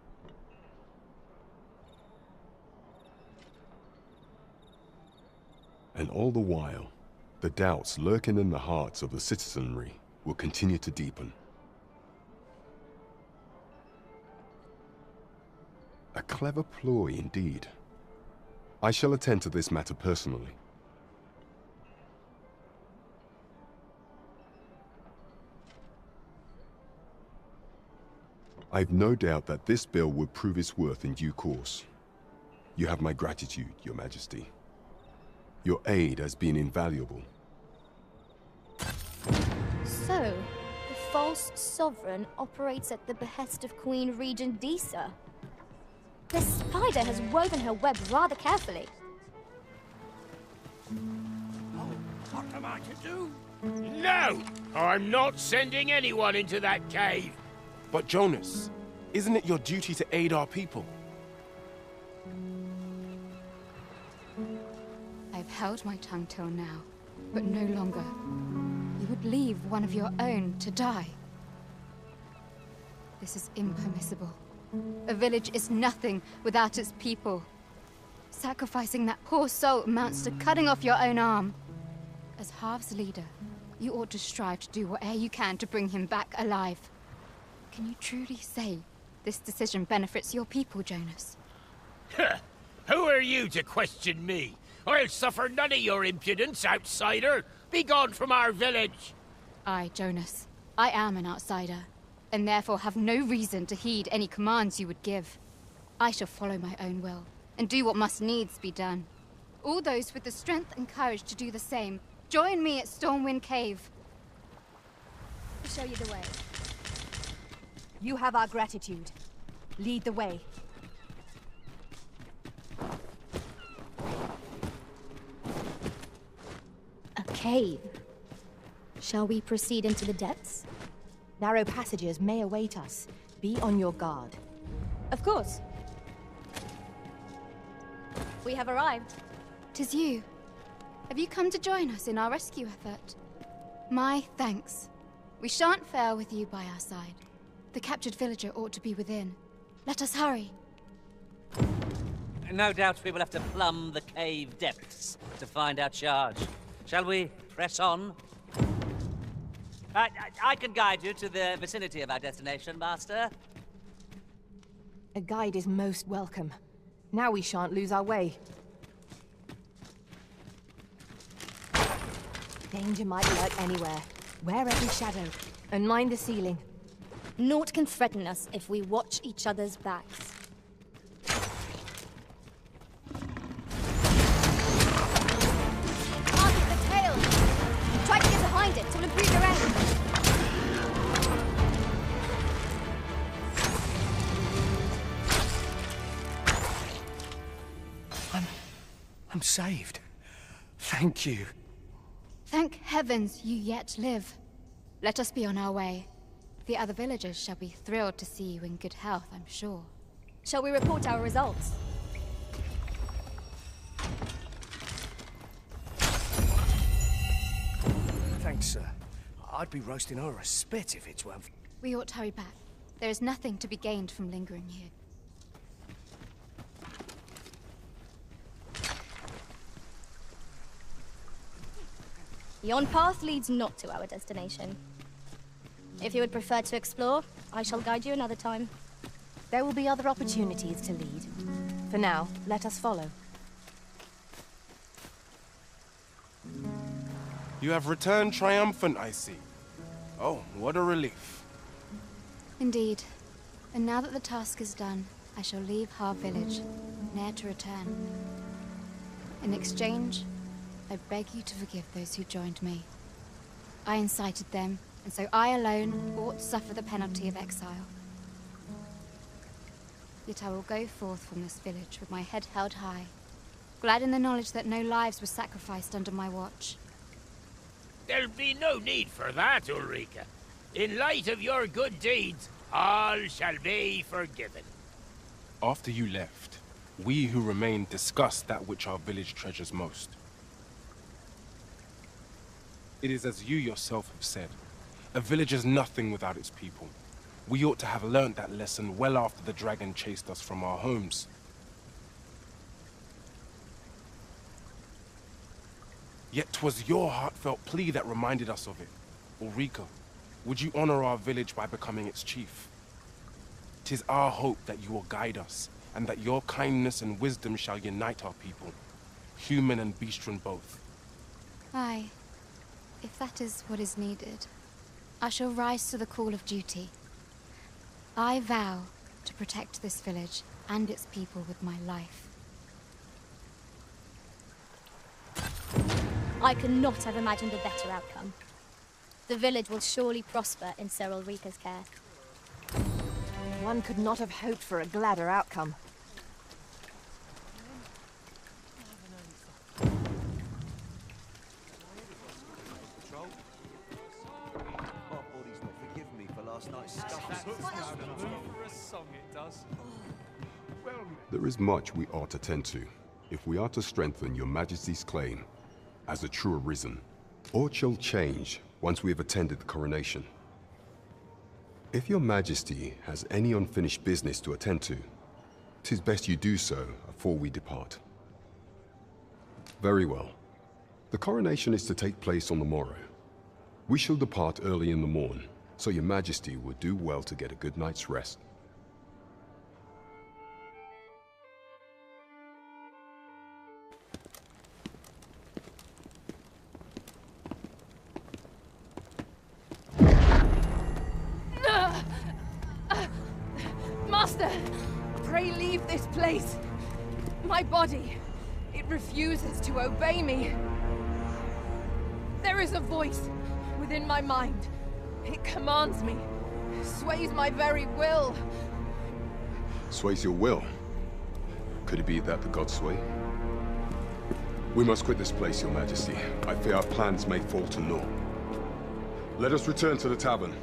And all the while, the doubts lurking in the hearts of the citizenry will continue to deepen. A clever ploy indeed. I shall attend to this matter personally. I've no doubt that this bill will prove its worth in due course. You have my gratitude, Your Majesty. Your aid has been invaluable. So, the false sovereign operates at the behest of Queen Regent Disa. The spider has woven her web rather carefully. What am I to do? No! I'm not sending anyone into that cave! But Jonas, isn't it your duty to aid our people? I've held my tongue till now, but no longer. You would leave one of your own to die. This is impermissible. A village is nothing without its people. Sacrificing that poor soul amounts to cutting off your own arm. As Half's leader, you ought to strive to do whatever you can to bring him back alive. Can you truly say this decision benefits your people, Jonas? Who are you to question me? I'll suffer none of your impudence, outsider! Be gone from our village! I, Jonas, I am an outsider, and therefore have no reason to heed any commands you would give. I shall follow my own will, and do what must needs be done. All those with the strength and courage to do the same, join me at Stormwind Cave. To show you the way. You have our gratitude. Lead the way. A cave. Shall we proceed into the depths? Narrow passages may await us. Be on your guard. Of course. We have arrived. 'Tis you. Have you come to join us in our rescue effort? My thanks. We shan't fail with you by our side. The captured villager ought to be within. Let us hurry. No doubt we will have to plumb the cave depths to find our charge. Shall we press on? I can guide you to the vicinity of our destination, Master. A guide is most welcome. Now we shan't lose our way. Danger might lurk anywhere. Wear every shadow, and mind the ceiling. Naught can threaten us if we watch each other's backs. Target the tail! Try to get behind it to improve your aim. I'm saved. Thank you. Thank heavens you yet live. Let us be on our way. The other villagers shall be thrilled to see you in good health, I'm sure. Shall we report our results? sir. I'd be roasting her a spit if it weren't for... We ought to hurry back. There is nothing to be gained from lingering here. Yon path leads not to our destination. If you would prefer to explore, I shall guide you another time. There will be other opportunities to lead. For now, let us follow. You have returned triumphant, I see. Oh, what a relief. Indeed. And now that the task is done, I shall leave Har village, ne'er to return. In exchange, I beg you to forgive those who joined me. I incited them, and so I alone ought to suffer the penalty of exile. Yet I will go forth from this village with my head held high, glad in the knowledge that no lives were sacrificed under my watch. There'll be no need for that, Ulrika. In light of your good deeds, all shall be forgiven. After you left, we who remained discussed that which our village treasures most. It is as you yourself have said, a village is nothing without its people. We ought to have learnt that lesson well after the dragon chased us from our homes. Yet 'twas your heartfelt plea that reminded us of it. Ulrika, would you honor our village by becoming its chief? 'Tis our hope that you will guide us, and that your kindness and wisdom shall unite our people, human and bestian both. Aye, if that is what is needed, I shall rise to the call of duty. I vow to protect this village and its people with my life. I could not have imagined a better outcome. The village will surely prosper in Sir Ulrika's care. One could not have hoped for a gladder outcome. There is much we ought to tend to, if we are to strengthen your Majesty's claim as a true Arisen. Aught shall change once we have attended the coronation. If your Majesty has any unfinished business to attend to, 'tis best you do so afore we depart. Very well. The coronation is to take place on the morrow. We shall depart early in the morn, so your Majesty would do well to get a good night's rest. Master! Pray leave this place. My body, it refuses to obey me. There is a voice within my mind. It commands me, sways my very will. Sways your will? Could it be that the gods sway? We must quit this place, your Majesty. I fear our plans may fall to naught. Let us return to the tavern.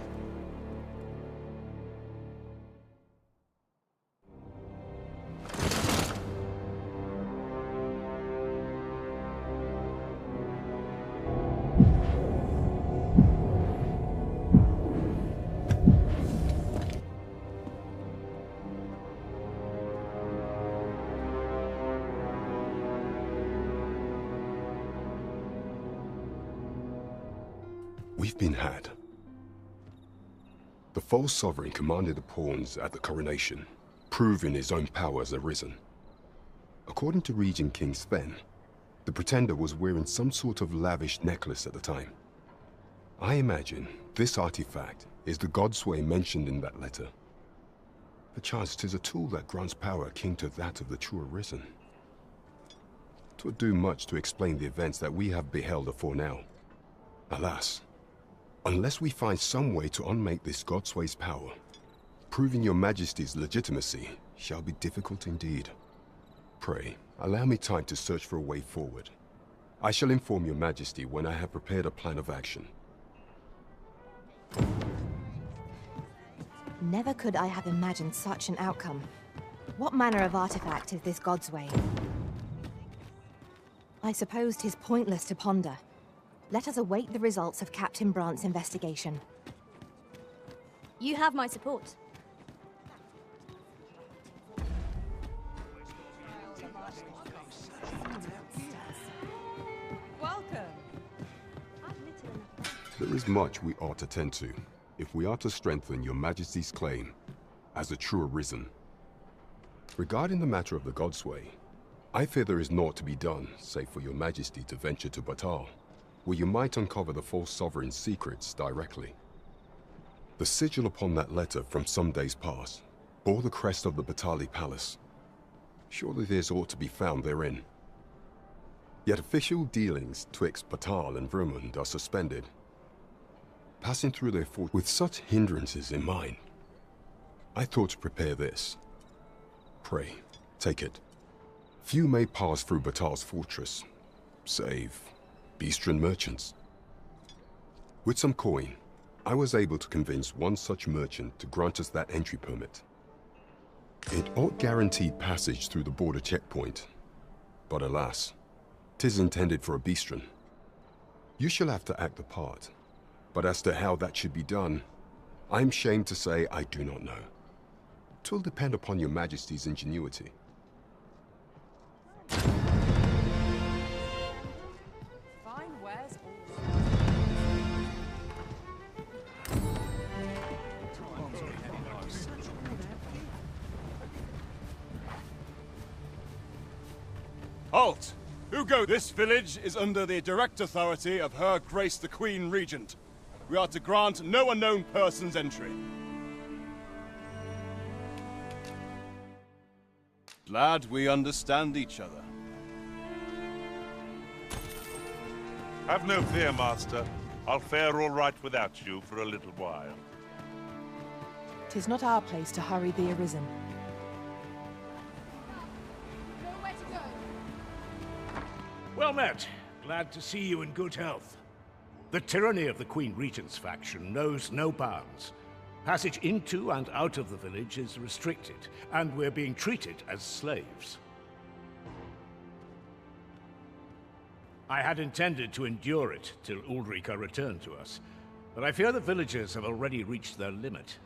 We've been had. The false sovereign commanded the pawns at the coronation, proving his own power as Arisen. According to Regent King Sven, the pretender was wearing some sort of lavish necklace at the time. I imagine this artifact is the Godsway mentioned in that letter. Perchance 'tis a tool that grants power akin to that of the true Arisen. 'Twould do much to explain the events that we have beheld afore now. Alas, unless we find some way to unmake this Godsway's power, proving your Majesty's legitimacy shall be difficult indeed. Pray, allow me time to search for a way forward. I shall inform your Majesty when I have prepared a plan of action. Never could I have imagined such an outcome. What manner of artifact is this Godsway? I suppose 'tis pointless to ponder. Let us await the results of Captain Brant's investigation. You have my support. Welcome. There is much we ought to tend to, if we are to strengthen your Majesty's claim as a true arisen. Regarding the matter of the Godsway, I fear there is naught to be done, save for your Majesty to venture to Batal, where you might uncover the false sovereign's secrets directly. The sigil upon that letter from some days past bore the crest of the Batali Palace. Surely there's aught to be found therein. Yet official dealings twixt Batal and Vermund are suspended, passing through their fort with such hindrances in mind. I thought to prepare this. Pray, take it. Few may pass through Batal's fortress, save Beastren merchants. With some coin, I was able to convince one such merchant to grant us that entry permit. It ought guaranteed passage through the border checkpoint, but alas, 'tis intended for a Beastren. You shall have to act the part, but as to how that should be done, I'm shamed to say I do not know. 'Twill depend upon your Majesty's ingenuity. Fine wares Halt! Who go? This village is under the direct authority of Her Grace the Queen Regent. We are to grant no unknown persons entry. Glad we understand each other. Have no fear, Master. I'll fare all right without you for a little while. 'Tis not our place to hurry the Arisen. Nowhere to go. Well met. Glad to see you in good health. The tyranny of the Queen Regent's faction knows no bounds. Passage into and out of the village is restricted, and we're being treated as slaves. I had intended to endure it till Ulrika returned to us, but I fear the villagers have already reached their limit.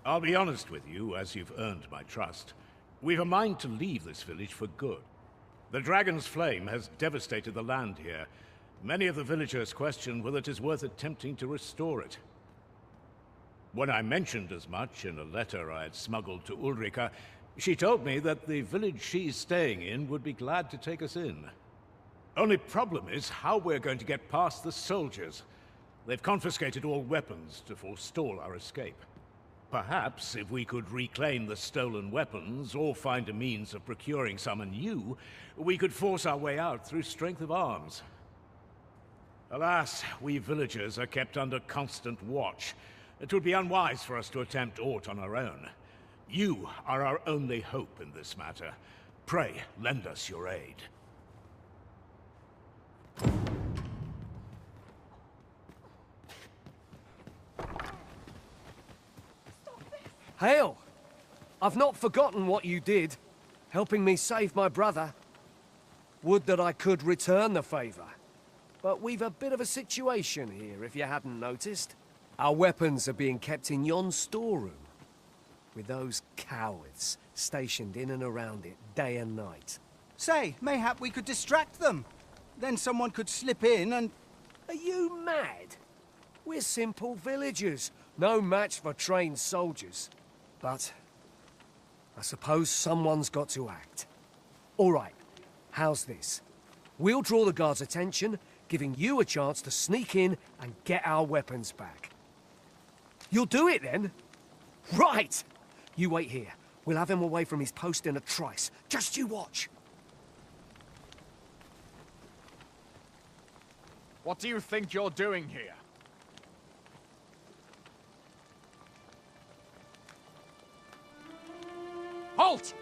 I'll be honest with you, as you've earned my trust. We've a mind to leave this village for good. The Dragon's Flame has devastated the land here. Many of the villagers question whether it is worth attempting to restore it. When I mentioned as much in a letter I had smuggled to Ulrika, she told me that the village she's staying in would be glad to take us in. Only problem is how we're going to get past the soldiers. They've confiscated all weapons to forestall our escape. Perhaps if we could reclaim the stolen weapons, or find a means of procuring some anew, we could force our way out through strength of arms. Alas, we villagers are kept under constant watch. It would be unwise for us to attempt aught on our own. You are our only hope in this matter. Pray, lend us your aid. Hail! I've not forgotten what you did, helping me save my brother. Would that I could return the favor. But we've a bit of a situation here, if you hadn't noticed. Our weapons are being kept in yon storeroom, with those cowards stationed in and around it day and night. Say, mayhap we could distract them. Then someone could slip in and... Are you mad? We're simple villagers, no match for trained soldiers. But I suppose someone's got to act. All right, how's this? We'll draw the guards' attention, giving you a chance to sneak in and get our weapons back. You'll do it then? Right! You wait here. We'll have him away from his post in a trice. Just you watch. What do you think you're doing here? Halt!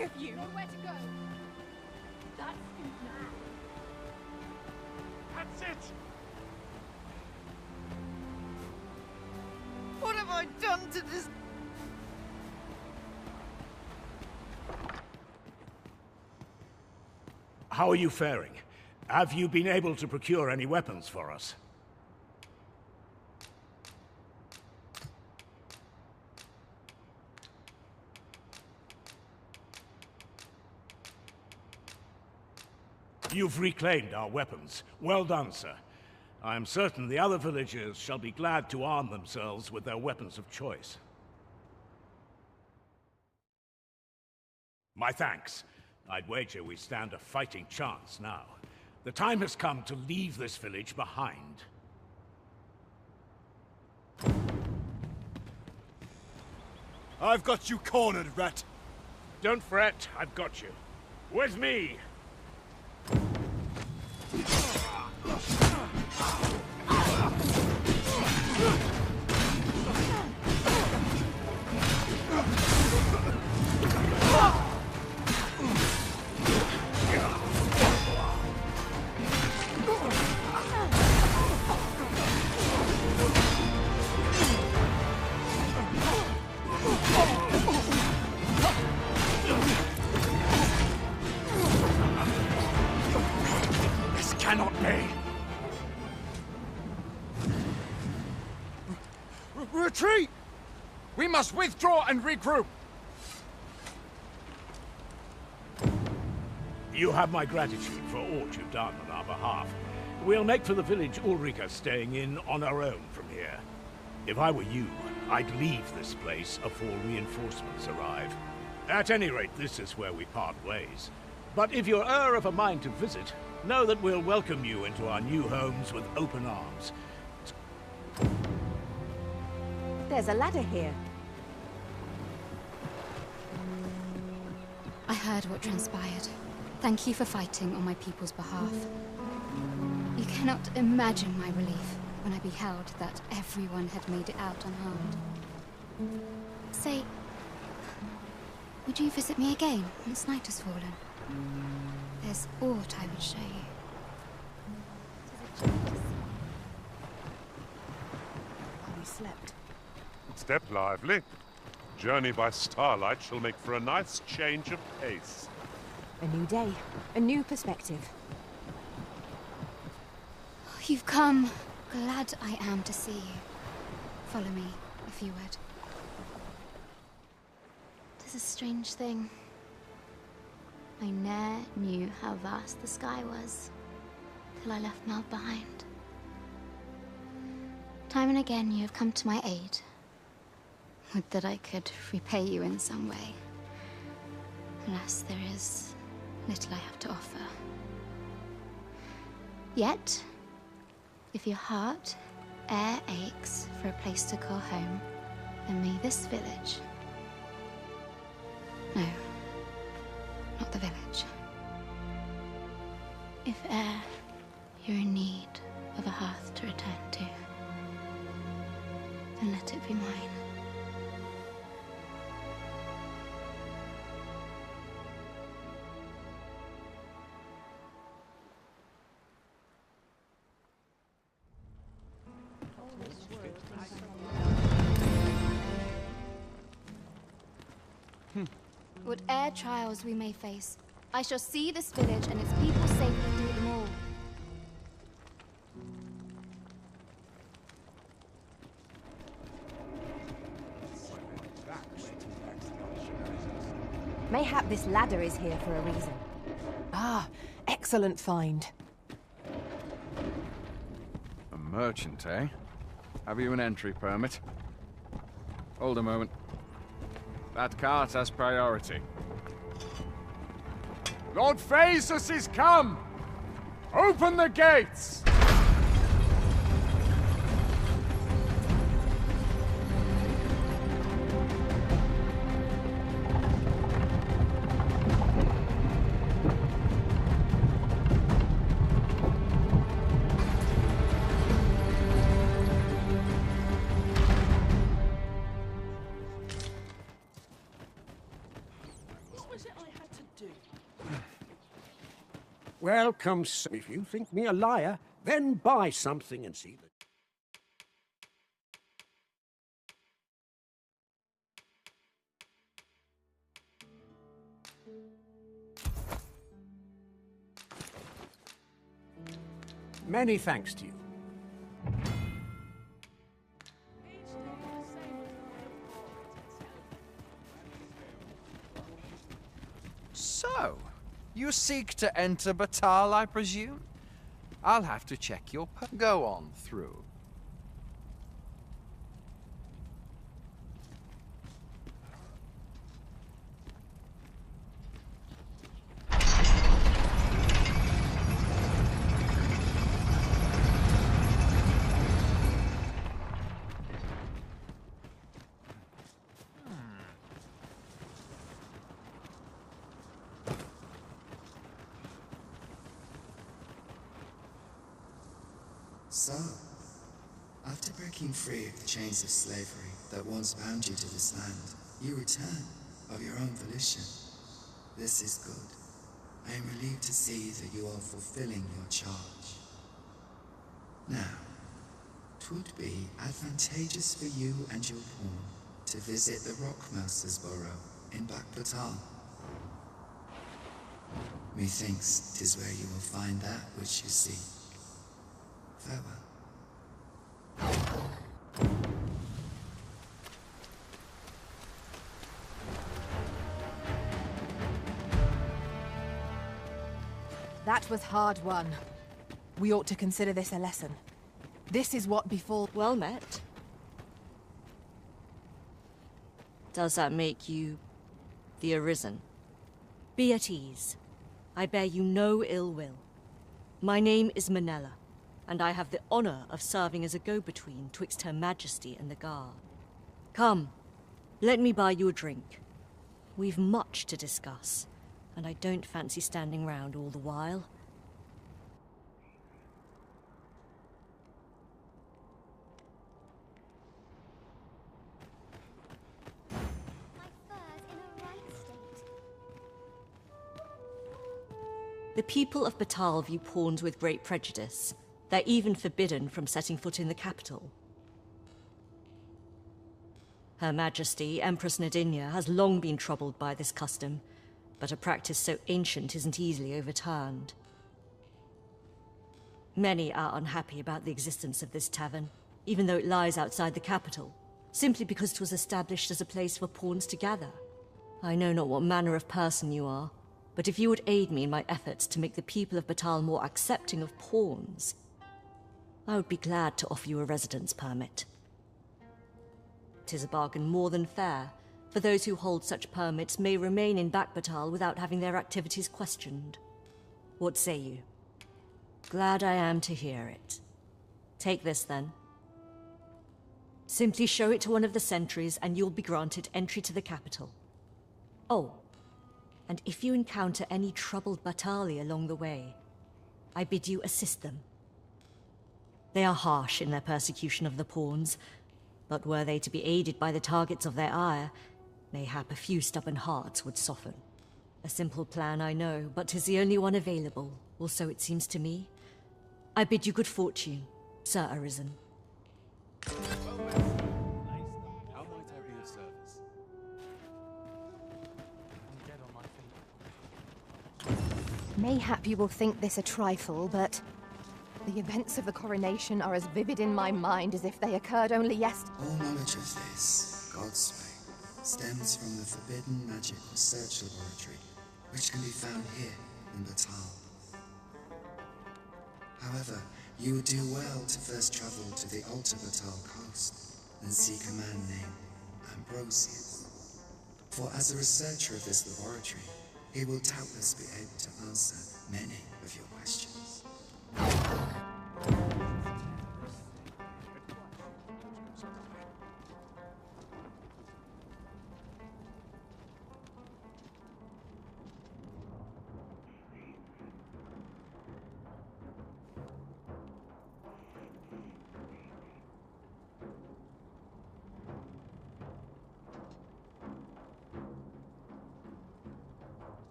beg of you. Nowhere to go. That's That's it! What have I done to this? How are you faring? Have you been able to procure any weapons for us? You've reclaimed our weapons. Well done, sir. I am certain the other villagers shall be glad to arm themselves with their weapons of choice. My thanks. I'd wager we stand a fighting chance now. The time has come to leave this village behind. I've got you cornered, rat. Don't fret, I've got you. With me! This cannot be! Retreat! We must withdraw and regroup! You have my gratitude for all you've done on our behalf. We'll make for the village Ulrika staying in on our own from here. If I were you, I'd leave this place afore reinforcements arrive. At any rate, this is where we part ways. But if you're of a mind to visit, know that we'll welcome you into our new homes with open arms. There's a ladder here. I heard what transpired. Thank you for fighting on my people's behalf. You cannot imagine my relief when I beheld that everyone had made it out unharmed. Say, would you visit me again once night has fallen? There's aught I would show you. We slept. Step lively. Journey by starlight shall make for a nice change of pace. A new day, a new perspective. You've come. Glad I am to see you. Follow me, if you would. 'Tis a strange thing. I ne'er knew how vast the sky was, till I left Mal behind. Time and again you have come to my aid. Would that I could repay you in some way. Alas, there is little I have to offer. Yet, if your heart e'er aches for a place to call home, then may this village... No, not the village. If e'er you're in need of a hearth to return to, then let it be mine. Whate'er trials we may face, I shall see this village and its people safely through them all. Mayhap this ladder is here for a reason. Ah, excellent find. A merchant, eh? Have you an entry permit? Hold a moment. That cart has priority. Lord Phaesus is come! Open the gates! What was it I Welcome, sir. If you think me a liar, then buy something and see that. Many thanks to you. So, you seek to enter Batal, I presume? I'll have to check your Go on through. So, after breaking free of the chains of slavery that once bound you to this land, you return of your own volition. This is good. I am relieved to see that you are fulfilling your charge. Now, 'twould be advantageous for you and your pawn to visit the Rockmaster's Burrow in Batal. Methinks 'tis where you will find that which you seek. Farewell. That was hard won. We ought to consider this a lesson. This is what befall— Well met. Does that make you the Arisen? Be at ease. I bear you no ill will. My name is Manella, and I have the honor of serving as a go-between twixt Her Majesty and the Guard. Come, let me buy you a drink. We've much to discuss, and I don't fancy standing round all the while. The people of Batal view pawns with great prejudice. They're even forbidden from setting foot in the capital. Her Majesty, Empress Nadinia, has long been troubled by this custom, but a practice so ancient isn't easily overturned. Many are unhappy about the existence of this tavern, even though it lies outside the capital, simply because it was established as a place for pawns to gather. I know not what manner of person you are, but if you would aid me in my efforts to make the people of Batal more accepting of pawns, I would be glad to offer you a residence permit. 'Tis a bargain more than fair, for those who hold such permits may remain in Batal without having their activities questioned. What say you? Glad I am to hear it. Take this, then. Simply show it to one of the sentries, and you'll be granted entry to the capital. Oh, and if you encounter any troubled Batali along the way, I bid you assist them. They are harsh in their persecution of the pawns, but were they to be aided by the targets of their ire, mayhap a few stubborn hearts would soften. A simple plan, I know, but 'tis the only one available, or so it seems to me. I bid you good fortune, Sir Arisen. How might I be of service? Mayhap you will think this a trifle, but the events of the coronation are as vivid in my mind as if they occurred only yesterday. All knowledge of this, God's way, stems from the forbidden magic research laboratory, which can be found here in Batal. However, you would do well to first travel to the Alta Batal coast and seek a man named Ambrosius. For as a researcher of this laboratory, he will doubtless be able to answer many of your questions.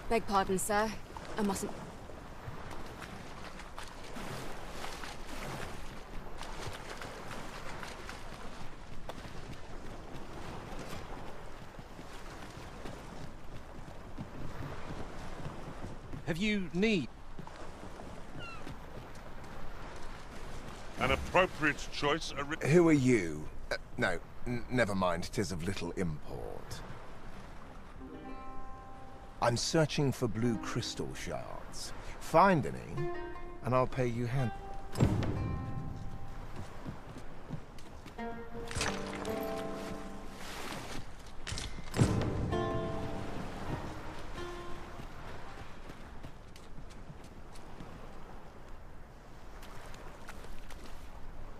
Beg pardon, sir. I mustn't... Have you need... An appropriate choice... Who are you? No, never mind. 'Tis of little import. I'm searching for blue crystal shards. Find any, and I'll pay you hand...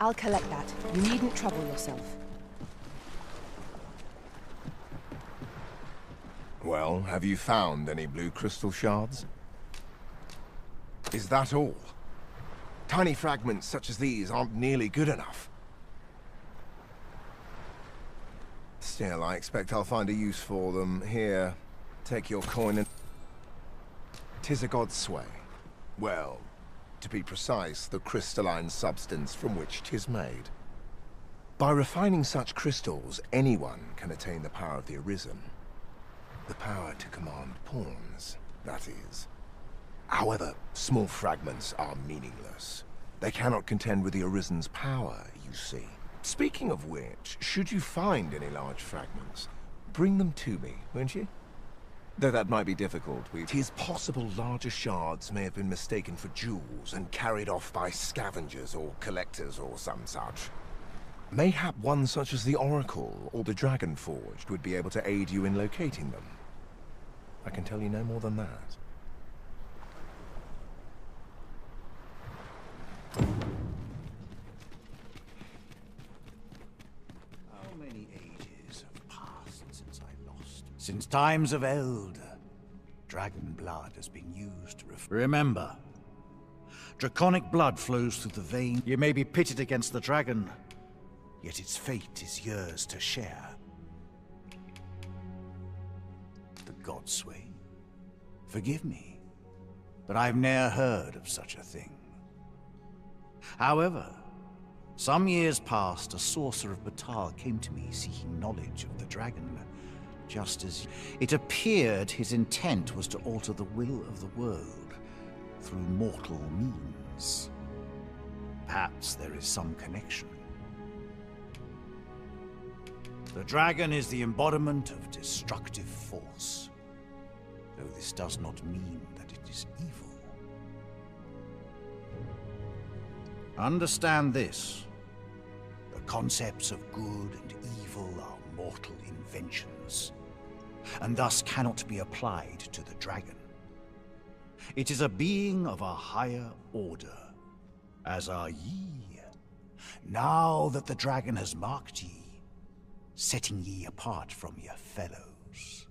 I'll collect that. You needn't trouble yourself. Well, have you found any blue crystal shards? Is that all? Tiny fragments such as these aren't nearly good enough. Still, I expect I'll find a use for them. Here, take your coin and... 'Tis a god's sway. Well, to be precise, the crystalline substance from which 'tis made. By refining such crystals, anyone can attain the power of the Arisen. The power to command pawns, that is. However, small fragments are meaningless. They cannot contend with the Arisen's power, you see. Speaking of which, should you find any large fragments, bring them to me, won't you? Though that might be difficult, it is possible larger shards may have been mistaken for jewels and carried off by scavengers or collectors or some such. Mayhap one such as the Oracle or the Dragon Forged would be able to aid you in locating them. I can tell you no more than that. How many ages have passed since I lost? Since times of Eld, dragon blood has been used to remember. Draconic blood flows through the vein. You may be pitted against the dragon, yet its fate is yours to share. The Godsway. Forgive me, but I've ne'er heard of such a thing. However, some years past, a sorcerer of Batar came to me seeking knowledge of the dragon. Just as it appeared his intent was to alter the will of the world through mortal means. Perhaps there is some connection. The dragon is the embodiment of destructive force, though this does not mean that it is evil. Understand this. The concepts of good and evil are mortal inventions, and thus cannot be applied to the dragon. It is a being of a higher order, as are ye. Now that the dragon has marked ye, setting ye apart from your fellows.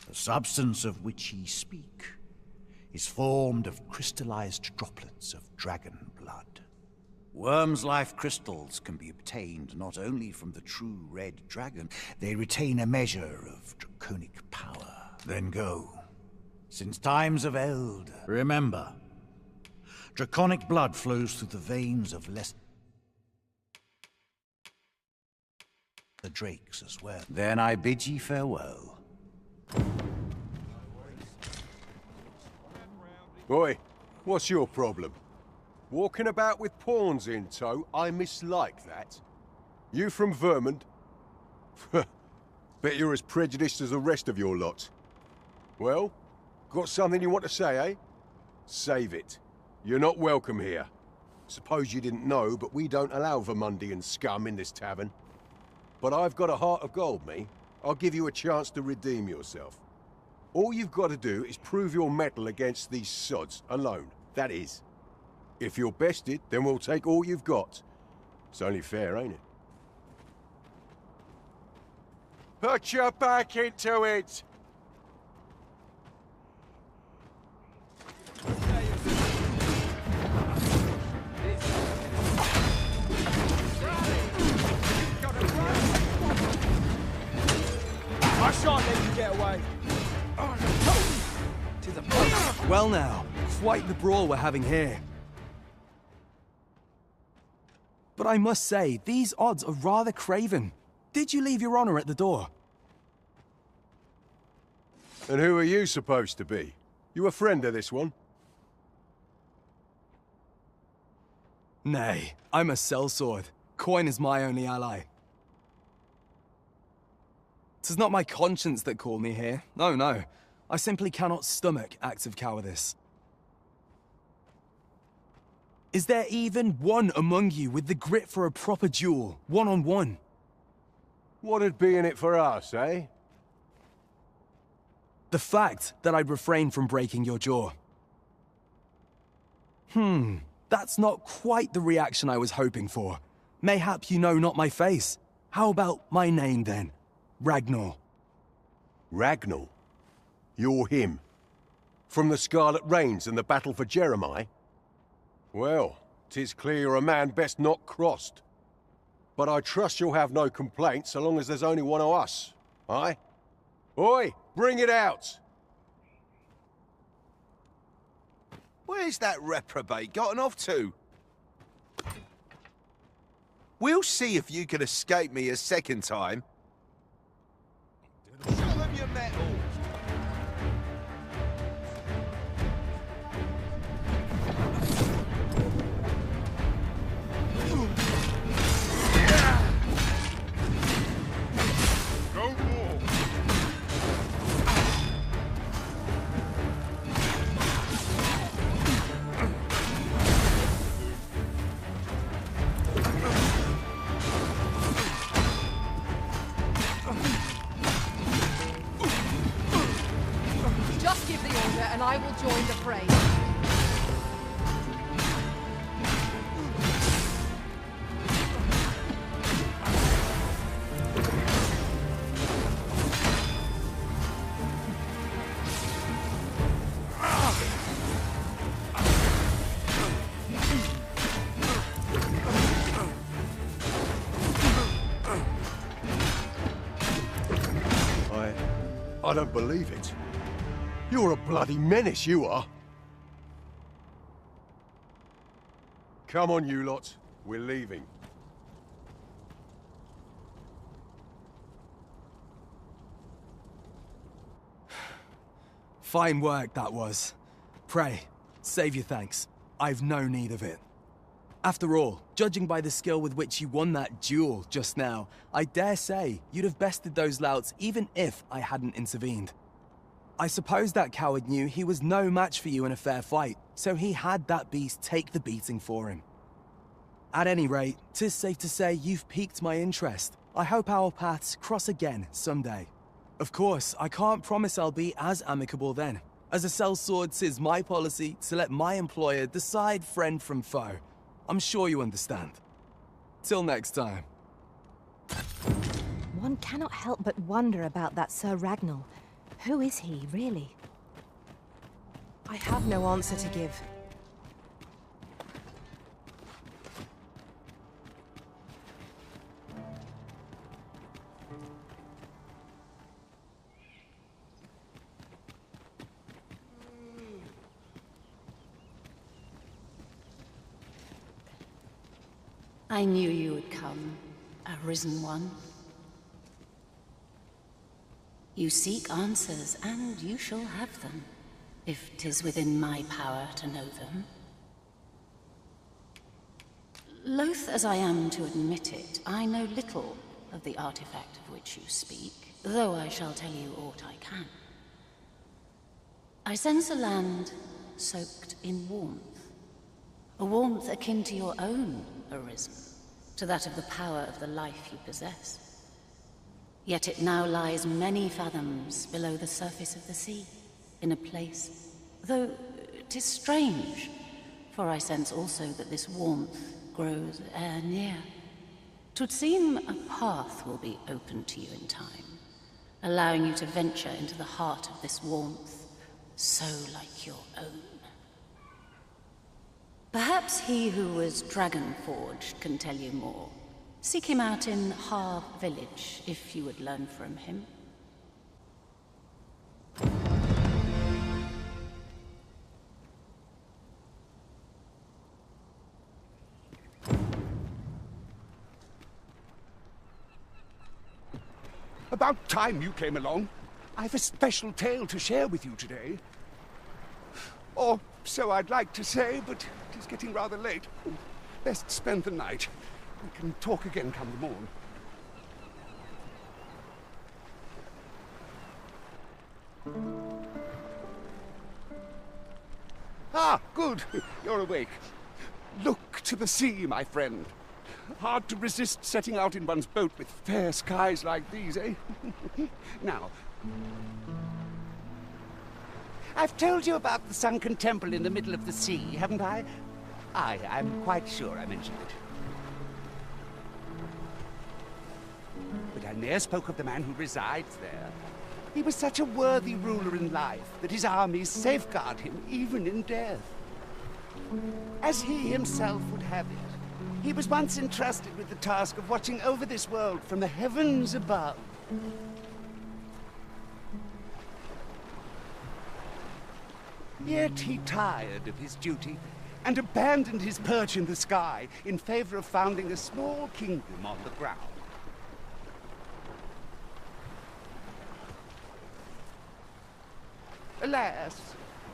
The substance of which ye speak is formed of crystallized droplets of dragon blood. Worm's life crystals can be obtained not only from the true red dragon, they retain a measure of draconic power. Then go. Since times of Eld, remember, draconic blood flows through the veins of the drakes as well. Then I bid ye farewell. Oi, what's your problem? Walking about with pawns in tow, I mislike that. You from Vermont? Bet you're as prejudiced as the rest of your lot. Well, got something you want to say, eh? Save it. You're not welcome here. Suppose you didn't know, but we don't allow Vermundian scum in this tavern. But I've got a heart of gold, me. I'll give you a chance to redeem yourself. All you've got to do is prove your mettle against these sods, alone. That is. If you're bested, then we'll take all you've got. It's only fair, ain't it? Put your back into it! shan't let you get away. To the front. Well now, quite the brawl we're having here. But I must say, these odds are rather craven. Did you leave your honor at the door? And who are you supposed to be? You a friend of this one? Nay, I'm a sellsword. Coin is my only ally. 'Tis not my conscience that called me here. No, no. I simply cannot stomach acts of cowardice. Is there even one among you with the grit for a proper duel, one-on-one? What'd be in it for us, eh? The fact that I'd refrain from breaking your jaw. That's not quite the reaction I was hoping for. Mayhap you know not my face. How about my name then? Ragnar. Ragnar? You're him? From the Scarlet Rains and the battle for Jeremiah? Well, 'tis clear you're a man best not crossed. But I trust you'll have no complaints so long as there's only one of us, aye? Oi, bring it out! Where's that reprobate gotten off to? We'll see if you can escape me a second time. Show them your metal! And I will join the fray. I don't believe it. You're a bloody menace, you are. Come on, you lot. We're leaving. Fine work, that was. Pray, save your thanks. I've no need of it. After all, judging by the skill with which you won that duel just now, I dare say you'd have bested those louts even if I hadn't intervened. I suppose that coward knew he was no match for you in a fair fight, so he had that beast take the beating for him. At any rate, 'tis safe to say you've piqued my interest. I hope our paths cross again someday. Of course, I can't promise I'll be as amicable then. As a sellsword, 'tis my policy to let my employer decide friend from foe. I'm sure you understand. Till next time. One cannot help but wonder about that Sir Ragnar. Who is he, really? I have no answer to give. I knew you would come, a risen one. You seek answers, and you shall have them, if 'tis within my power to know them. Loath as I am to admit it, I know little of the artifact of which you speak, though I shall tell you aught I can. I sense a land soaked in warmth, a warmth akin to your own, Arisen, to that of the power of the life you possess. Yet it now lies many fathoms below the surface of the sea, in a place, though 'tis strange, for I sense also that this warmth grows e'er near. 'Twould seem a path will be open to you in time, allowing you to venture into the heart of this warmth, so like your own. Perhaps he who was dragon-forged can tell you more. Seek him out in Harv village, if you would learn from him. About time you came along. I've a special tale to share with you today. Or so I'd like to say, but it is getting rather late. Best spend the night. We can talk again come the morn. Ah, good. You're awake. Look to the sea, my friend. Hard to resist setting out in one's boat with fair skies like these, eh? Now, I've told you about the sunken temple in the middle of the sea, haven't I? I'm quite sure I mentioned it. But I ne'er spoke of the man who resides there. He was such a worthy ruler in life that his armies safeguard him even in death. As he himself would have it, he was once entrusted with the task of watching over this world from the heavens above. Yet he tired of his duty and abandoned his perch in the sky in favor of founding a small kingdom on the ground. Alas,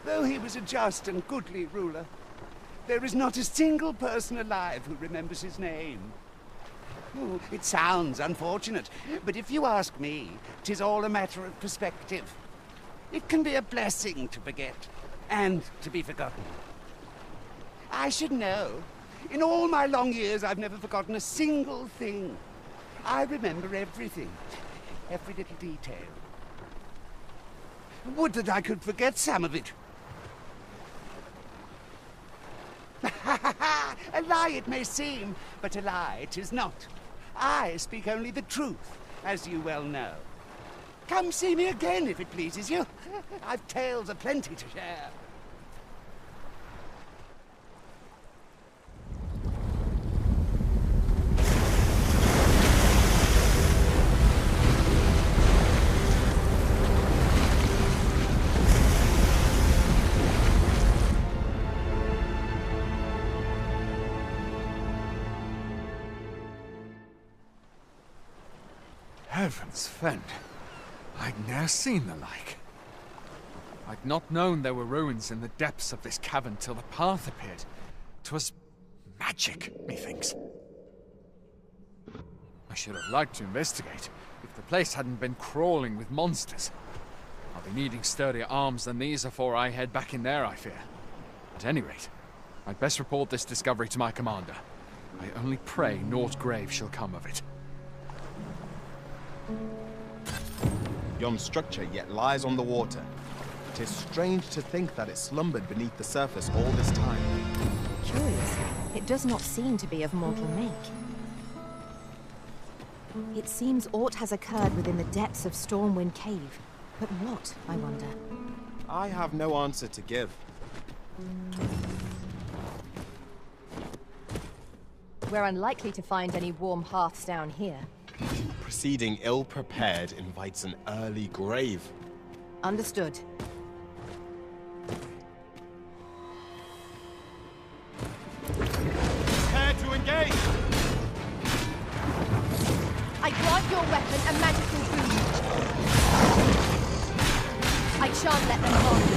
though he was a just and goodly ruler, there is not a single person alive who remembers his name. Oh, it sounds unfortunate, but if you ask me, 'tis all a matter of perspective. It can be a blessing to forget, and to be forgotten. I should know. In all my long years, I've never forgotten a single thing. I remember everything, every little detail. Would that I could forget some of it. A lie it may seem, but a lie it is not. I speak only the truth, as you well know. Come see me again if it pleases you. I've tales aplenty to share. Heavens fend. I'd ne'er seen the like. I'd not known there were ruins in the depths of this cavern till the path appeared. 'Twas magic, methinks. I should have liked to investigate, if the place hadn't been crawling with monsters. I'll be needing sturdier arms than these afore I head back in there, I fear. At any rate, I'd best report this discovery to my commander. I only pray naught grave shall come of it. Yon structure yet lies on the water. 'Tis strange to think that it slumbered beneath the surface all this time. Curious. It does not seem to be of mortal make. It seems aught has occurred within the depths of Stormwind Cave. But what, I wonder? I have no answer to give. We're unlikely to find any warm hearths down here. Proceeding ill-prepared invites an early grave. Understood. Prepare to engage! I grant your weapon a magical boon. I shan't let them harm you.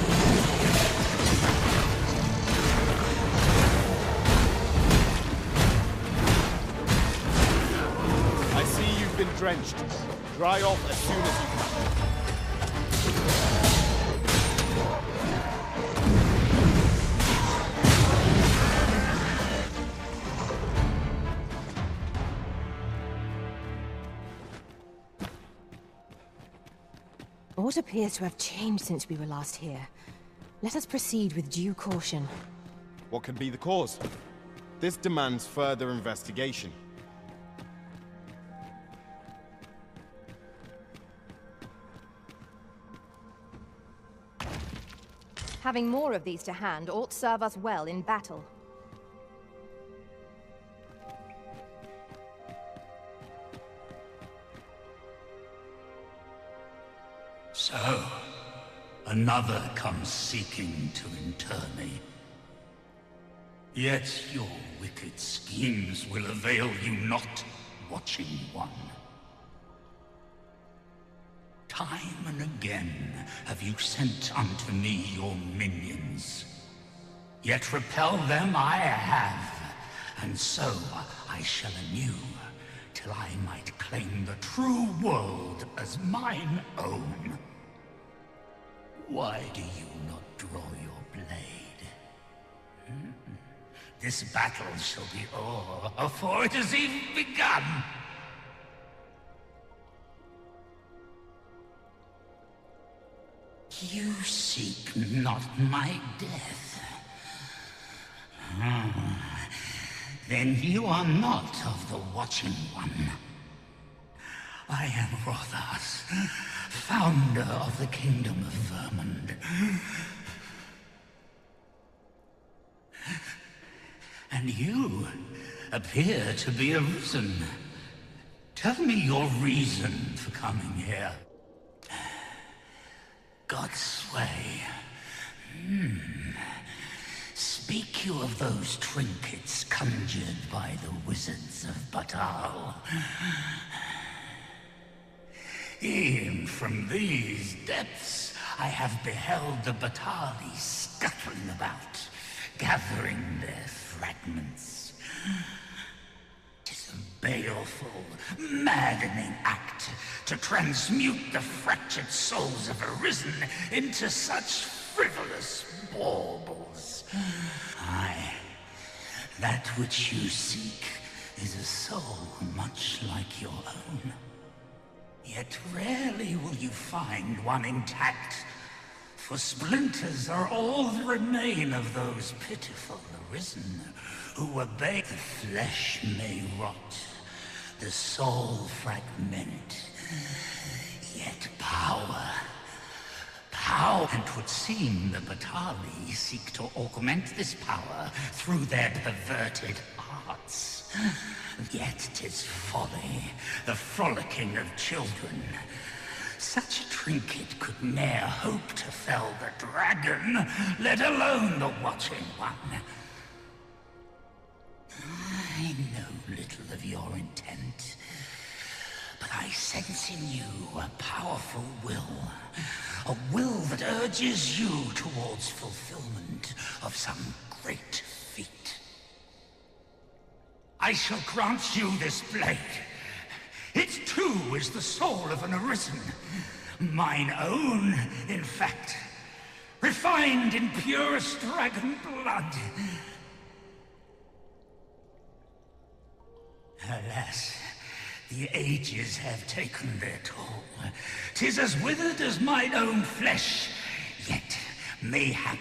Been drenched. Dry off as soon as you can. Aught appears to have changed since we were last here. Let us proceed with due caution. What could be the cause? This demands further investigation. Having more of these to hand ought serve us well in battle. So, another comes seeking to inter me. Yet your wicked schemes will avail you not, Watching One. Time and again have you sent unto me your minions. Yet repel them I have, and so I shall anew, till I might claim the true world as mine own. Why do you not draw your blade? This battle shall be o'er afore it has even begun. You seek not my death. Then you are not of the Watching One. I am Rothas, founder of the Kingdom of Vermund. And you appear to be arisen. Tell me your reason for coming here. God's sway. Speak you of those trinkets conjured by the wizards of Batal? E'en from these depths I have beheld the Batali scuttling about, gathering their fragments. 'Tis a baleful, maddening act to transmute the fractured souls of Arisen into such frivolous baubles. Aye, that which you seek is a soul much like your own. Yet rarely will you find one intact, for splinters are all that remain of those pitiful Arisen who obey. The flesh may rot, the soul fragment, yet power. And 'twould seem the Batali seek to augment this power through their perverted arts. Yet 'tis folly, the frolicking of children. Such a trinket could ne'er hope to fell the dragon, let alone the Watching One. I know little of your intent, but I sense in you a powerful will. A will that urges you towards fulfillment of some great feat. I shall grant you this blade. It too is the soul of an Arisen. Mine own, in fact. Refined in purest dragon blood. Alas, the ages have taken their toll. 'Tis as withered as mine own flesh. Yet, mayhap,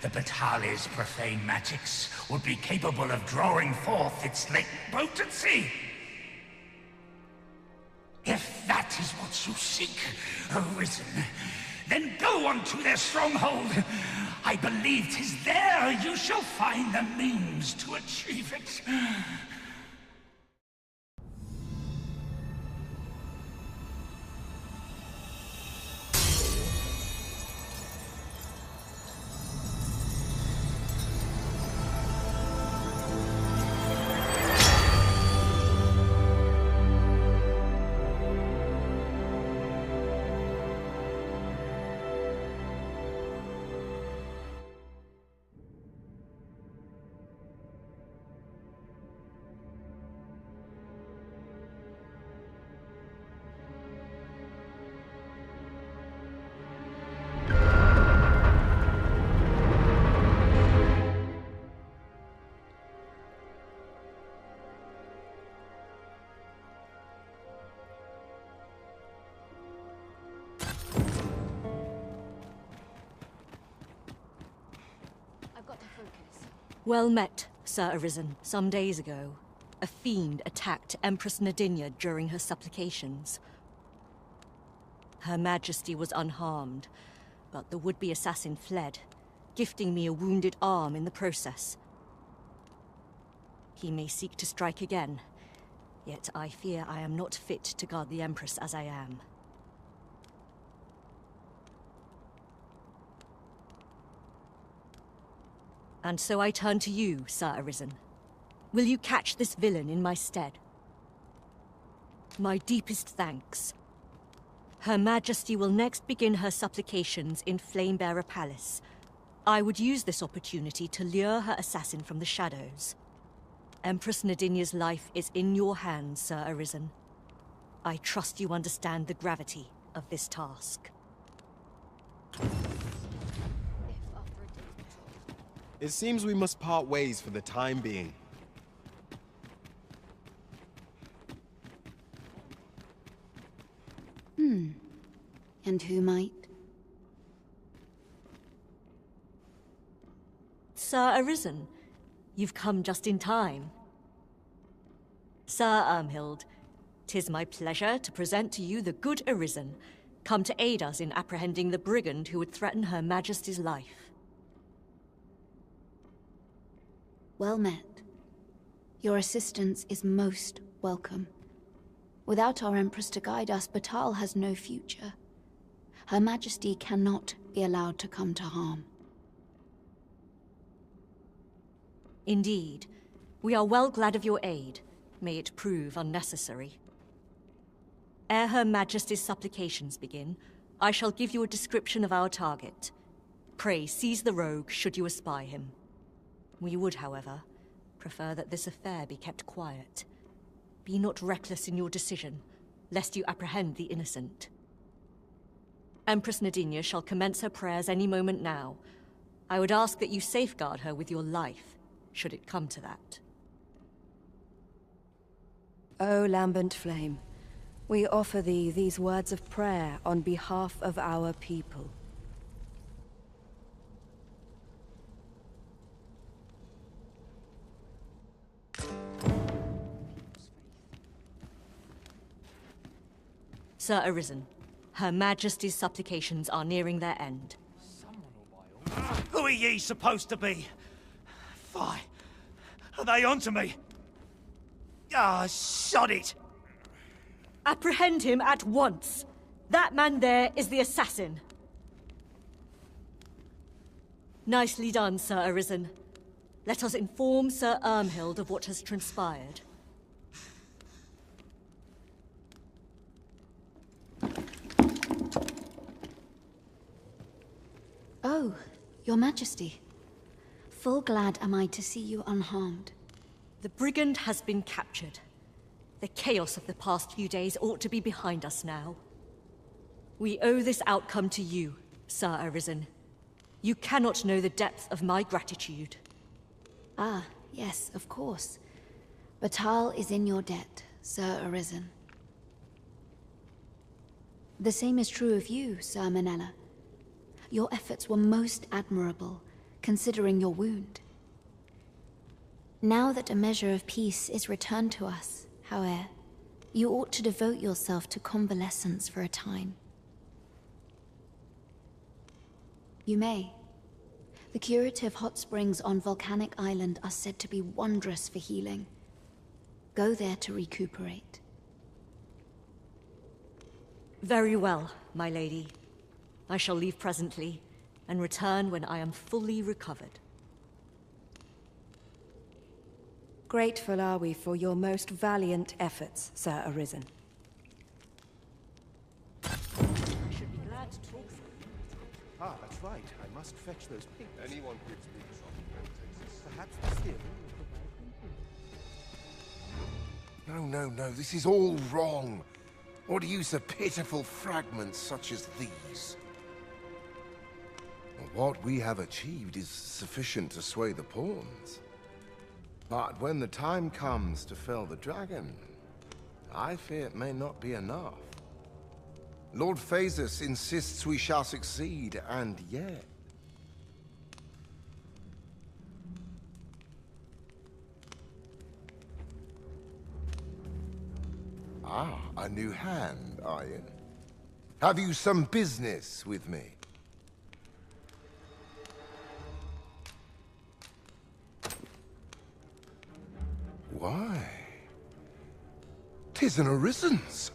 the Batali's profane magics would be capable of drawing forth its latent potency. If that is what you seek, Arisen, then go on to their stronghold. I believe 'tis there you shall find the means to achieve it. Well met, Sir Arisen. Some days ago, a fiend attacked Empress Nadinia during her supplications. Her Majesty was unharmed, but the would-be assassin fled, gifting me a wounded arm in the process. He may seek to strike again, yet I fear I am not fit to guard the Empress as I am. And so I turn to you, Sir Arisen. Will you catch this villain in my stead? My deepest thanks. Her Majesty will next begin her supplications in Flamebearer Palace. I would use this opportunity to lure her assassin from the shadows. Empress Nadinia's life is in your hands, Sir Arisen. I trust you understand the gravity of this task. It seems we must part ways for the time being. And who might? Sir Arisen, you've come just in time. Sir Ermhild, 'tis my pleasure to present to you the good Arisen, come to aid us in apprehending the brigand who would threaten Her Majesty's life. Well met. Your assistance is most welcome. Without our Empress to guide us, Batal has no future. Her Majesty cannot be allowed to come to harm. Indeed. We are well glad of your aid. May it prove unnecessary. Ere Her Majesty's supplications begin, I shall give you a description of our target. Pray seize the rogue should you espy him. We would, however, prefer that this affair be kept quiet. Be not reckless in your decision, lest you apprehend the innocent. Empress Nadinia shall commence her prayers any moment now. I would ask that you safeguard her with your life, should it come to that. O lambent flame, we offer thee these words of prayer on behalf of our people. Sir Arisen, Her Majesty's supplications are nearing their end. Who are ye supposed to be? Fie. Are they onto me? Ah, sod it! Apprehend him at once! That man there is the assassin. Nicely done, Sir Arisen. Let us inform Sir Ermhild of what has transpired. Oh, Your Majesty. Full glad am I to see you unharmed. The brigand has been captured. The chaos of the past few days ought to be behind us now. We owe this outcome to you, Sir Arisen. You cannot know the depth of my gratitude. Ah, yes, of course. Batal is in your debt, Sir Arisen. The same is true of you, Sir Manella. Your efforts were most admirable, considering your wound. Now that a measure of peace is returned to us, however, you ought to devote yourself to convalescence for a time. You may. The curative hot springs on Volcanic Island are said to be wondrous for healing. Go there to recuperate. Very well, my lady. I shall leave presently, and return when I am fully recovered. Grateful are we for your most valiant efforts, Sir Arisen. I should be glad to talk. Ah, that's right. I must fetch those papers. Anyone gives me the shot. Perhaps this theory will provide... No. This is all wrong. What use of pitiful fragments such as these? What we have achieved is sufficient to sway the pawns. But when the time comes to fell the dragon, I fear it may not be enough. Lord Phasus insists we shall succeed, and yet... Ah, a new hand, are you? Have you some business with me? Why? 'Tis an Arisen's.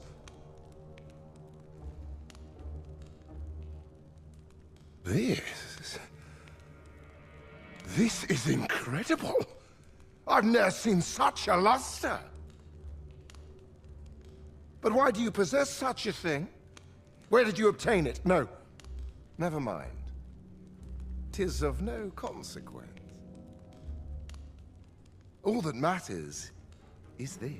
This is incredible. I've never seen such a luster. But why do you possess such a thing? Where did you obtain it? No. Never mind. 'Tis of no consequence. All that matters is this.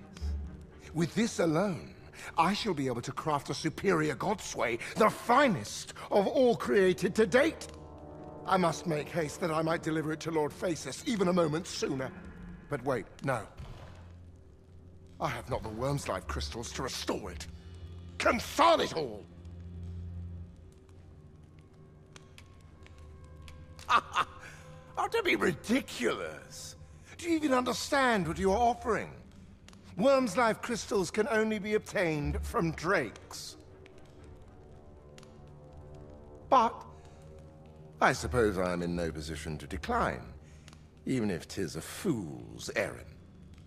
With this alone, I shall be able to craft a superior godsway, the finest of all created to date. I must make haste that I might deliver it to Lord Phasis even a moment sooner. But wait, no. I have not the worm's life crystals to restore it. Confound it all! Oh, don't be ridiculous. Do you even understand what you are offering? Worm's life crystals can only be obtained from drakes. But I suppose I am in no position to decline, even if 'tis a fool's errand.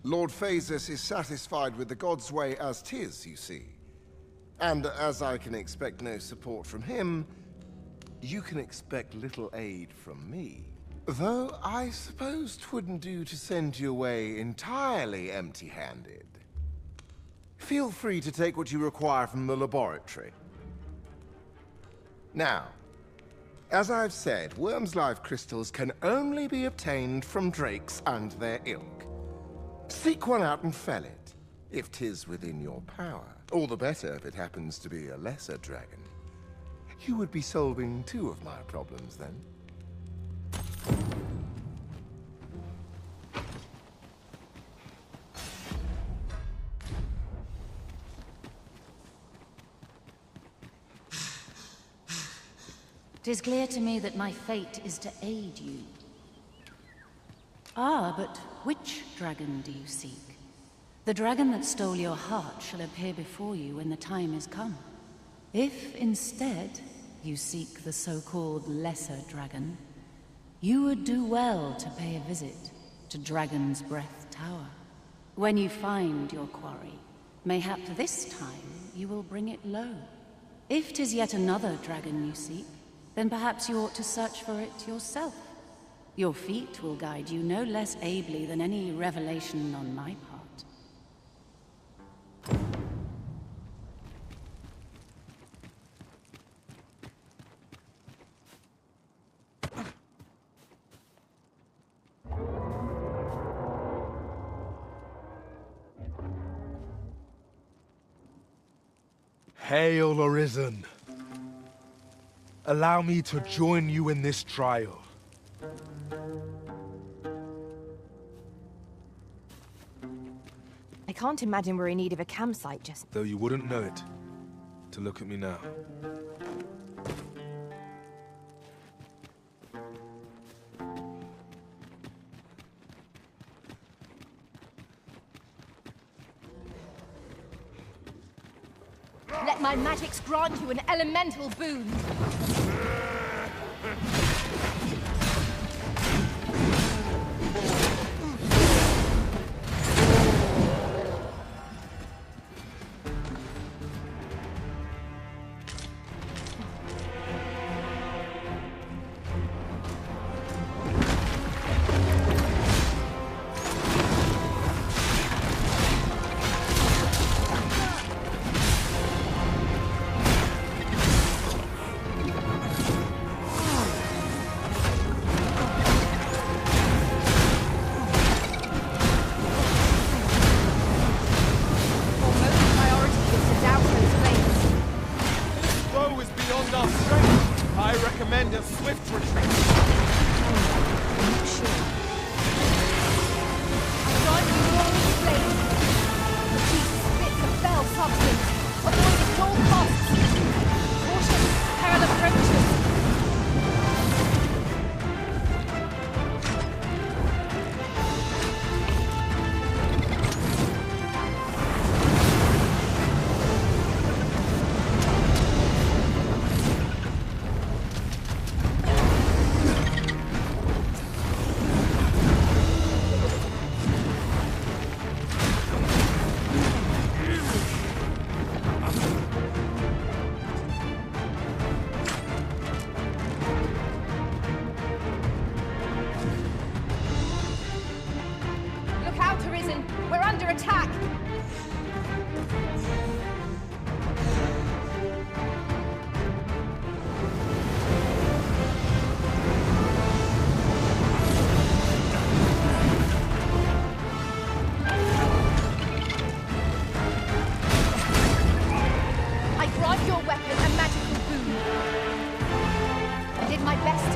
Lord Phasis is satisfied with the God's way as 'tis, you see. And as I can expect no support from him, you can expect little aid from me. Though I suppose 'twouldn't do to send you away entirely empty-handed. Feel free to take what you require from the laboratory. Now, as I've said, worm's life crystals can only be obtained from drakes and their ilk. Seek one out and fell it, if 'tis within your power. All the better if it happens to be a lesser dragon. You would be solving 2 of my problems then. Tis clear to me that my fate is to aid you. Ah, but which dragon do you seek? The dragon that stole your heart shall appear before you when the time is come. If instead you seek the so-called lesser dragon, you would do well to pay a visit to Dragon's Breath Tower. When you find your quarry, mayhap this time you will bring it low. If 'tis yet another dragon you seek, then perhaps you ought to search for it yourself. Your feet will guide you no less ably than any revelation on my part. Hail, Arisen. Allow me to join you in this trial. I can't imagine we're in need of a campsite just... Though you wouldn't know it, to look at me now. Let my magics grant you an elemental boon.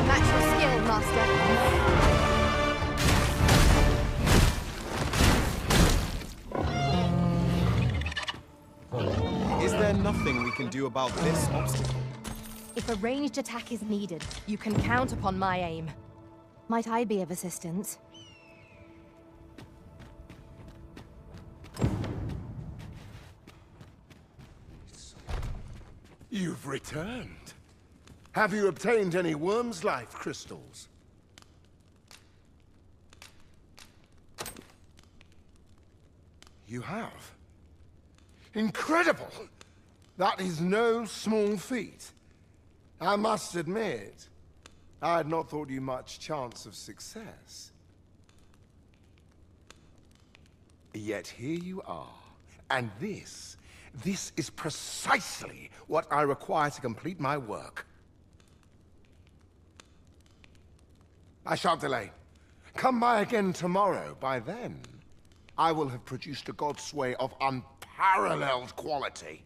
match your skill, Master. Is there nothing we can do about this obstacle? If a ranged attack is needed, you can count upon my aim. Might I be of assistance? You've returned. Have you obtained any worm's life crystals? You have? Incredible! That is no small feat. I must admit, I had not thought you much chance of success. Yet here you are, and this is precisely what I require to complete my work. I shan't delay. Come by again tomorrow. By then, I will have produced a god sway of unparalleled quality.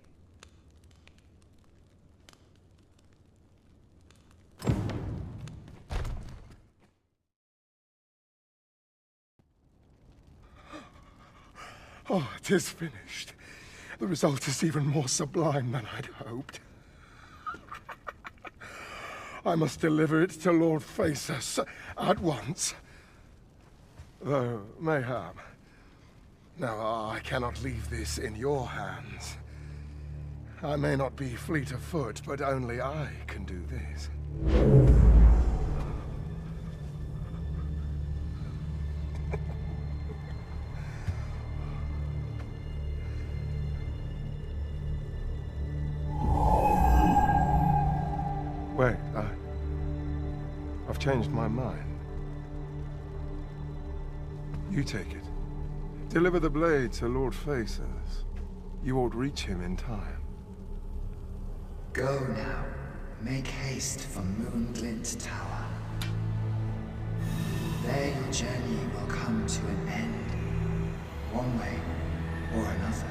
Oh, it is finished. The result is even more sublime than I'd hoped. I must deliver it to Lord Phaesus at once. Though, mayhap... Now, I cannot leave this in your hands. I may not be fleet of foot, but only I can do this. Wait, I've changed my mind. You take it. Deliver the blade to Lord Phaesus. You ought reach him in time. Go now. Make haste for Moonglint Tower. There your journey will come to an end, one way or another.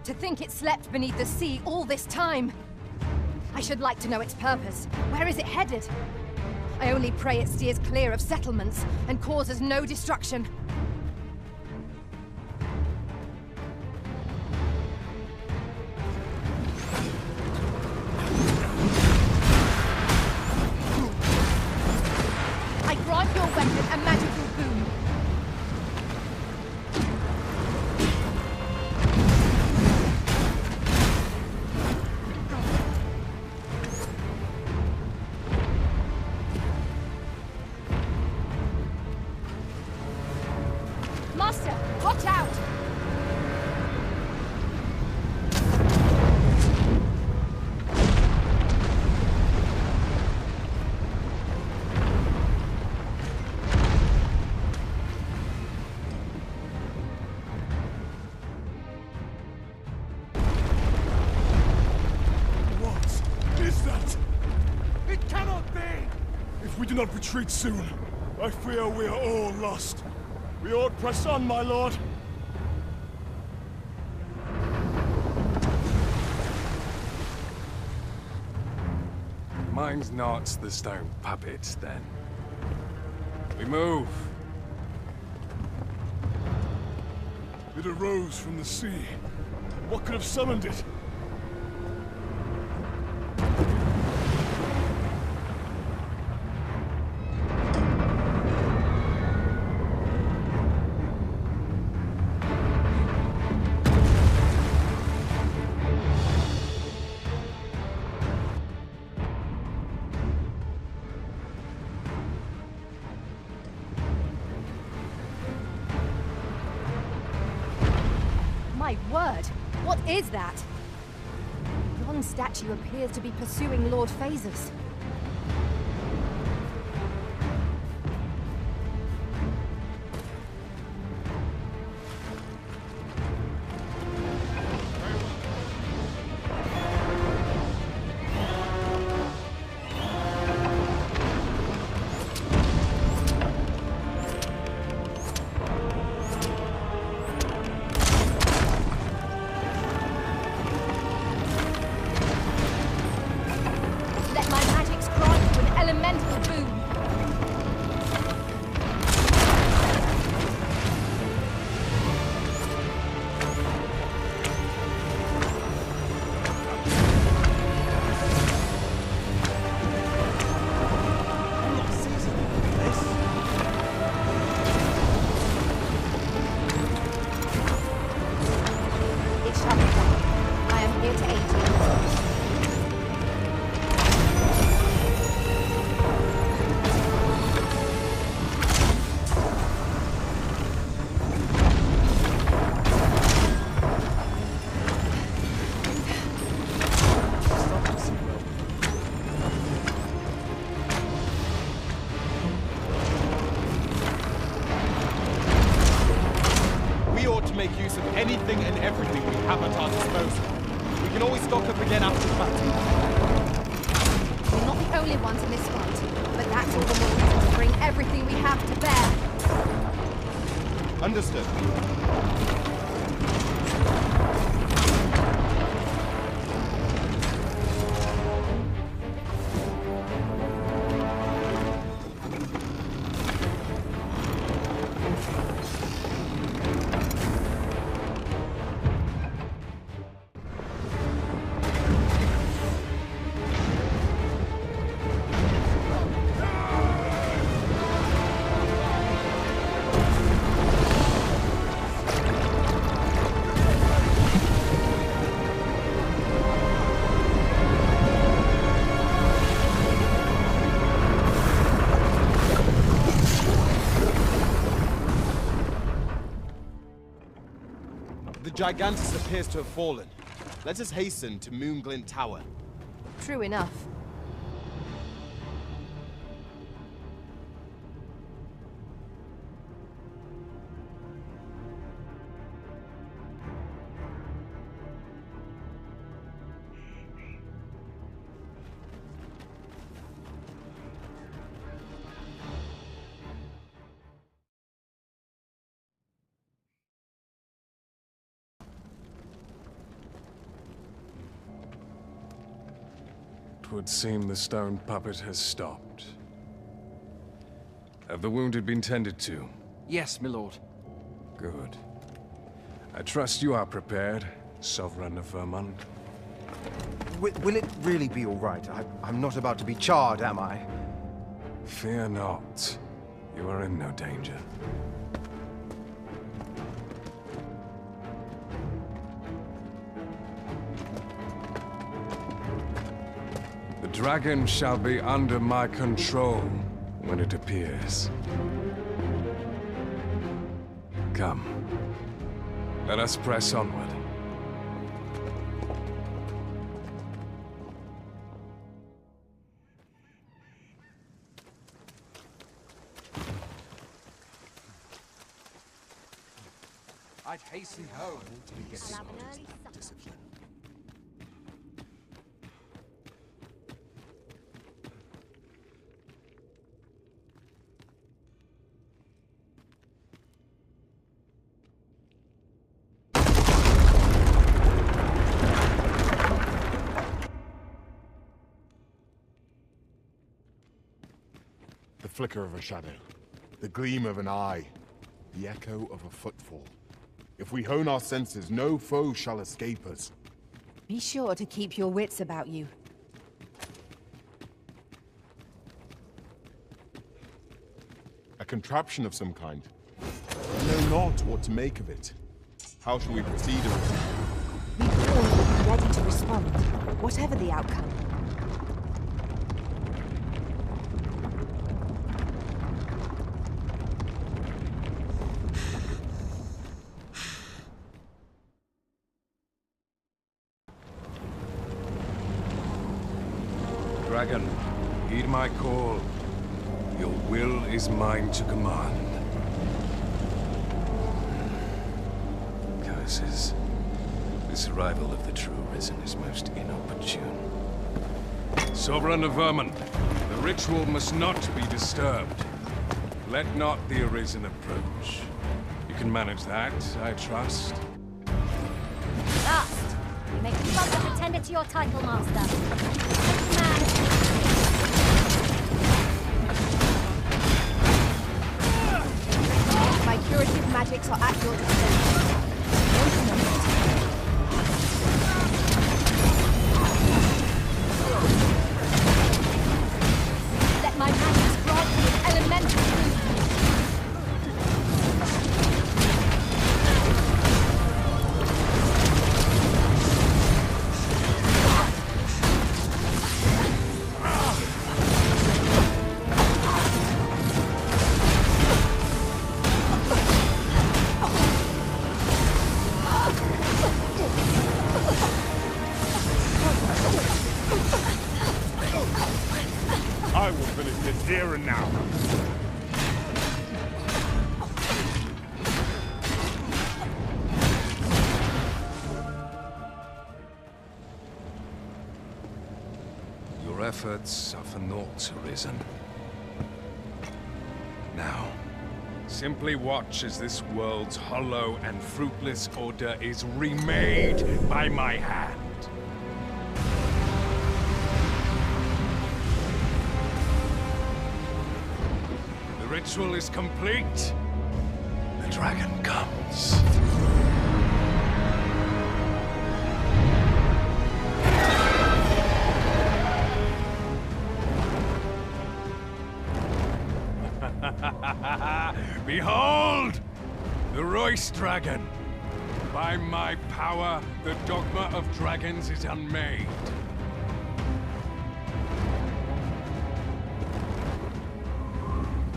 To think it slept beneath the sea all this time! I should like to know its purpose. Where is it headed? I only pray it steers clear of settlements and causes no destruction. I grant your weapon a magical boon. Master, watch out! What is that? It cannot be! If we do not retreat soon, I fear we are all lost. We ought press on, my lord. Mine's not the stone puppet, then. We move. It arose from the sea. What could have summoned it? My word! What is that? Yon statue appears to be pursuing Lord Phaesus. Make use of anything and everything we have at our disposal. We can always stock up again after the battle. We're not the only ones in this fight, but that's all the more reason to bring everything we have to bear. Understood. The Gigantus appears to have fallen. Let us hasten to Moonglint Tower. True enough. It would seem the stone puppet has stopped. Have the wounded been tended to? Yes, my lord. Good. I trust you are prepared, Sovereign of Vermund. Will it really be all right? I'm not about to be charred, am I? Fear not. You are in no danger. The dragon shall be under my control when it appears. Come. Let us press onward. I'd hasten home to be getting discipline. flicker of a shadow, the gleam of an eye, the echo of a footfall. If we hone our senses, no foe shall escape us. Be sure to keep your wits about you. A contraption of some kind. I know not what to make of it. How shall we proceed with it? We all will be ready to respond, whatever the outcome. Dragon, heed my call. Your will is mine to command. Curses. This arrival of the true Risen is most inopportune. Sovereign of Vermin, the ritual must not be disturbed. Let not the Arisen approach. You can manage that, I trust. Last! You make me want to pretender to your title, Master. My curative magics are at your disposal. Let my magics grant me an elemental food. I will finish this here and now. Your efforts are for naught, Arisen. Now, simply watch as this world's hollow and fruitless order is remade by my hand. The ritual is complete. The dragon comes. Behold! The Royce Dragon! By my power, the Dogma of Dragons is unmade.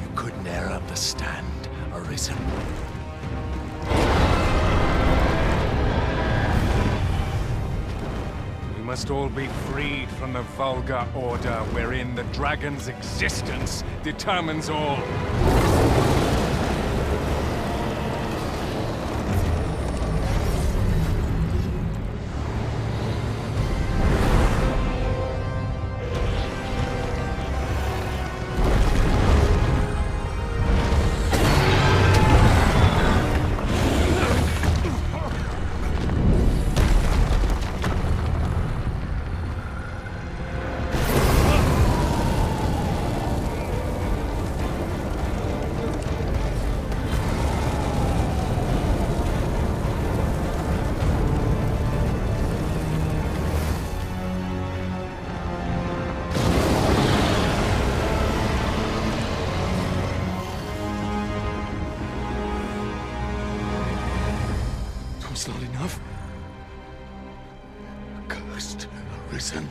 You could ne'er understand, Arisen. We must all be freed from the vulgar order wherein the dragon's existence determines all. Was not enough. Cursed, Arisen.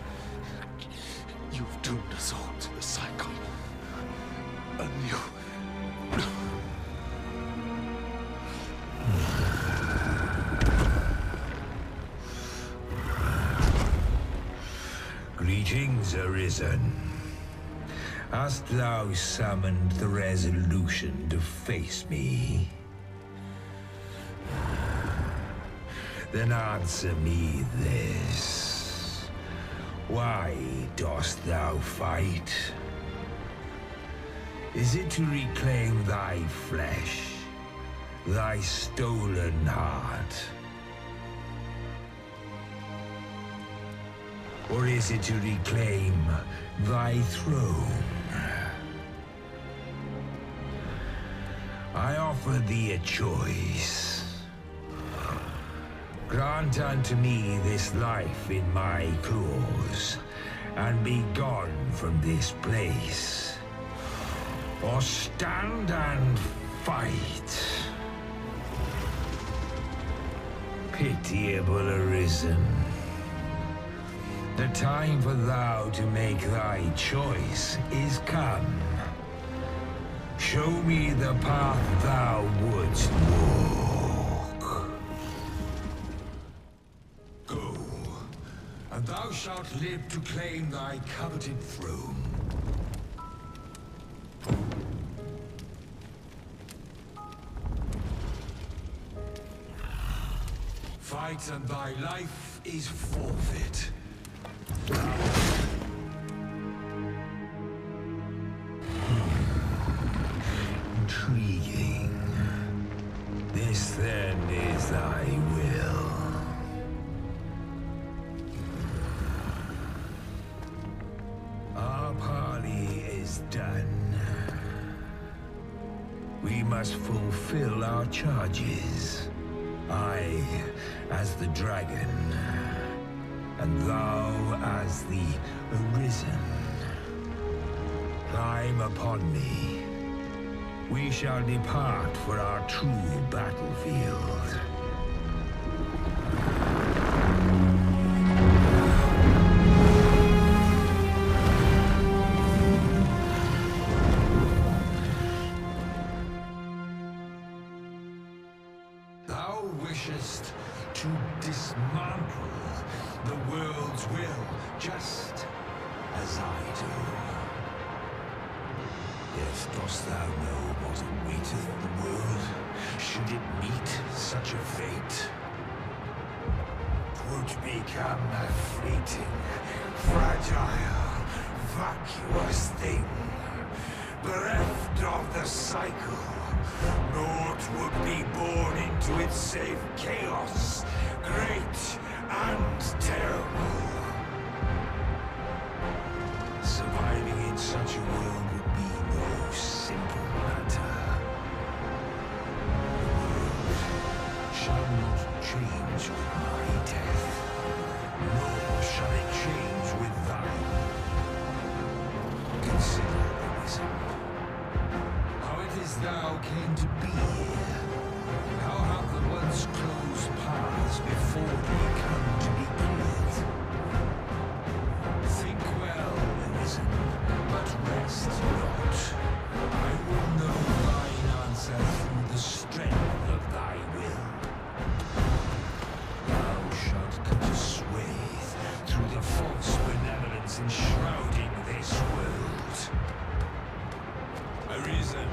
You've doomed us all to the cycle. Anew. Greetings, Arisen. Hast thou summoned the resolution to face me? Then answer me this. Why dost thou fight? Is it to reclaim thy flesh, thy stolen heart? Or is it to reclaim thy throne? offer thee a choice. Grant unto me this life in my claws, and be gone from this place. Or stand and fight. Pitiable Arisen, the time for thou to make thy choice is come. Show me the path thou wouldst walk. Go, and thou shalt live to claim thy coveted throne. Fight and thy life is forfeit. Intriguing. This then is thy will. Our parley is done. We must fulfill our charges. I, as the dragon, and thou as the Arisen. Climb upon me. We shall depart for our true battlefield. Thou wishest to dismantle the world's will, just as I do. Yet dost thou know what awaiteth the world, should it meet such a fate? 'Twould become a fleeting, fragile, vacuous thing, bereft of the cycle. Naught would be born into its save chaos, great and terrible. Surviving in such a world would be no simple matter. The world shall not change with my death, nor shall it change with thine. Consider, Arisen, how it is thou came to be here. How have the once closed paths before thee come to be cleared? Think well, Arisen, but rest not. I will know thine answer through the strength of thy will. Thou shalt cut a swathe through the false benevolence enshrouding this world. Arisen,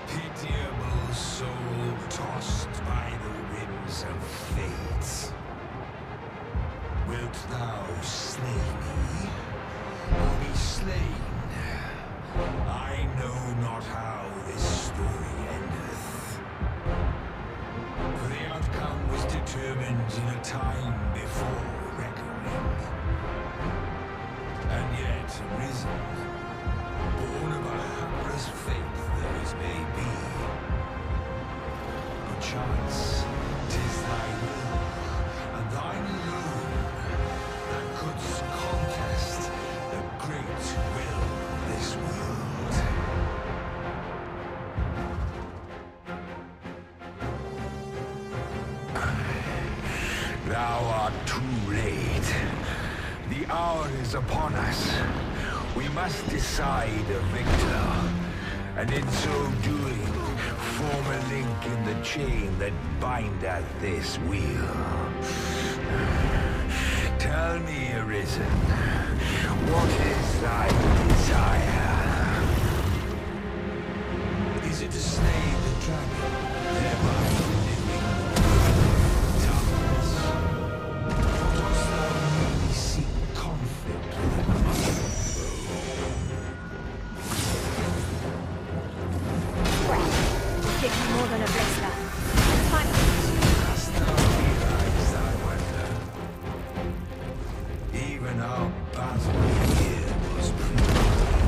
pitiable soul tossed by the winds of fate. Wilt thou slay me, or be slain? I know not how this story endeth. For the outcome was determined in a time before reckoning. And yet, Arisen, born of a hapless fate there is may be. Perchance, 'tis thy will, and thine alone, that couldst contest the great will of this world. Thou art too late. The hour is upon us. We must decide a victor, and in so doing, form a link in the chain that bindeth this wheel. Tell me, Arisen, what is thy desire? Is it to slay the dragon, thereby living darkness? Or dost thou merely seek conflict with another foe? Give me more than a blister. Fight! Dost thou realize thy wonder? Even our battle here was preordained.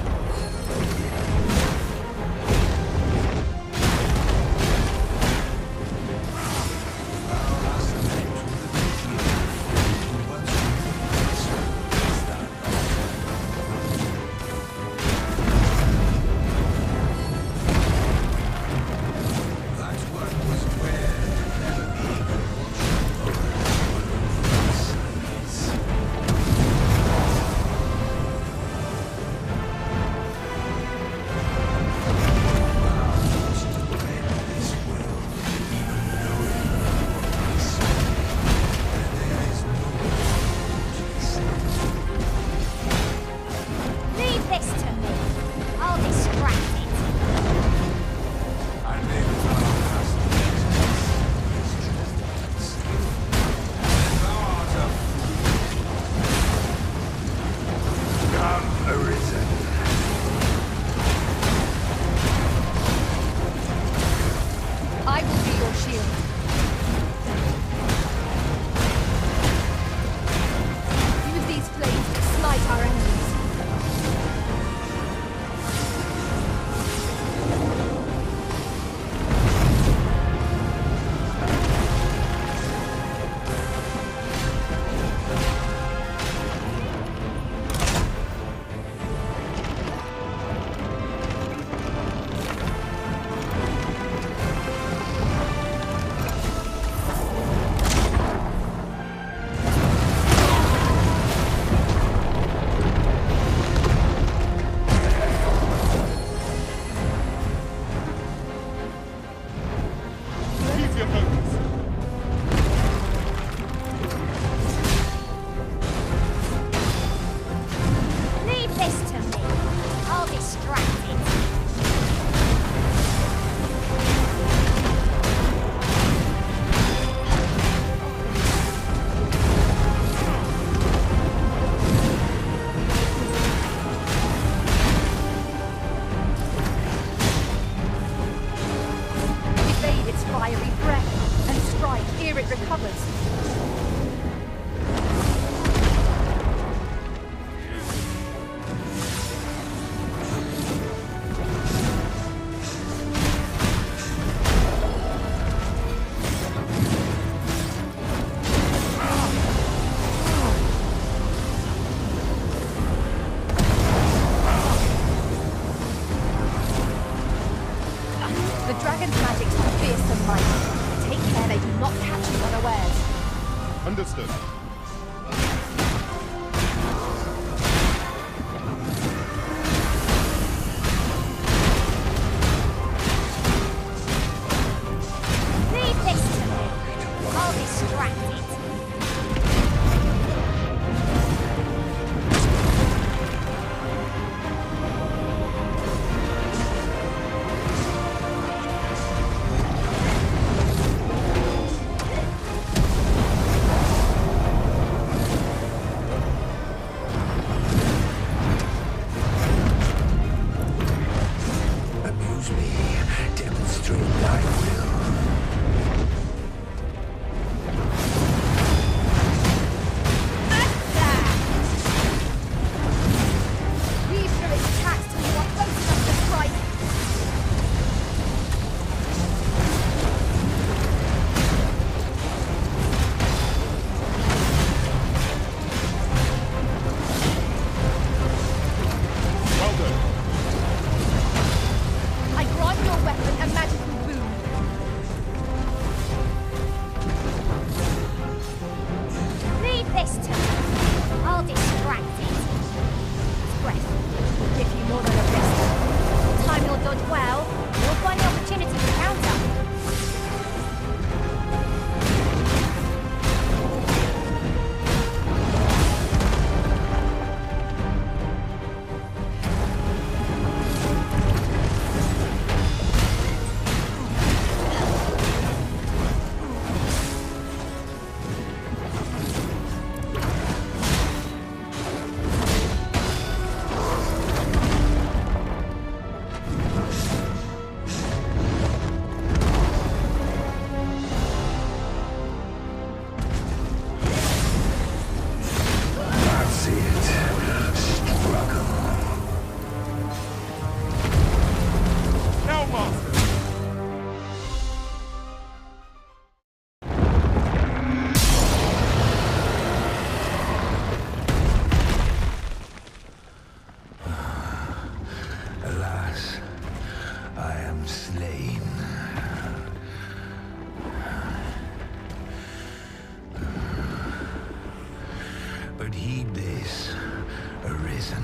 arisen.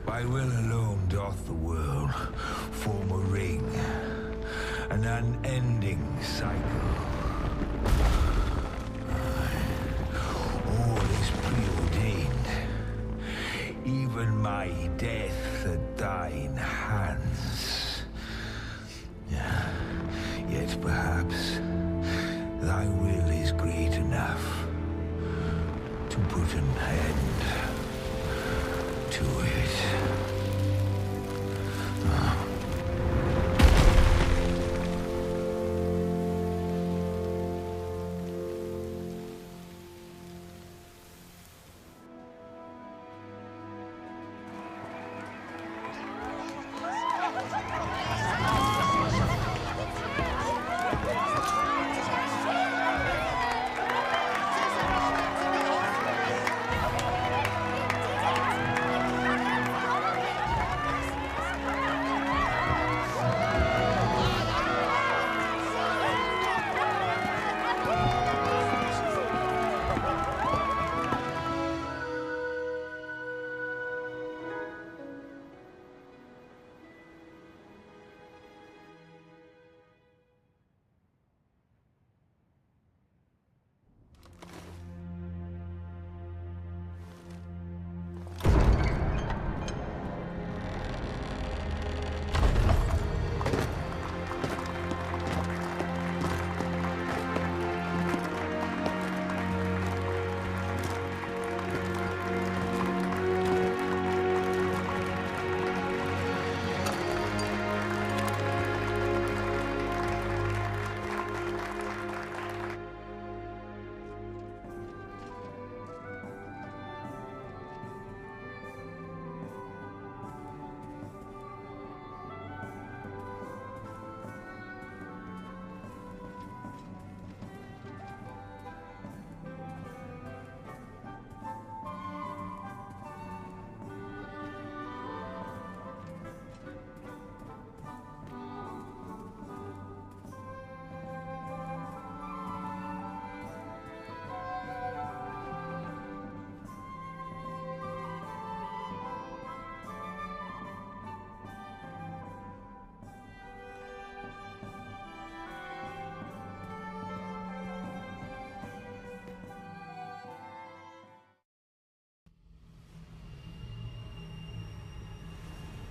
By will alone doth the world form a ring, an unending cycle. All is preordained, even my death at thine hands. Yet perhaps thy will is great enough to put an end to it.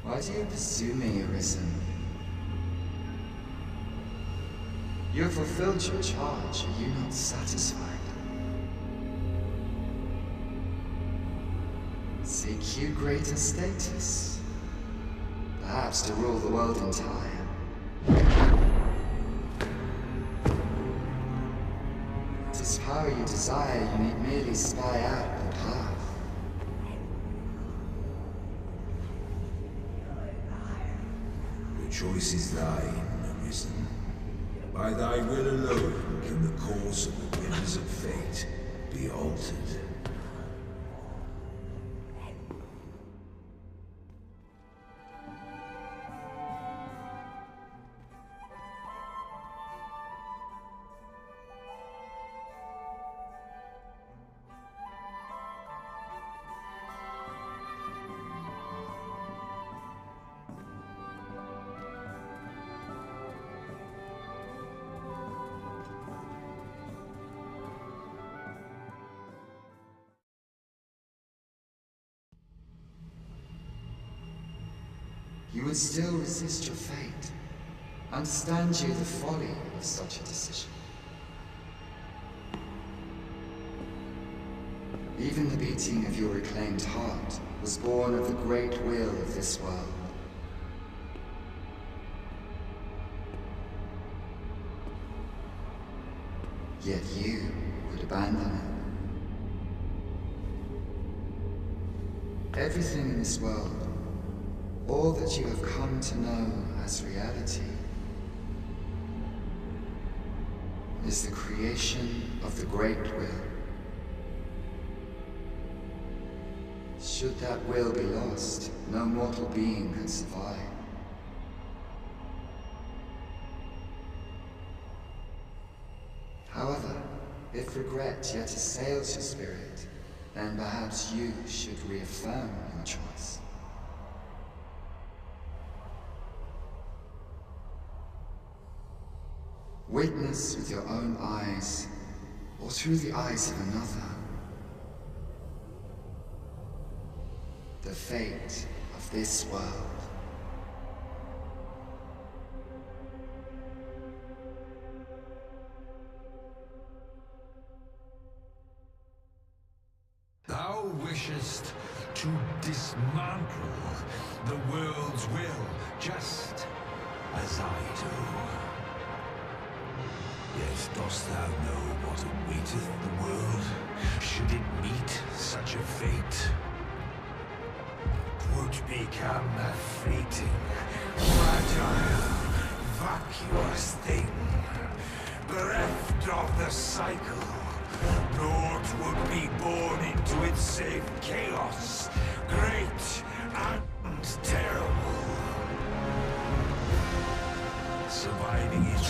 Why do you pursue me, Arisen? You have fulfilled your charge. Are you not satisfied? Seek you greater status? Perhaps to rule the world entire? Tis power you desire, you need merely spy out the path. The choice is thine, Arisen. By thy will alone can the course of the winds of fate be altered. You would still resist your fate. Understand you the folly of such a decision. Even the beating of your reclaimed heart was born of the great will of this world. Yet you would abandon it. Everything in this world, all that you have come to know as reality, is the creation of the Great Will. Should that will be lost, no mortal being could survive. However, if regret yet assails your spirit, then perhaps you should reaffirm your choice. Witness with your own eyes, or through the eyes of another, the fate of this world. Thou wishest to dismantle the world's will, just as I do. Yet dost thou know what awaiteth the world, should it meet such a fate? 'Twould become a fleeting, fragile, vacuous thing, bereft of the cycle. Naught would be born into it save chaos, great and terrible. Surviving it.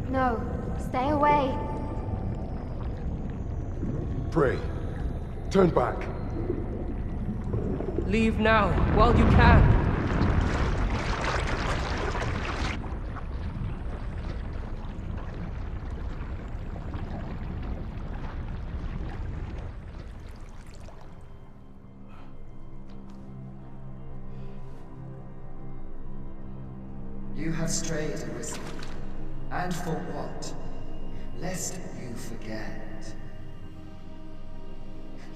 No, stay away. Pray. Turn back. Leave now, while you can. You have strayed, Arisen. And for what? Lest you forget.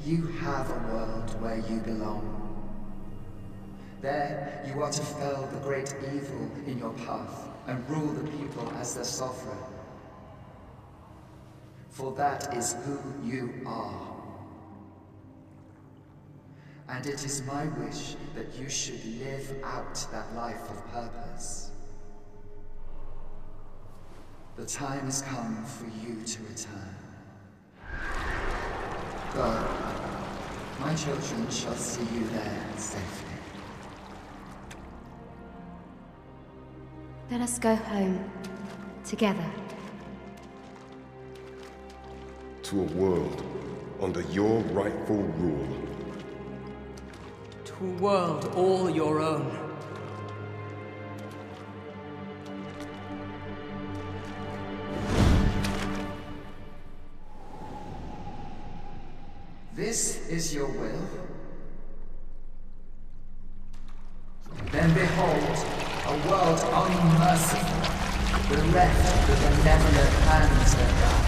You have a world where you belong. There, you are to fell the great evil in your path and rule the people as their sovereign. For that is who you are. And it is my wish that you should live out that life of purpose. The time has come for you to return. Go. My children shall see you there safely. Let us go home. Together. To a world under your rightful rule. To a world all your own. This is your will? Then behold, a world unmerciful, bereft the benevolent hands that guides.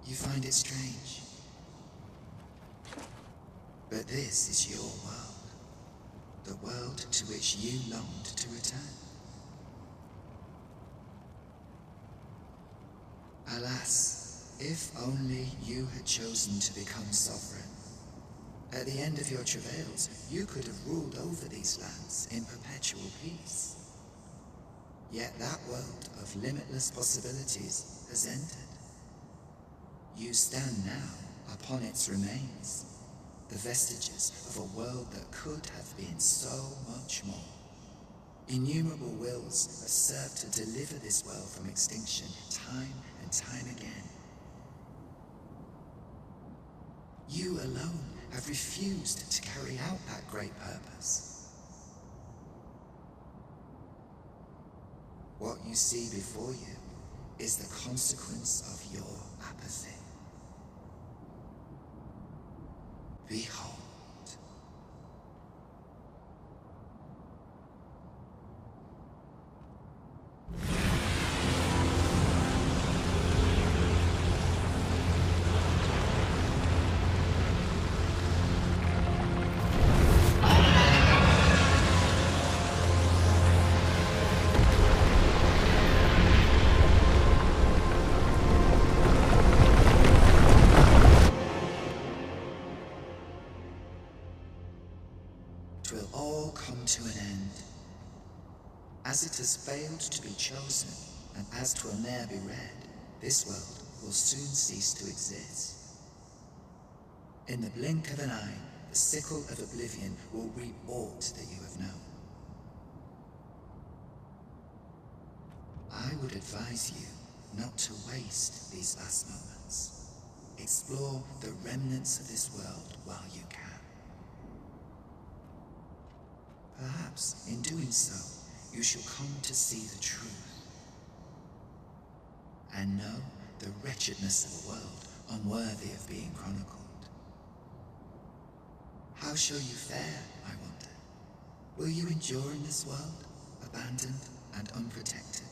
You find it strange. But this is your world. The world to which you longed to return. Alas, if only you had chosen to become sovereign. At the end of your travails, you could have ruled over these lands in perpetual peace. Yet that world of limitless possibilities has ended. You stand now upon its remains, the vestiges of a world that could have been so much more. Innumerable wills have served to deliver this world from extinction time and time again. You alone have refused to carry out that great purpose. What you see before you is the consequence of your apathy. Behold. Will all come to an end. As it has failed to be chosen, and as 'twill ne'er be read, this world will soon cease to exist. In the blink of an eye, the sickle of oblivion will reap aught that you have known. I would advise you not to waste these last moments. Explore the remnants of this world while you can. Perhaps, in doing so, you shall come to see the truth. And know the wretchedness of a world unworthy of being chronicled. How shall you fare, I wonder? Will you endure in this world, abandoned and unprotected?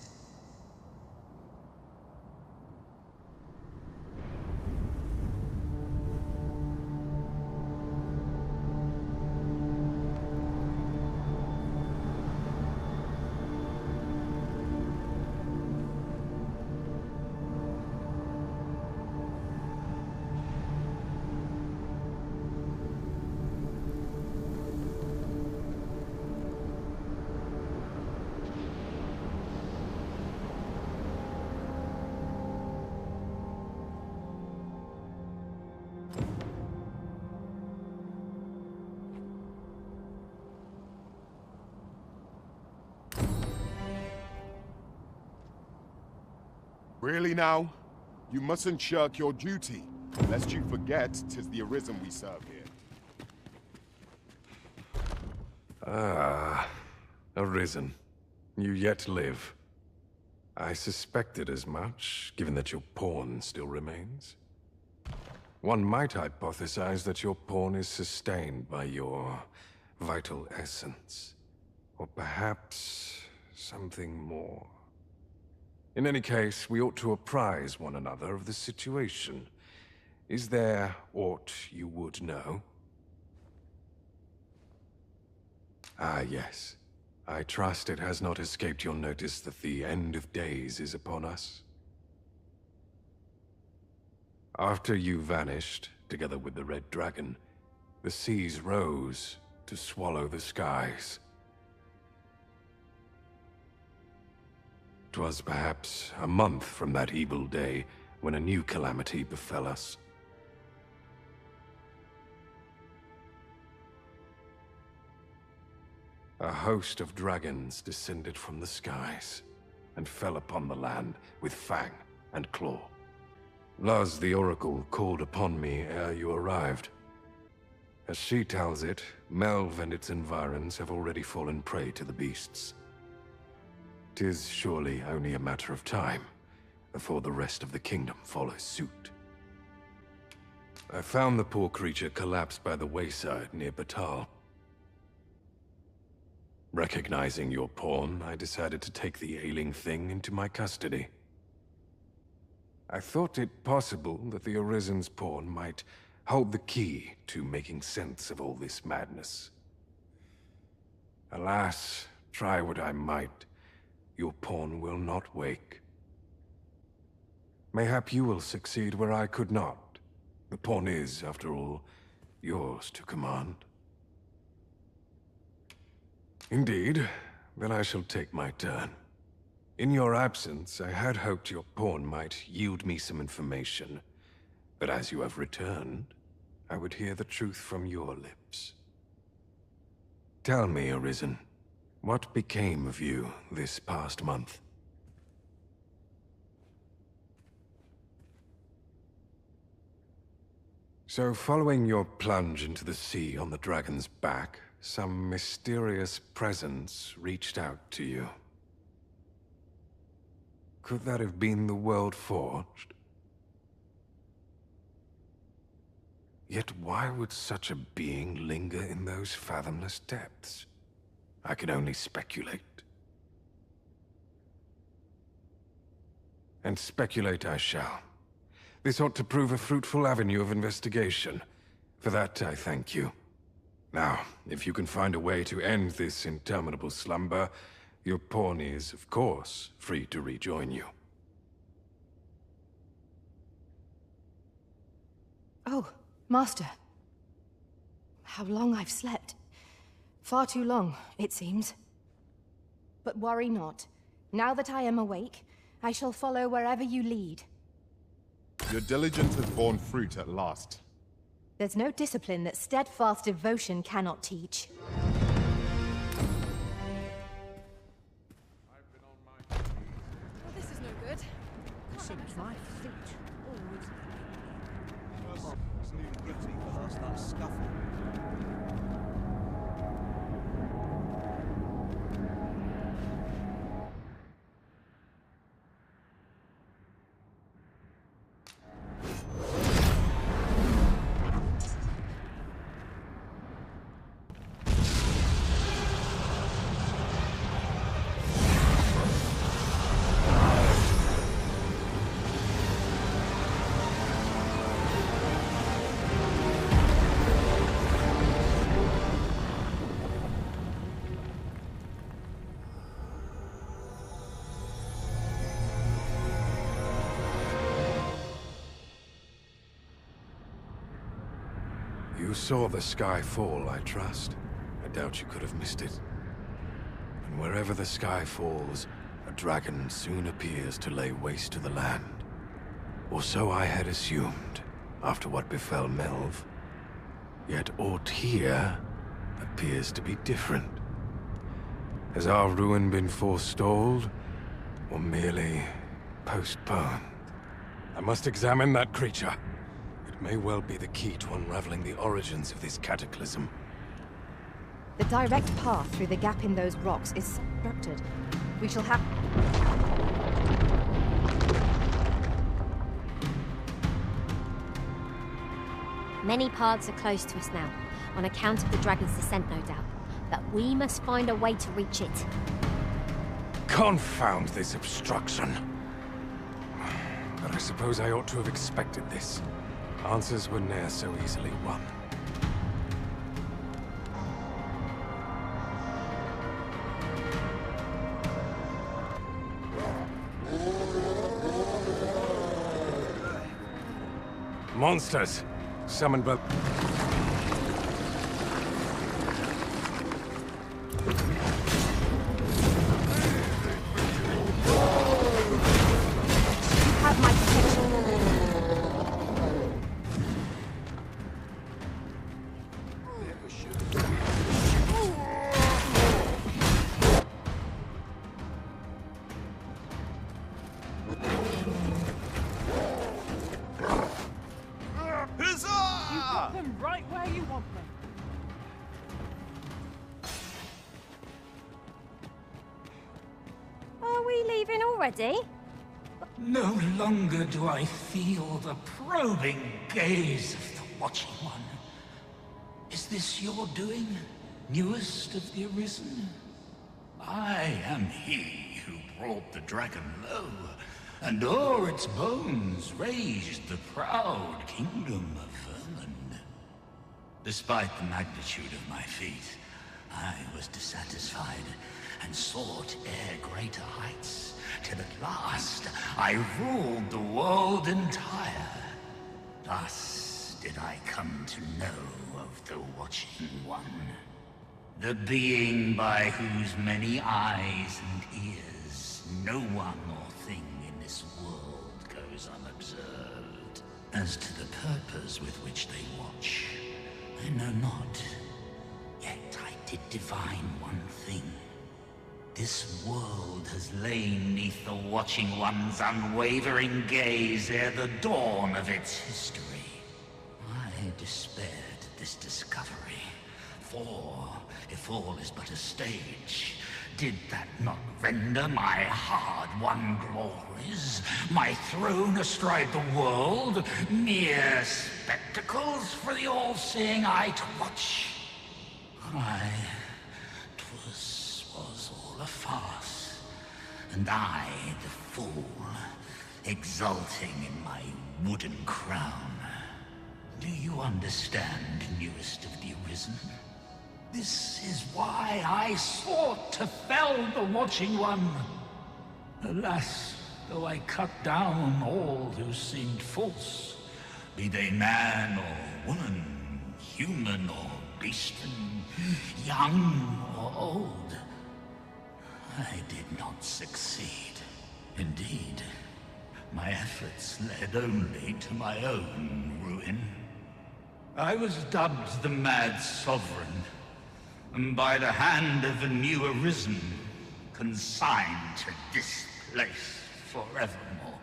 Really now? You mustn't shirk your duty, lest you forget 'tis the Arisen we serve here. Ah, Arisen. You yet live. I suspected as much, given that your pawn still remains. One might hypothesize that your pawn is sustained by your vital essence. Or perhaps something more. In any case, we ought to apprise one another of the situation. Is there aught you would know? Ah, yes. I trust it has not escaped your notice that the end of days is upon us. After you vanished, together with the Red Dragon, the seas rose to swallow the skies. 'Twas perhaps a month from that evil day when a new calamity befell us. A host of dragons descended from the skies and fell upon the land with fang and claw. Luz the Oracle called upon me ere you arrived. As she tells it, Melve and its environs have already fallen prey to the beasts. 'Tis surely only a matter of time before the rest of the kingdom follows suit. I found the poor creature collapsed by the wayside near Batal. Recognizing your pawn, I decided to take the ailing thing into my custody. I thought it possible that the Arisen's pawn might hold the key to making sense of all this madness. Alas, try what I might, your pawn will not wake. Mayhap you will succeed where I could not. The pawn is, after all, yours to command. Indeed, then I shall take my turn. In your absence, I had hoped your pawn might yield me some information. But as you have returned, I would hear the truth from your lips. Tell me, Arisen, what became of you this past month? So, following your plunge into the sea on the dragon's back, some mysterious presence reached out to you. Could that have been the World Forged? Yet why would such a being linger in those fathomless depths? I can only speculate. And speculate I shall. This ought to prove a fruitful avenue of investigation. For that, I thank you. Now, if you can find a way to end this interminable slumber, your pawn is, of course, free to rejoin you. Oh, Master. How long I've slept. Far too long, it seems. But worry not. Now that I am awake, I shall follow wherever you lead. Your diligence has borne fruit at last. There's no discipline that steadfast devotion cannot teach. This is no good. Seems my feet always... Isn't even gritty past that scuffle. You saw the sky fall, I trust. I doubt you could have missed it. And wherever the sky falls, a dragon soon appears to lay waste to the land. Or so I had assumed, after what befell Melv. Yet aught here appears to be different. Has our ruin been forestalled, or merely postponed? I must examine that creature. It may well be the key to unraveling the origins of this cataclysm. The direct path through the gap in those rocks is obstructed. We shall have... Many paths are close to us now, on account of the dragon's descent, no doubt. But we must find a way to reach it. Confound this obstruction. But I suppose I ought to have expected this. Answers were ne'er so easily won. Monsters! Summoned by... Have my protection. You got them right where you want them. Are we leaving already? No longer do I feel the probing gaze of the Watching One. Is this your doing, newest of the Arisen? I am he who brought the dragon low, and o'er its bones raised the proud kingdom of vermin. Despite the magnitude of my feat, I was dissatisfied and sought e'er greater heights, till at last I ruled the world entire. Thus did I come to know of the Watching One, the being by whose many eyes and ears no one or thing in this world goes unobserved. As to the purpose with which they watch, I know not. Yet I did divine one thing. This world has lain neath the watching one's unwavering gaze ere the dawn of its history. I despaired at this discovery, for if all is but a stage, did that not render my hard-won glories, my throne astride the world, mere spectacles for the all-seeing eye to watch? Aye, 'twas all a farce, and I, the fool, exulting in my wooden crown. Do you understand, newest of the Arisen? This is why I sought to fell the Watching One. Alas, though I cut down all who seemed false, be they man or woman, human or beastman, young or old, I did not succeed. Indeed, my efforts led only to my own ruin. I was dubbed the Mad Sovereign, and by the hand of the new Arisen, consigned to this place forevermore.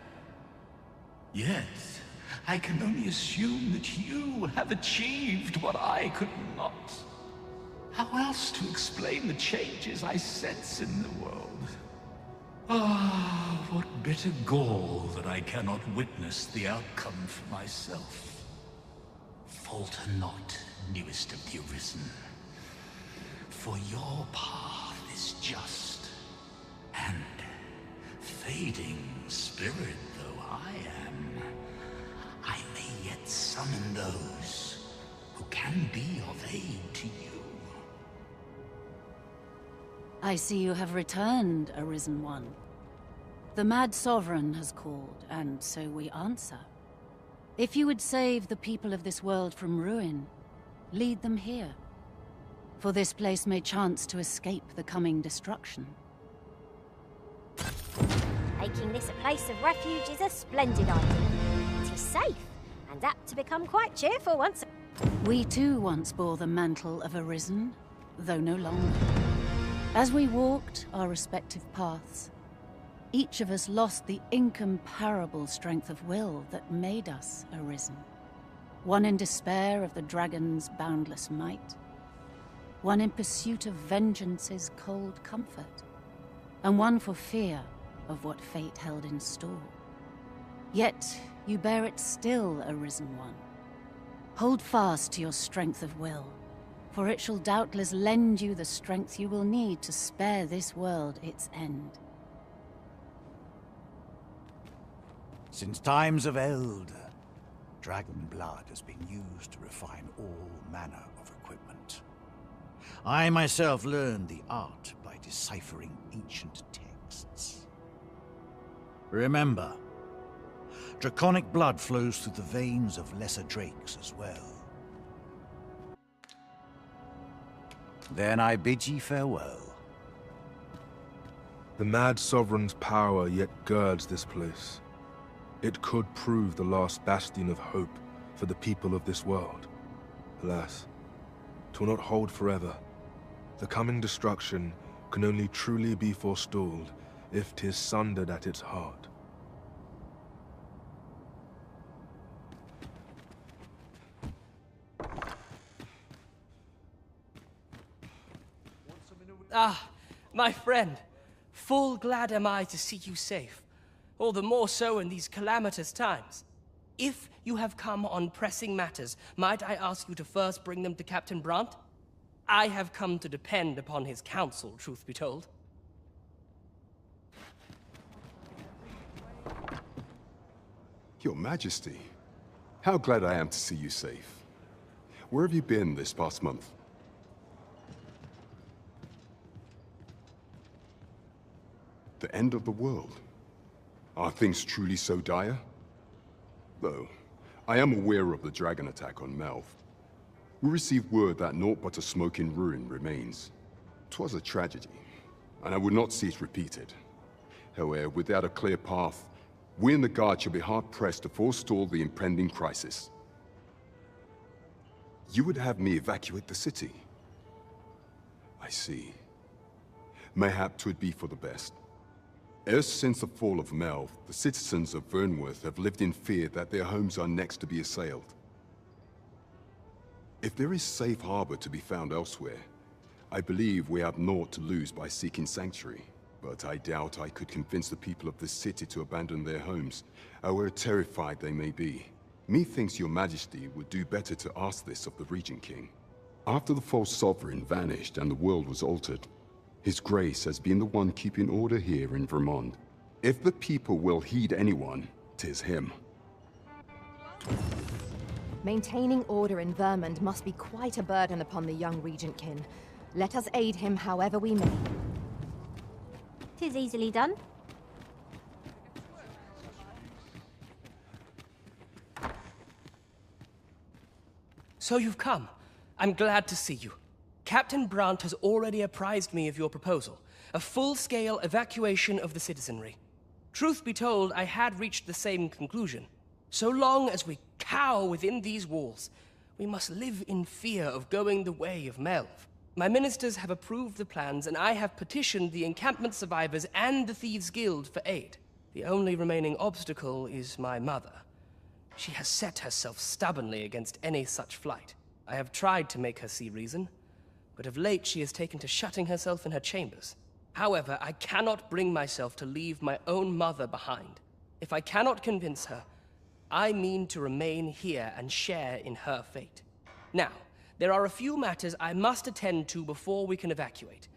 Yet, I can only assume that you have achieved what I could not. How else to explain the changes I sense in the world? Ah, what bitter gall that I cannot witness the outcome for myself. Falter not, newest of the Arisen, for your path is just, and fading spirit though I am, I may yet summon those who can be of aid to you. I see you have returned, Arisen One. The Mad Sovereign has called, and so we answer. If you would save the people of this world from ruin, lead them here. For this place may chance to escape the coming destruction. Making this a place of refuge is a splendid idea. It is safe, and apt to become quite cheerful once... We too once bore the mantle of Arisen, though no longer. As we walked our respective paths, each of us lost the incomparable strength of will that made us Arisen. One in despair of the dragon's boundless might, one in pursuit of vengeance's cold comfort, and one for fear of what fate held in store. Yet you bear it still, Arisen One. Hold fast to your strength of will, for it shall doubtless lend you the strength you will need to spare this world its end. Since times of eld, dragon blood has been used to refine all manner of equipment. I myself learned the art by deciphering ancient texts. Remember, draconic blood flows through the veins of lesser drakes as well. Then I bid ye farewell. The Mad Sovereign's power yet girds this place. It could prove the last bastion of hope for the people of this world. Alas, 'twill not hold forever. The coming destruction can only truly be forestalled if 'tis sundered at its heart. Ah, my friend. Full glad am I to see you safe. All the more so in these calamitous times. If you have come on pressing matters, might I ask you to first bring them to Captain Brant? I have come to depend upon his counsel, truth be told. Your Majesty, how glad I am to see you safe. Where have you been this past month? The end of the world? Are things truly so dire? Though, I am aware of the dragon attack on Melv. We received word that naught but a smoking ruin remains. 'Twas a tragedy, and I would not see it repeated. However, without a clear path, we and the Guard shall be hard-pressed to forestall the impending crisis. You would have me evacuate the city? I see. Mayhap 'twould be for the best. Ever since the fall of Melv, the citizens of Vernworth have lived in fear that their homes are next to be assailed. If there is safe harbor to be found elsewhere, I believe we have naught to lose by seeking sanctuary. But I doubt I could convince the people of this city to abandon their homes, however terrified they may be. Methinks your majesty would do better to ask this of the Regent King. After the false sovereign vanished and the world was altered, His Grace has been the one keeping order here in Vermont. If the people will heed anyone, 'tis him. Maintaining order in Vermont must be quite a burden upon the young Regentkin. Let us aid him however we may. 'Tis easily done. So you've come. I'm glad to see you. Captain Brandt has already apprised me of your proposal, a full-scale evacuation of the citizenry. Truth be told, I had reached the same conclusion. So long as we cower within these walls, we must live in fear of going the way of Melv. My ministers have approved the plans, and I have petitioned the encampment survivors and the Thieves' Guild for aid. The only remaining obstacle is my mother. She has set herself stubbornly against any such flight. I have tried to make her see reason, but of late she has taken to shutting herself in her chambers. However, I cannot bring myself to leave my own mother behind. If I cannot convince her, I mean to remain here and share in her fate. Now, there are a few matters I must attend to before we can evacuate,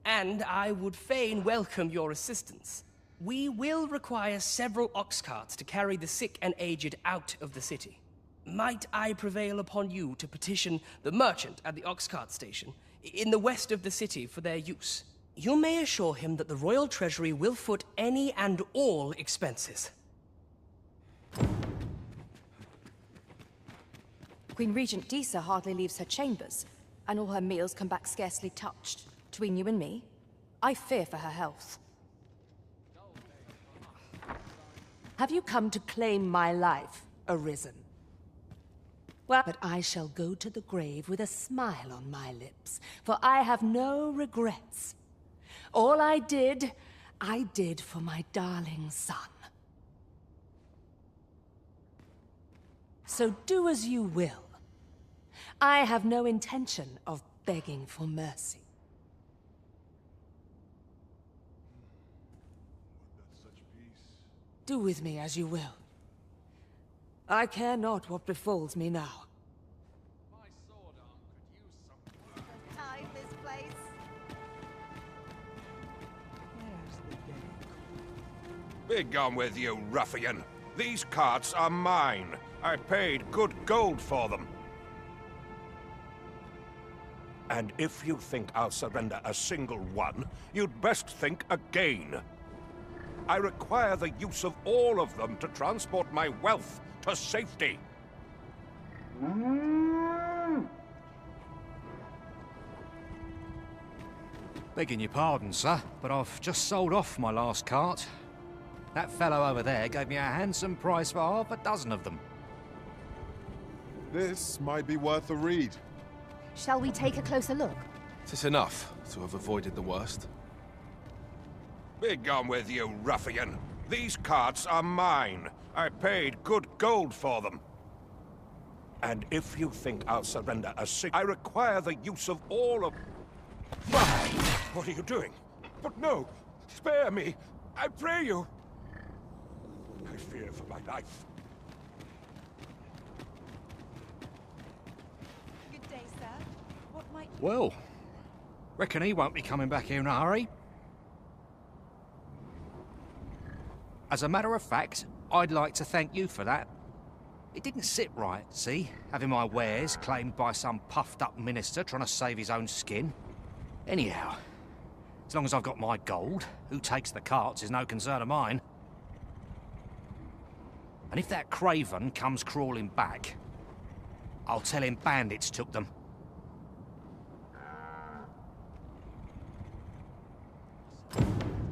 and I would fain welcome your assistance. We will require several ox carts to carry the sick and aged out of the city. Might I prevail upon you to petition the merchant at the ox cart station in the west of the city for their use? You may assure him that the Royal Treasury will foot any and all expenses. Queen Regent Disa hardly leaves her chambers, and all her meals come back scarcely touched. Between you and me, I fear for her health. Have you come to claim my life, Arisen? Well, but I shall go to the grave with a smile on my lips, for I have no regrets. All I did for my darling son. So do as you will. I have no intention of begging for mercy. Do with me as you will. I care not what befalls me now. Time this place. Begone with you, ruffian. These carts are mine. I paid good gold for them. And if you think I'll surrender a single one, you'd best think again. I require the use of all of them to transport my wealth to safety. Begging your pardon, sir, but I've just sold off my last cart. That fellow over there gave me a handsome price for half a dozen of them. This might be worth a read. Shall we take a closer look? It's enough to have avoided the worst. Begone with you, ruffian. These carts are mine. I paid good gold for them. And if you think I'll surrender a I require the use of all of... What are you doing? But no! Spare me! I pray you! I fear for my life. Good day, sir. What might... Well, reckon he won't be coming back here in a hurry. As a matter of fact, I'd like to thank you for that. It didn't sit right, see? Having my wares claimed by some puffed-up minister trying to save his own skin. Anyhow, as long as I've got my gold, who takes the carts is no concern of mine. And if that craven comes crawling back, I'll tell him bandits took them.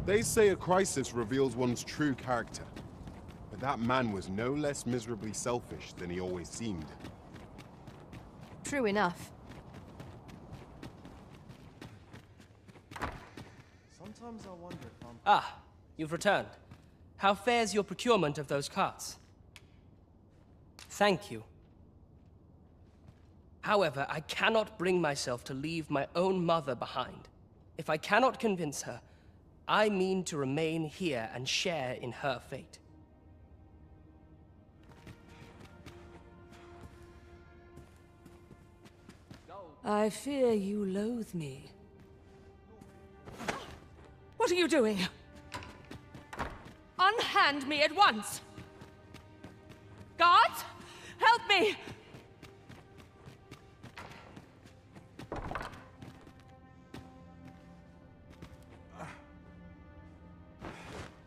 They say a crisis reveals one's true character. But that man was no less miserably selfish than he always seemed. True enough. Sometimes I wonder if I'm... Ah, you've returned. How fares your procurement of those carts? Thank you. However, I cannot bring myself to leave my own mother behind. If I cannot convince her, I mean to remain here and share in her fate. I fear you loathe me. What are you doing? Unhand me at once! Guards! Help me!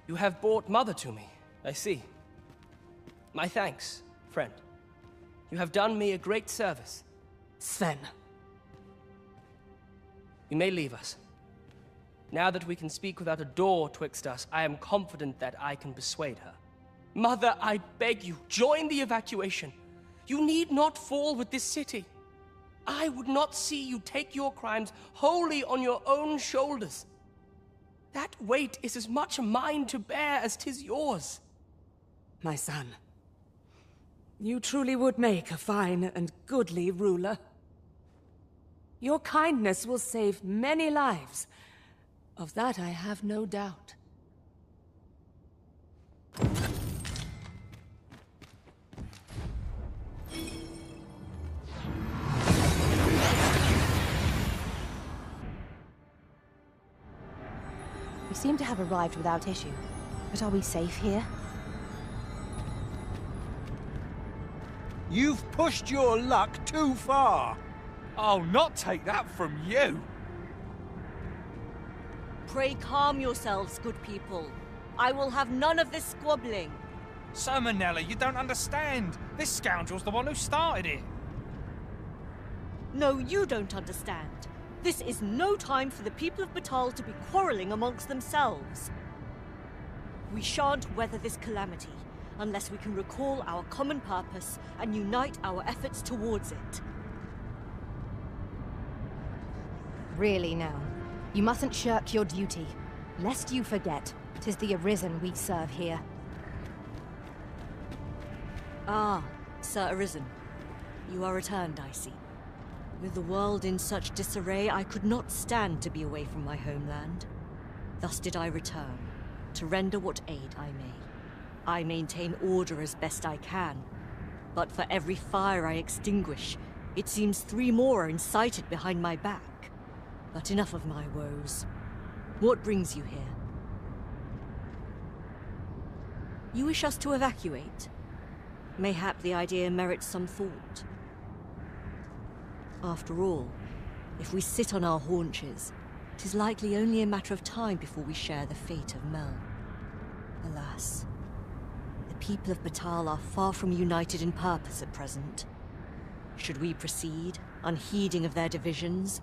You have brought Mother to me, I see. My thanks, friend. You have done me a great service. Sven. You may leave us. Now that we can speak without a door twixt us, I am confident that I can persuade her. Mother, I beg you, join the evacuation. You need not fall with this city. I would not see you take your crimes wholly on your own shoulders. That weight is as much mine to bear as 'tis yours. My son, you truly would make a fine and goodly ruler. Your kindness will save many lives. Of that I have no doubt. We seem to have arrived without issue. But are we safe here? You've pushed your luck too far. I'll not take that from you. Pray calm yourselves, good people. I will have none of this squabbling. So, Manella, you don't understand. This scoundrel's the one who started it. No, you don't understand. This is no time for the people of Batal to be quarreling amongst themselves. We shan't weather this calamity unless we can recall our common purpose and unite our efforts towards it. Really now. You mustn't shirk your duty. Lest you forget, 'tis the Arisen we serve here. Ah, Sir Arisen. You are returned, I see. With the world in such disarray, I could not stand to be away from my homeland. Thus did I return, to render what aid I may. I maintain order as best I can, but for every fire I extinguish, it seems 3 more are incited behind my back. But enough of my woes. What brings you here? You wish us to evacuate? Mayhap the idea merits some thought. After all, if we sit on our haunches, 'tis likely only a matter of time before we share the fate of Mel. Alas, the people of Batal are far from united in purpose at present. Should we proceed, unheeding of their divisions,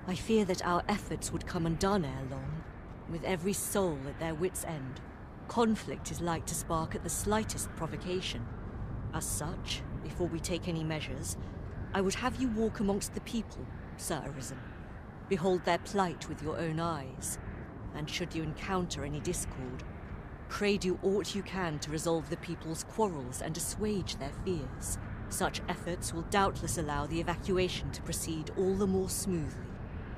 I fear that our efforts would come undone ere long. With every soul at their wits' end, conflict is like to spark at the slightest provocation. As such, before we take any measures, I would have you walk amongst the people, Sir Arisen. Behold their plight with your own eyes. And should you encounter any discord, pray do aught you can to resolve the people's quarrels and assuage their fears. Such efforts will doubtless allow the evacuation to proceed all the more smoothly.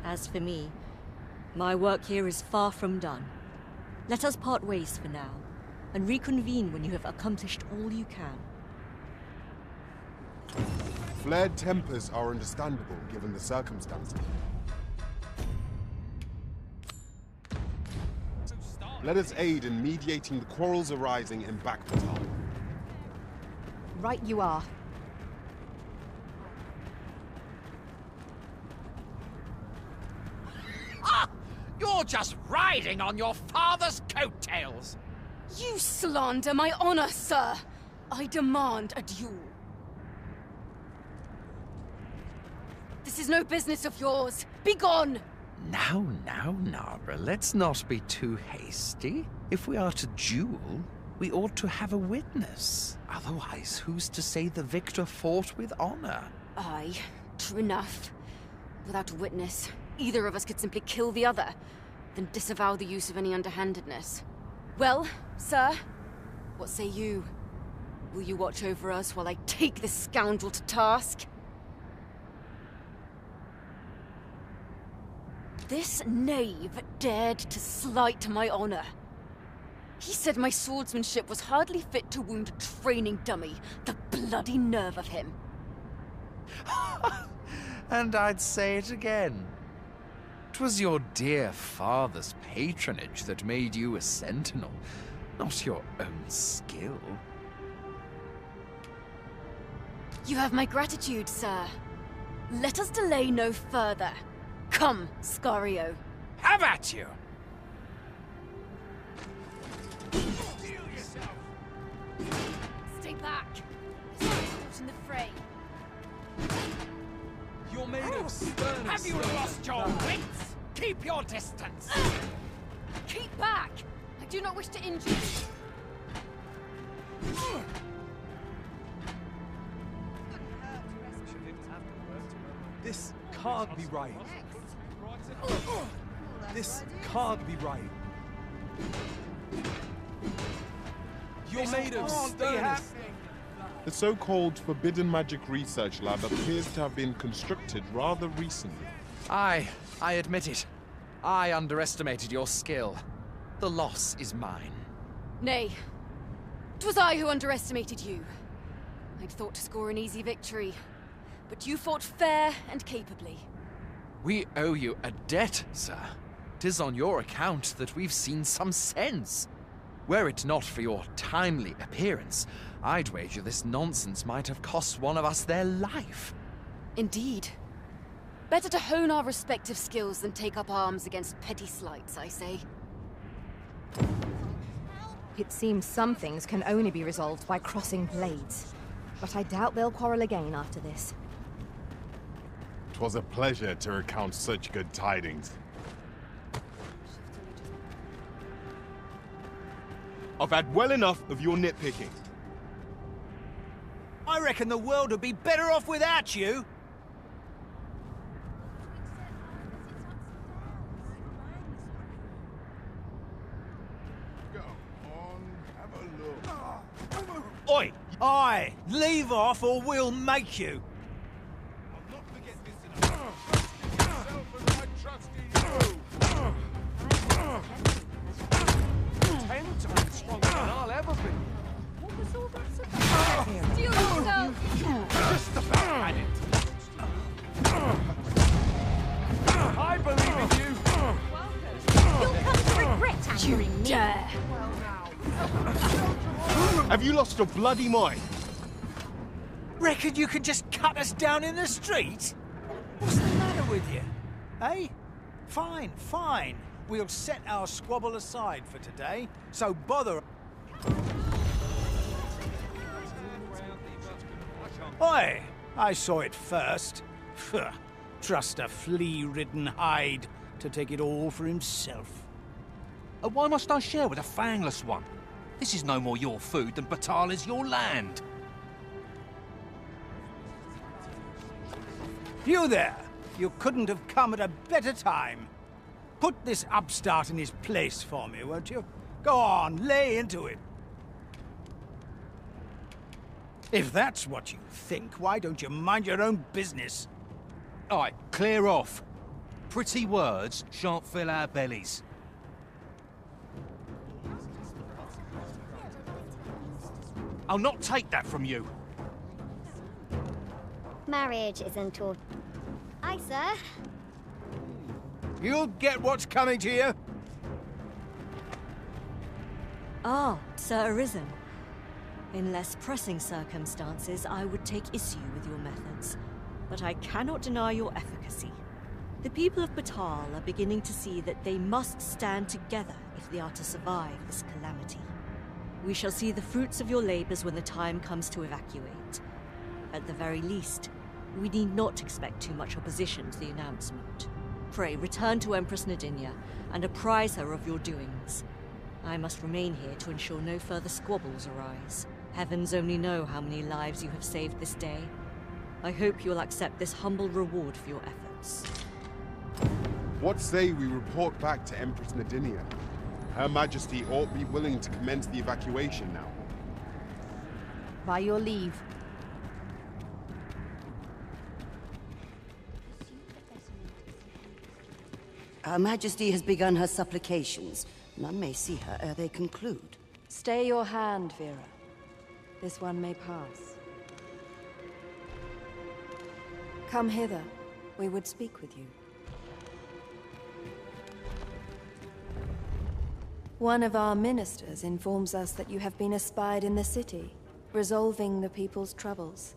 As for me, my work here is far from done. Let us part ways for now, and reconvene when you have accomplished all you can. Flared tempers are understandable given the circumstances. Let us aid in mediating the quarrels arising in Backbatal. Right you are. Ah! You're just riding on your father's coattails! You slander my honor, sir! I demand a duel. This is no business of yours. Begone! Now, Nara, let's not be too hasty. If we are to duel, we ought to have a witness. Otherwise, who's to say the victor fought with honor? Aye, true enough. Without a witness, either of us could simply kill the other, then disavow the use of any underhandedness. Well, sir, what say you? Will you watch over us while I take this scoundrel to task? This knave dared to slight my honor. He said my swordsmanship was hardly fit to wound a training dummy. The bloody nerve of him. And I'd say it again. 'Twas your dear father's patronage that made you a sentinel, not your own skill. You have my gratitude, sir. Let us delay no further. Come, Scario. Have at you! Stay back. There's no caught in the fray. You're made of stern. Have you lost your wits? Keep your distance. Keep back! I do not wish to injure you. This can't be right. This can't be right. You're made of stone. The so-called Forbidden Magic Research Lab appears to have been constructed rather recently. I admit it. I underestimated your skill. The loss is mine. Nay. 'Twas I who underestimated you. I'd thought to score an easy victory, but you fought fair and capably. We owe you a debt, sir. 'Tis on your account that we've seen some sense. Were it not for your timely appearance, I'd wager this nonsense might have cost one of us their life. Indeed. Better to hone our respective skills than take up arms against petty slights, I say. It seems some things can only be resolved by crossing blades. But I doubt they'll quarrel again after this. 'Twas a pleasure to recount such good tidings. I've had well enough of your nitpicking. I reckon the world would be better off without you. Oi! Aye! Leave off or we'll make you! I'll ever be. What was all that about? Steel yourself! Just about had it. I believe in you. You'll come to regret angering me. Dare. Have you lost your bloody mind? Reckon you can just cut us down in the street? What's the matter with you? Eh? Fine, fine. We'll set our squabble aside for today, so bother... Oi! I saw it first. Phew. Trust a flea-ridden hide to take it all for himself. Why must I share with a fangless one? This is no more your food than Batal is your land. You there! You couldn't have come at a better time. Put this upstart in his place for me, won't you? Go on, lay into it. If that's what you think, why don't you mind your own business? All right, clear off. Pretty words shan't fill our bellies. I'll not take that from you. Marriage isn't all... Aye, sir. You'll get what's coming to you. Ah, Sir Arisen. In less pressing circumstances, I would take issue with your methods, but I cannot deny your efficacy. The people of Batal are beginning to see that they must stand together if they are to survive this calamity. We shall see the fruits of your labors when the time comes to evacuate. At the very least, we need not expect too much opposition to the announcement. Pray, return to Empress Nadinia, and apprise her of your doings. I must remain here to ensure no further squabbles arise. Heavens only know how many lives you have saved this day. I hope you'll accept this humble reward for your efforts. What say we report back to Empress Nadinia? Her Majesty ought be willing to commence the evacuation now. By your leave. Her Majesty has begun her supplications. None may see her ere they conclude. Stay your hand, Vera. This one may pass. Come hither. We would speak with you. One of our ministers informs us that you have been espied in the city, resolving the people's troubles.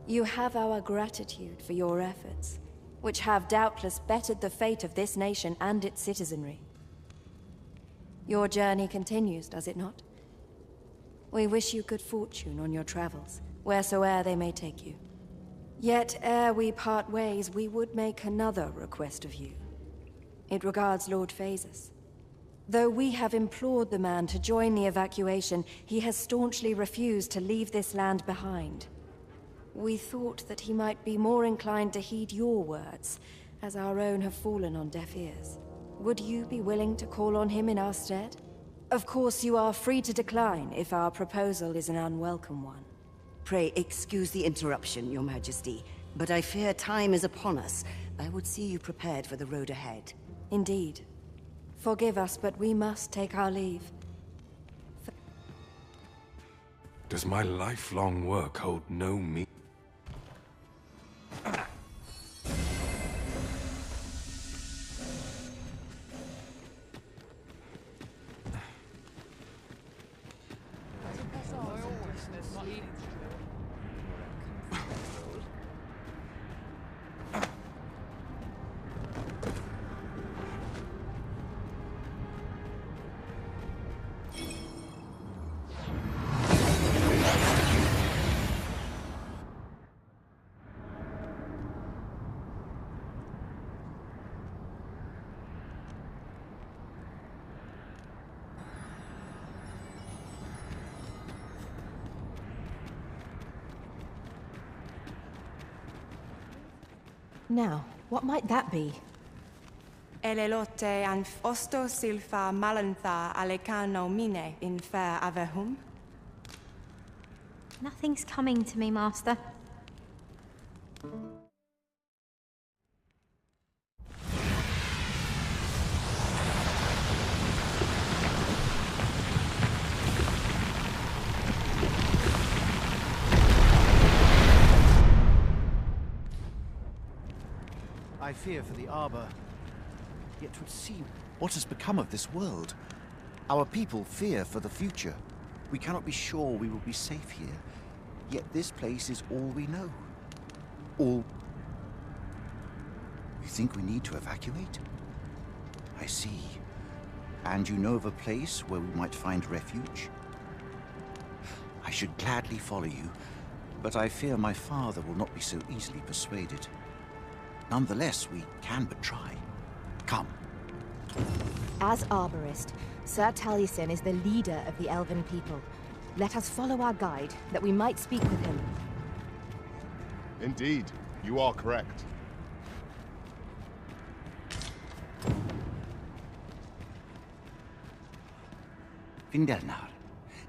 You have our gratitude for your efforts, which have doubtless bettered the fate of this nation and its citizenry. Your journey continues, does it not? We wish you good fortune on your travels, wheresoe'er they may take you. Yet, ere we part ways, we would make another request of you. It regards Lord Phaesus. Though we have implored the man to join the evacuation, he has staunchly refused to leave this land behind. We thought that he might be more inclined to heed your words, as our own have fallen on deaf ears. Would you be willing to call on him in our stead? Of course, you are free to decline if our proposal is an unwelcome one. Pray excuse the interruption, Your Majesty, but I fear time is upon us. I would see you prepared for the road ahead. Indeed. Forgive us, but we must take our leave. Does my lifelong work hold no meaning? Now, what might that be? Elelote an osto silfa malantha alecano mine in fair avehum? Nothing's coming to me, Master. I fear for the Arbor. Yet 'twould seem, what has become of this world? Our people fear for the future. We cannot be sure we will be safe here. Yet this place is all we know. All... You think we need to evacuate? I see. And you know of a place where we might find refuge? I should gladly follow you, but I fear my father will not be so easily persuaded. Nonetheless, we can but try. Come. As Arborist, Sir Taliesin is the leader of the Elven people. Let us follow our guide, that we might speak with him. Indeed, you are correct. Findelnar,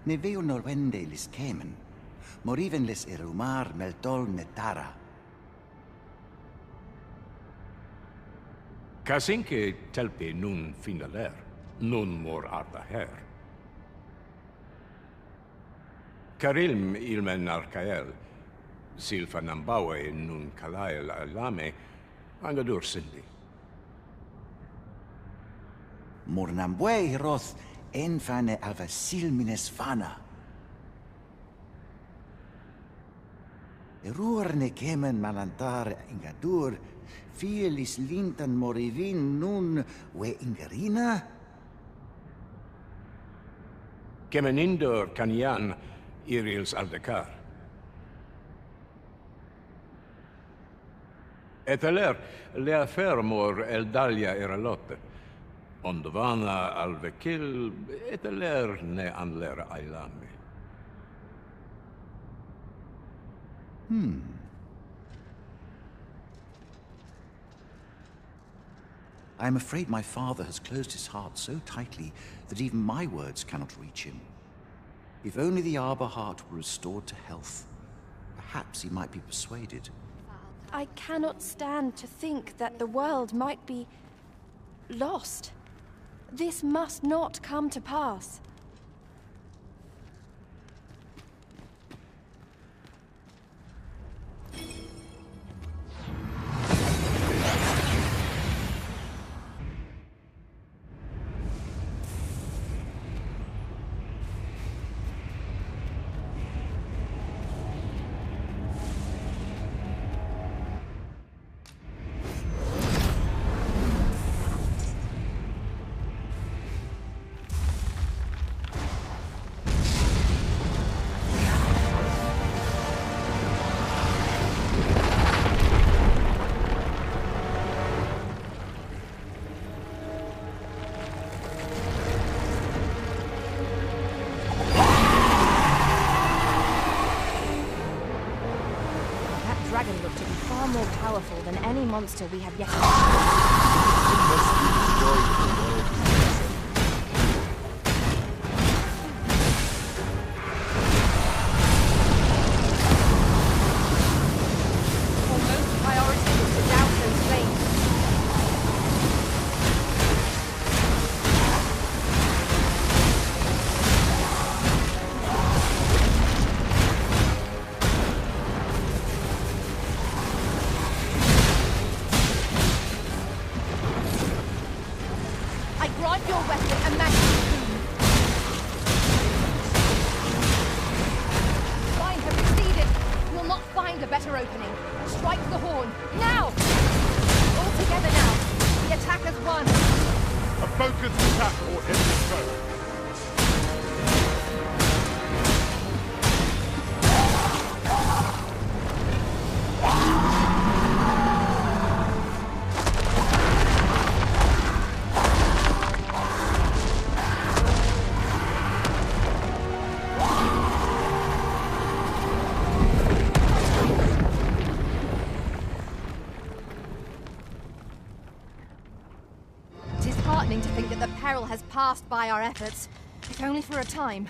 ne veo norwende lis kemen, moriven lis erumar meltol netara. Kasinke telpi nun finaler, nun mor arda her. Karilm ilmen arkael, silfa nambawe nun kalael alame, angadur sindi. Mornambwe roth enfane ava silmines fana. Erurne kemen malantar ingadur, fielis lintan morivin nun we ingerina? Kemenindor kanyan irils aldekar. Eteler, lea fermor eldalia eralote. Ondovana alvekil, eteler ne anler ailami. I am afraid my father has closed his heart so tightly that even my words cannot reach him. If only the Arbor heart were restored to health, perhaps he might be persuaded. I cannot stand to think that the world might be lost. This must not come to pass. Dragon looked to be far more powerful than any monster we have yet Almost priority was to douse those flames. I grant your weapon a magic boon. Mine have receded. You'll not find a better opening. Strike the horn. Now! All together now. The attack as one. A focused attack or hit the foe. It is heartening to think that the peril has passed by our efforts, if only for a time.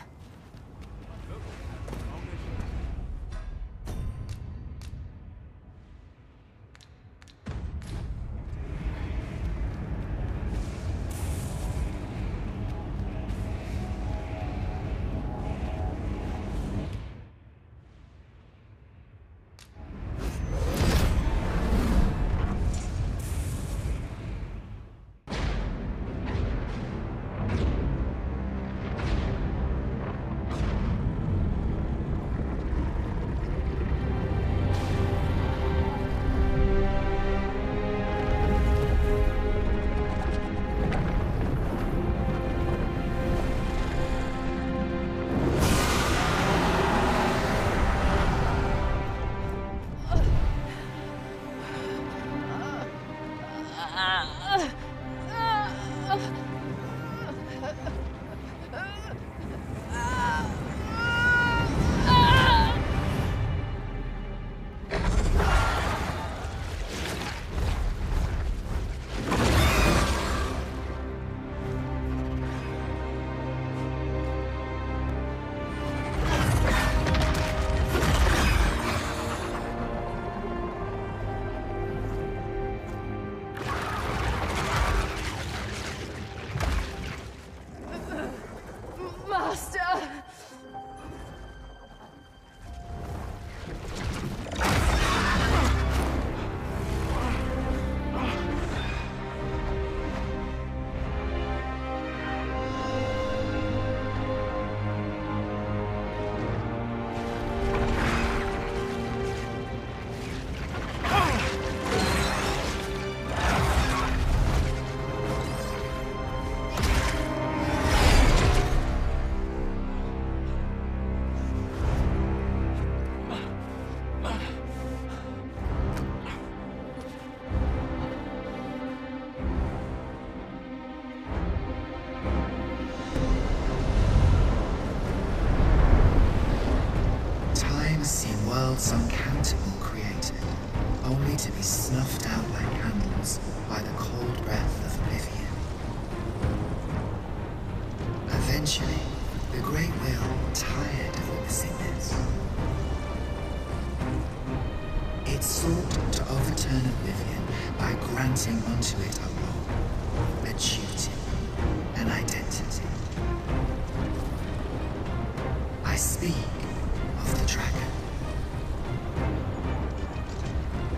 worlds uncountable created, only to be snuffed out like candles by the cold breath of oblivion. Eventually, the Great Will tired of witnessing this. It sought to overturn oblivion by granting unto it a role, a duty, an identity. I speak of the dragon.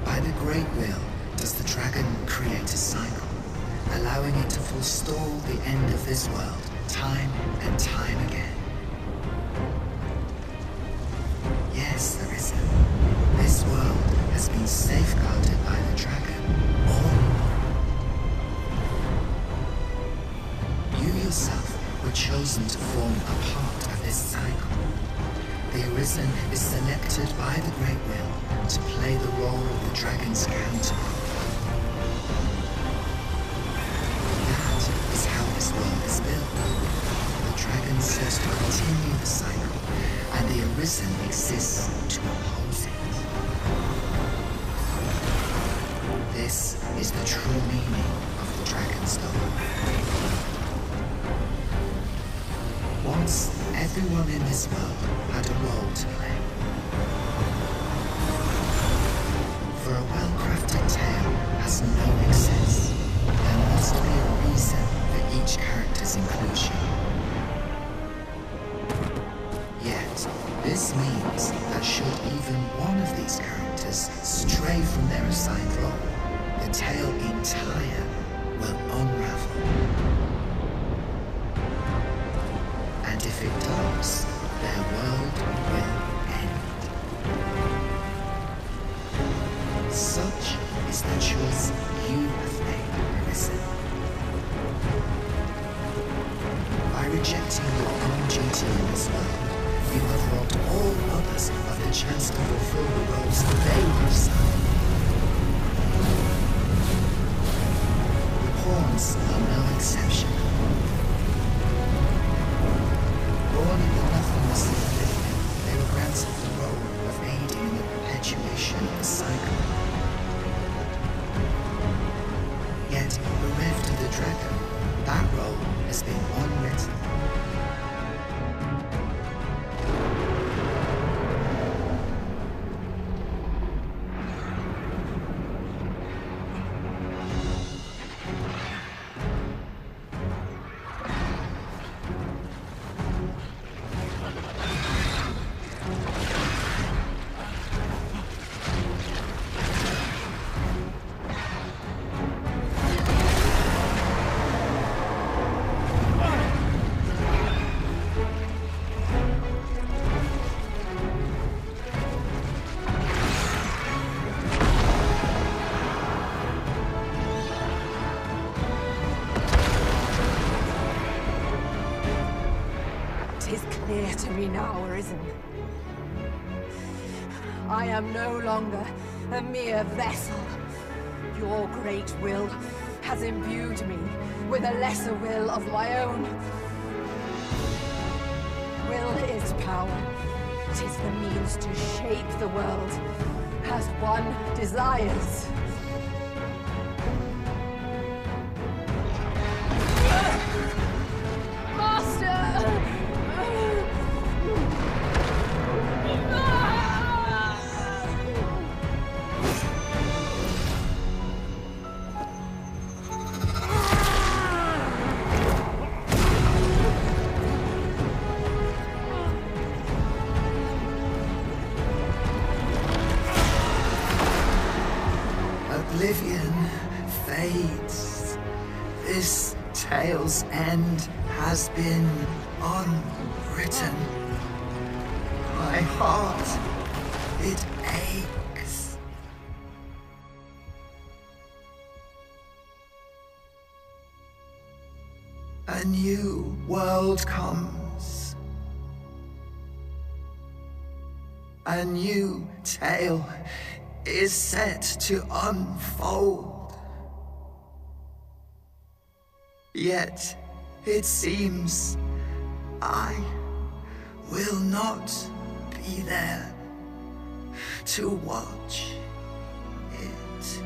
By the Great Will does the dragon create a cycle, allowing it to forestall the end of this world time and time again. Yes, Arisen. This world has been safeguarded by the dragon all along. You yourself were chosen to form a part of this cycle. The Arisen is selected by the Great Will to play the role of the dragon's counterpart. That is how this world is built. The dragon serves to continue the cycle, and the Arisen exists to oppose it. This is the true meaning of the dragon's dogma. Once, everyone in this world had a role to play. For a well-crafted tale has no excess. There must be a reason for each character's inclusion. Yet, this means that should even one of these characters stray from their assigned role, the tale entire will unravel. And if it does, their world will end. Such is the choice you have made, Arisen. By rejecting your own duty in this world, you have robbed all others of the chance to fulfill the roles they were assigned. The pawns are no exception. Born in the nothingness of oblivion, they were granted the role of aiding in the perpetuation of the cycle. Yet, bereft of the dragon, that role has been unwritten. Clear to me now, Arisen. I am no longer a mere vessel. Your great will has imbued me with a lesser will of my own. Will is power. It is the means to shape the world as one desires. Oblivion fades. This tale's end has been unwritten. My heart, it aches. A new world comes. A new tale is set to unfold. Yet, it seems I will not be there. to watch it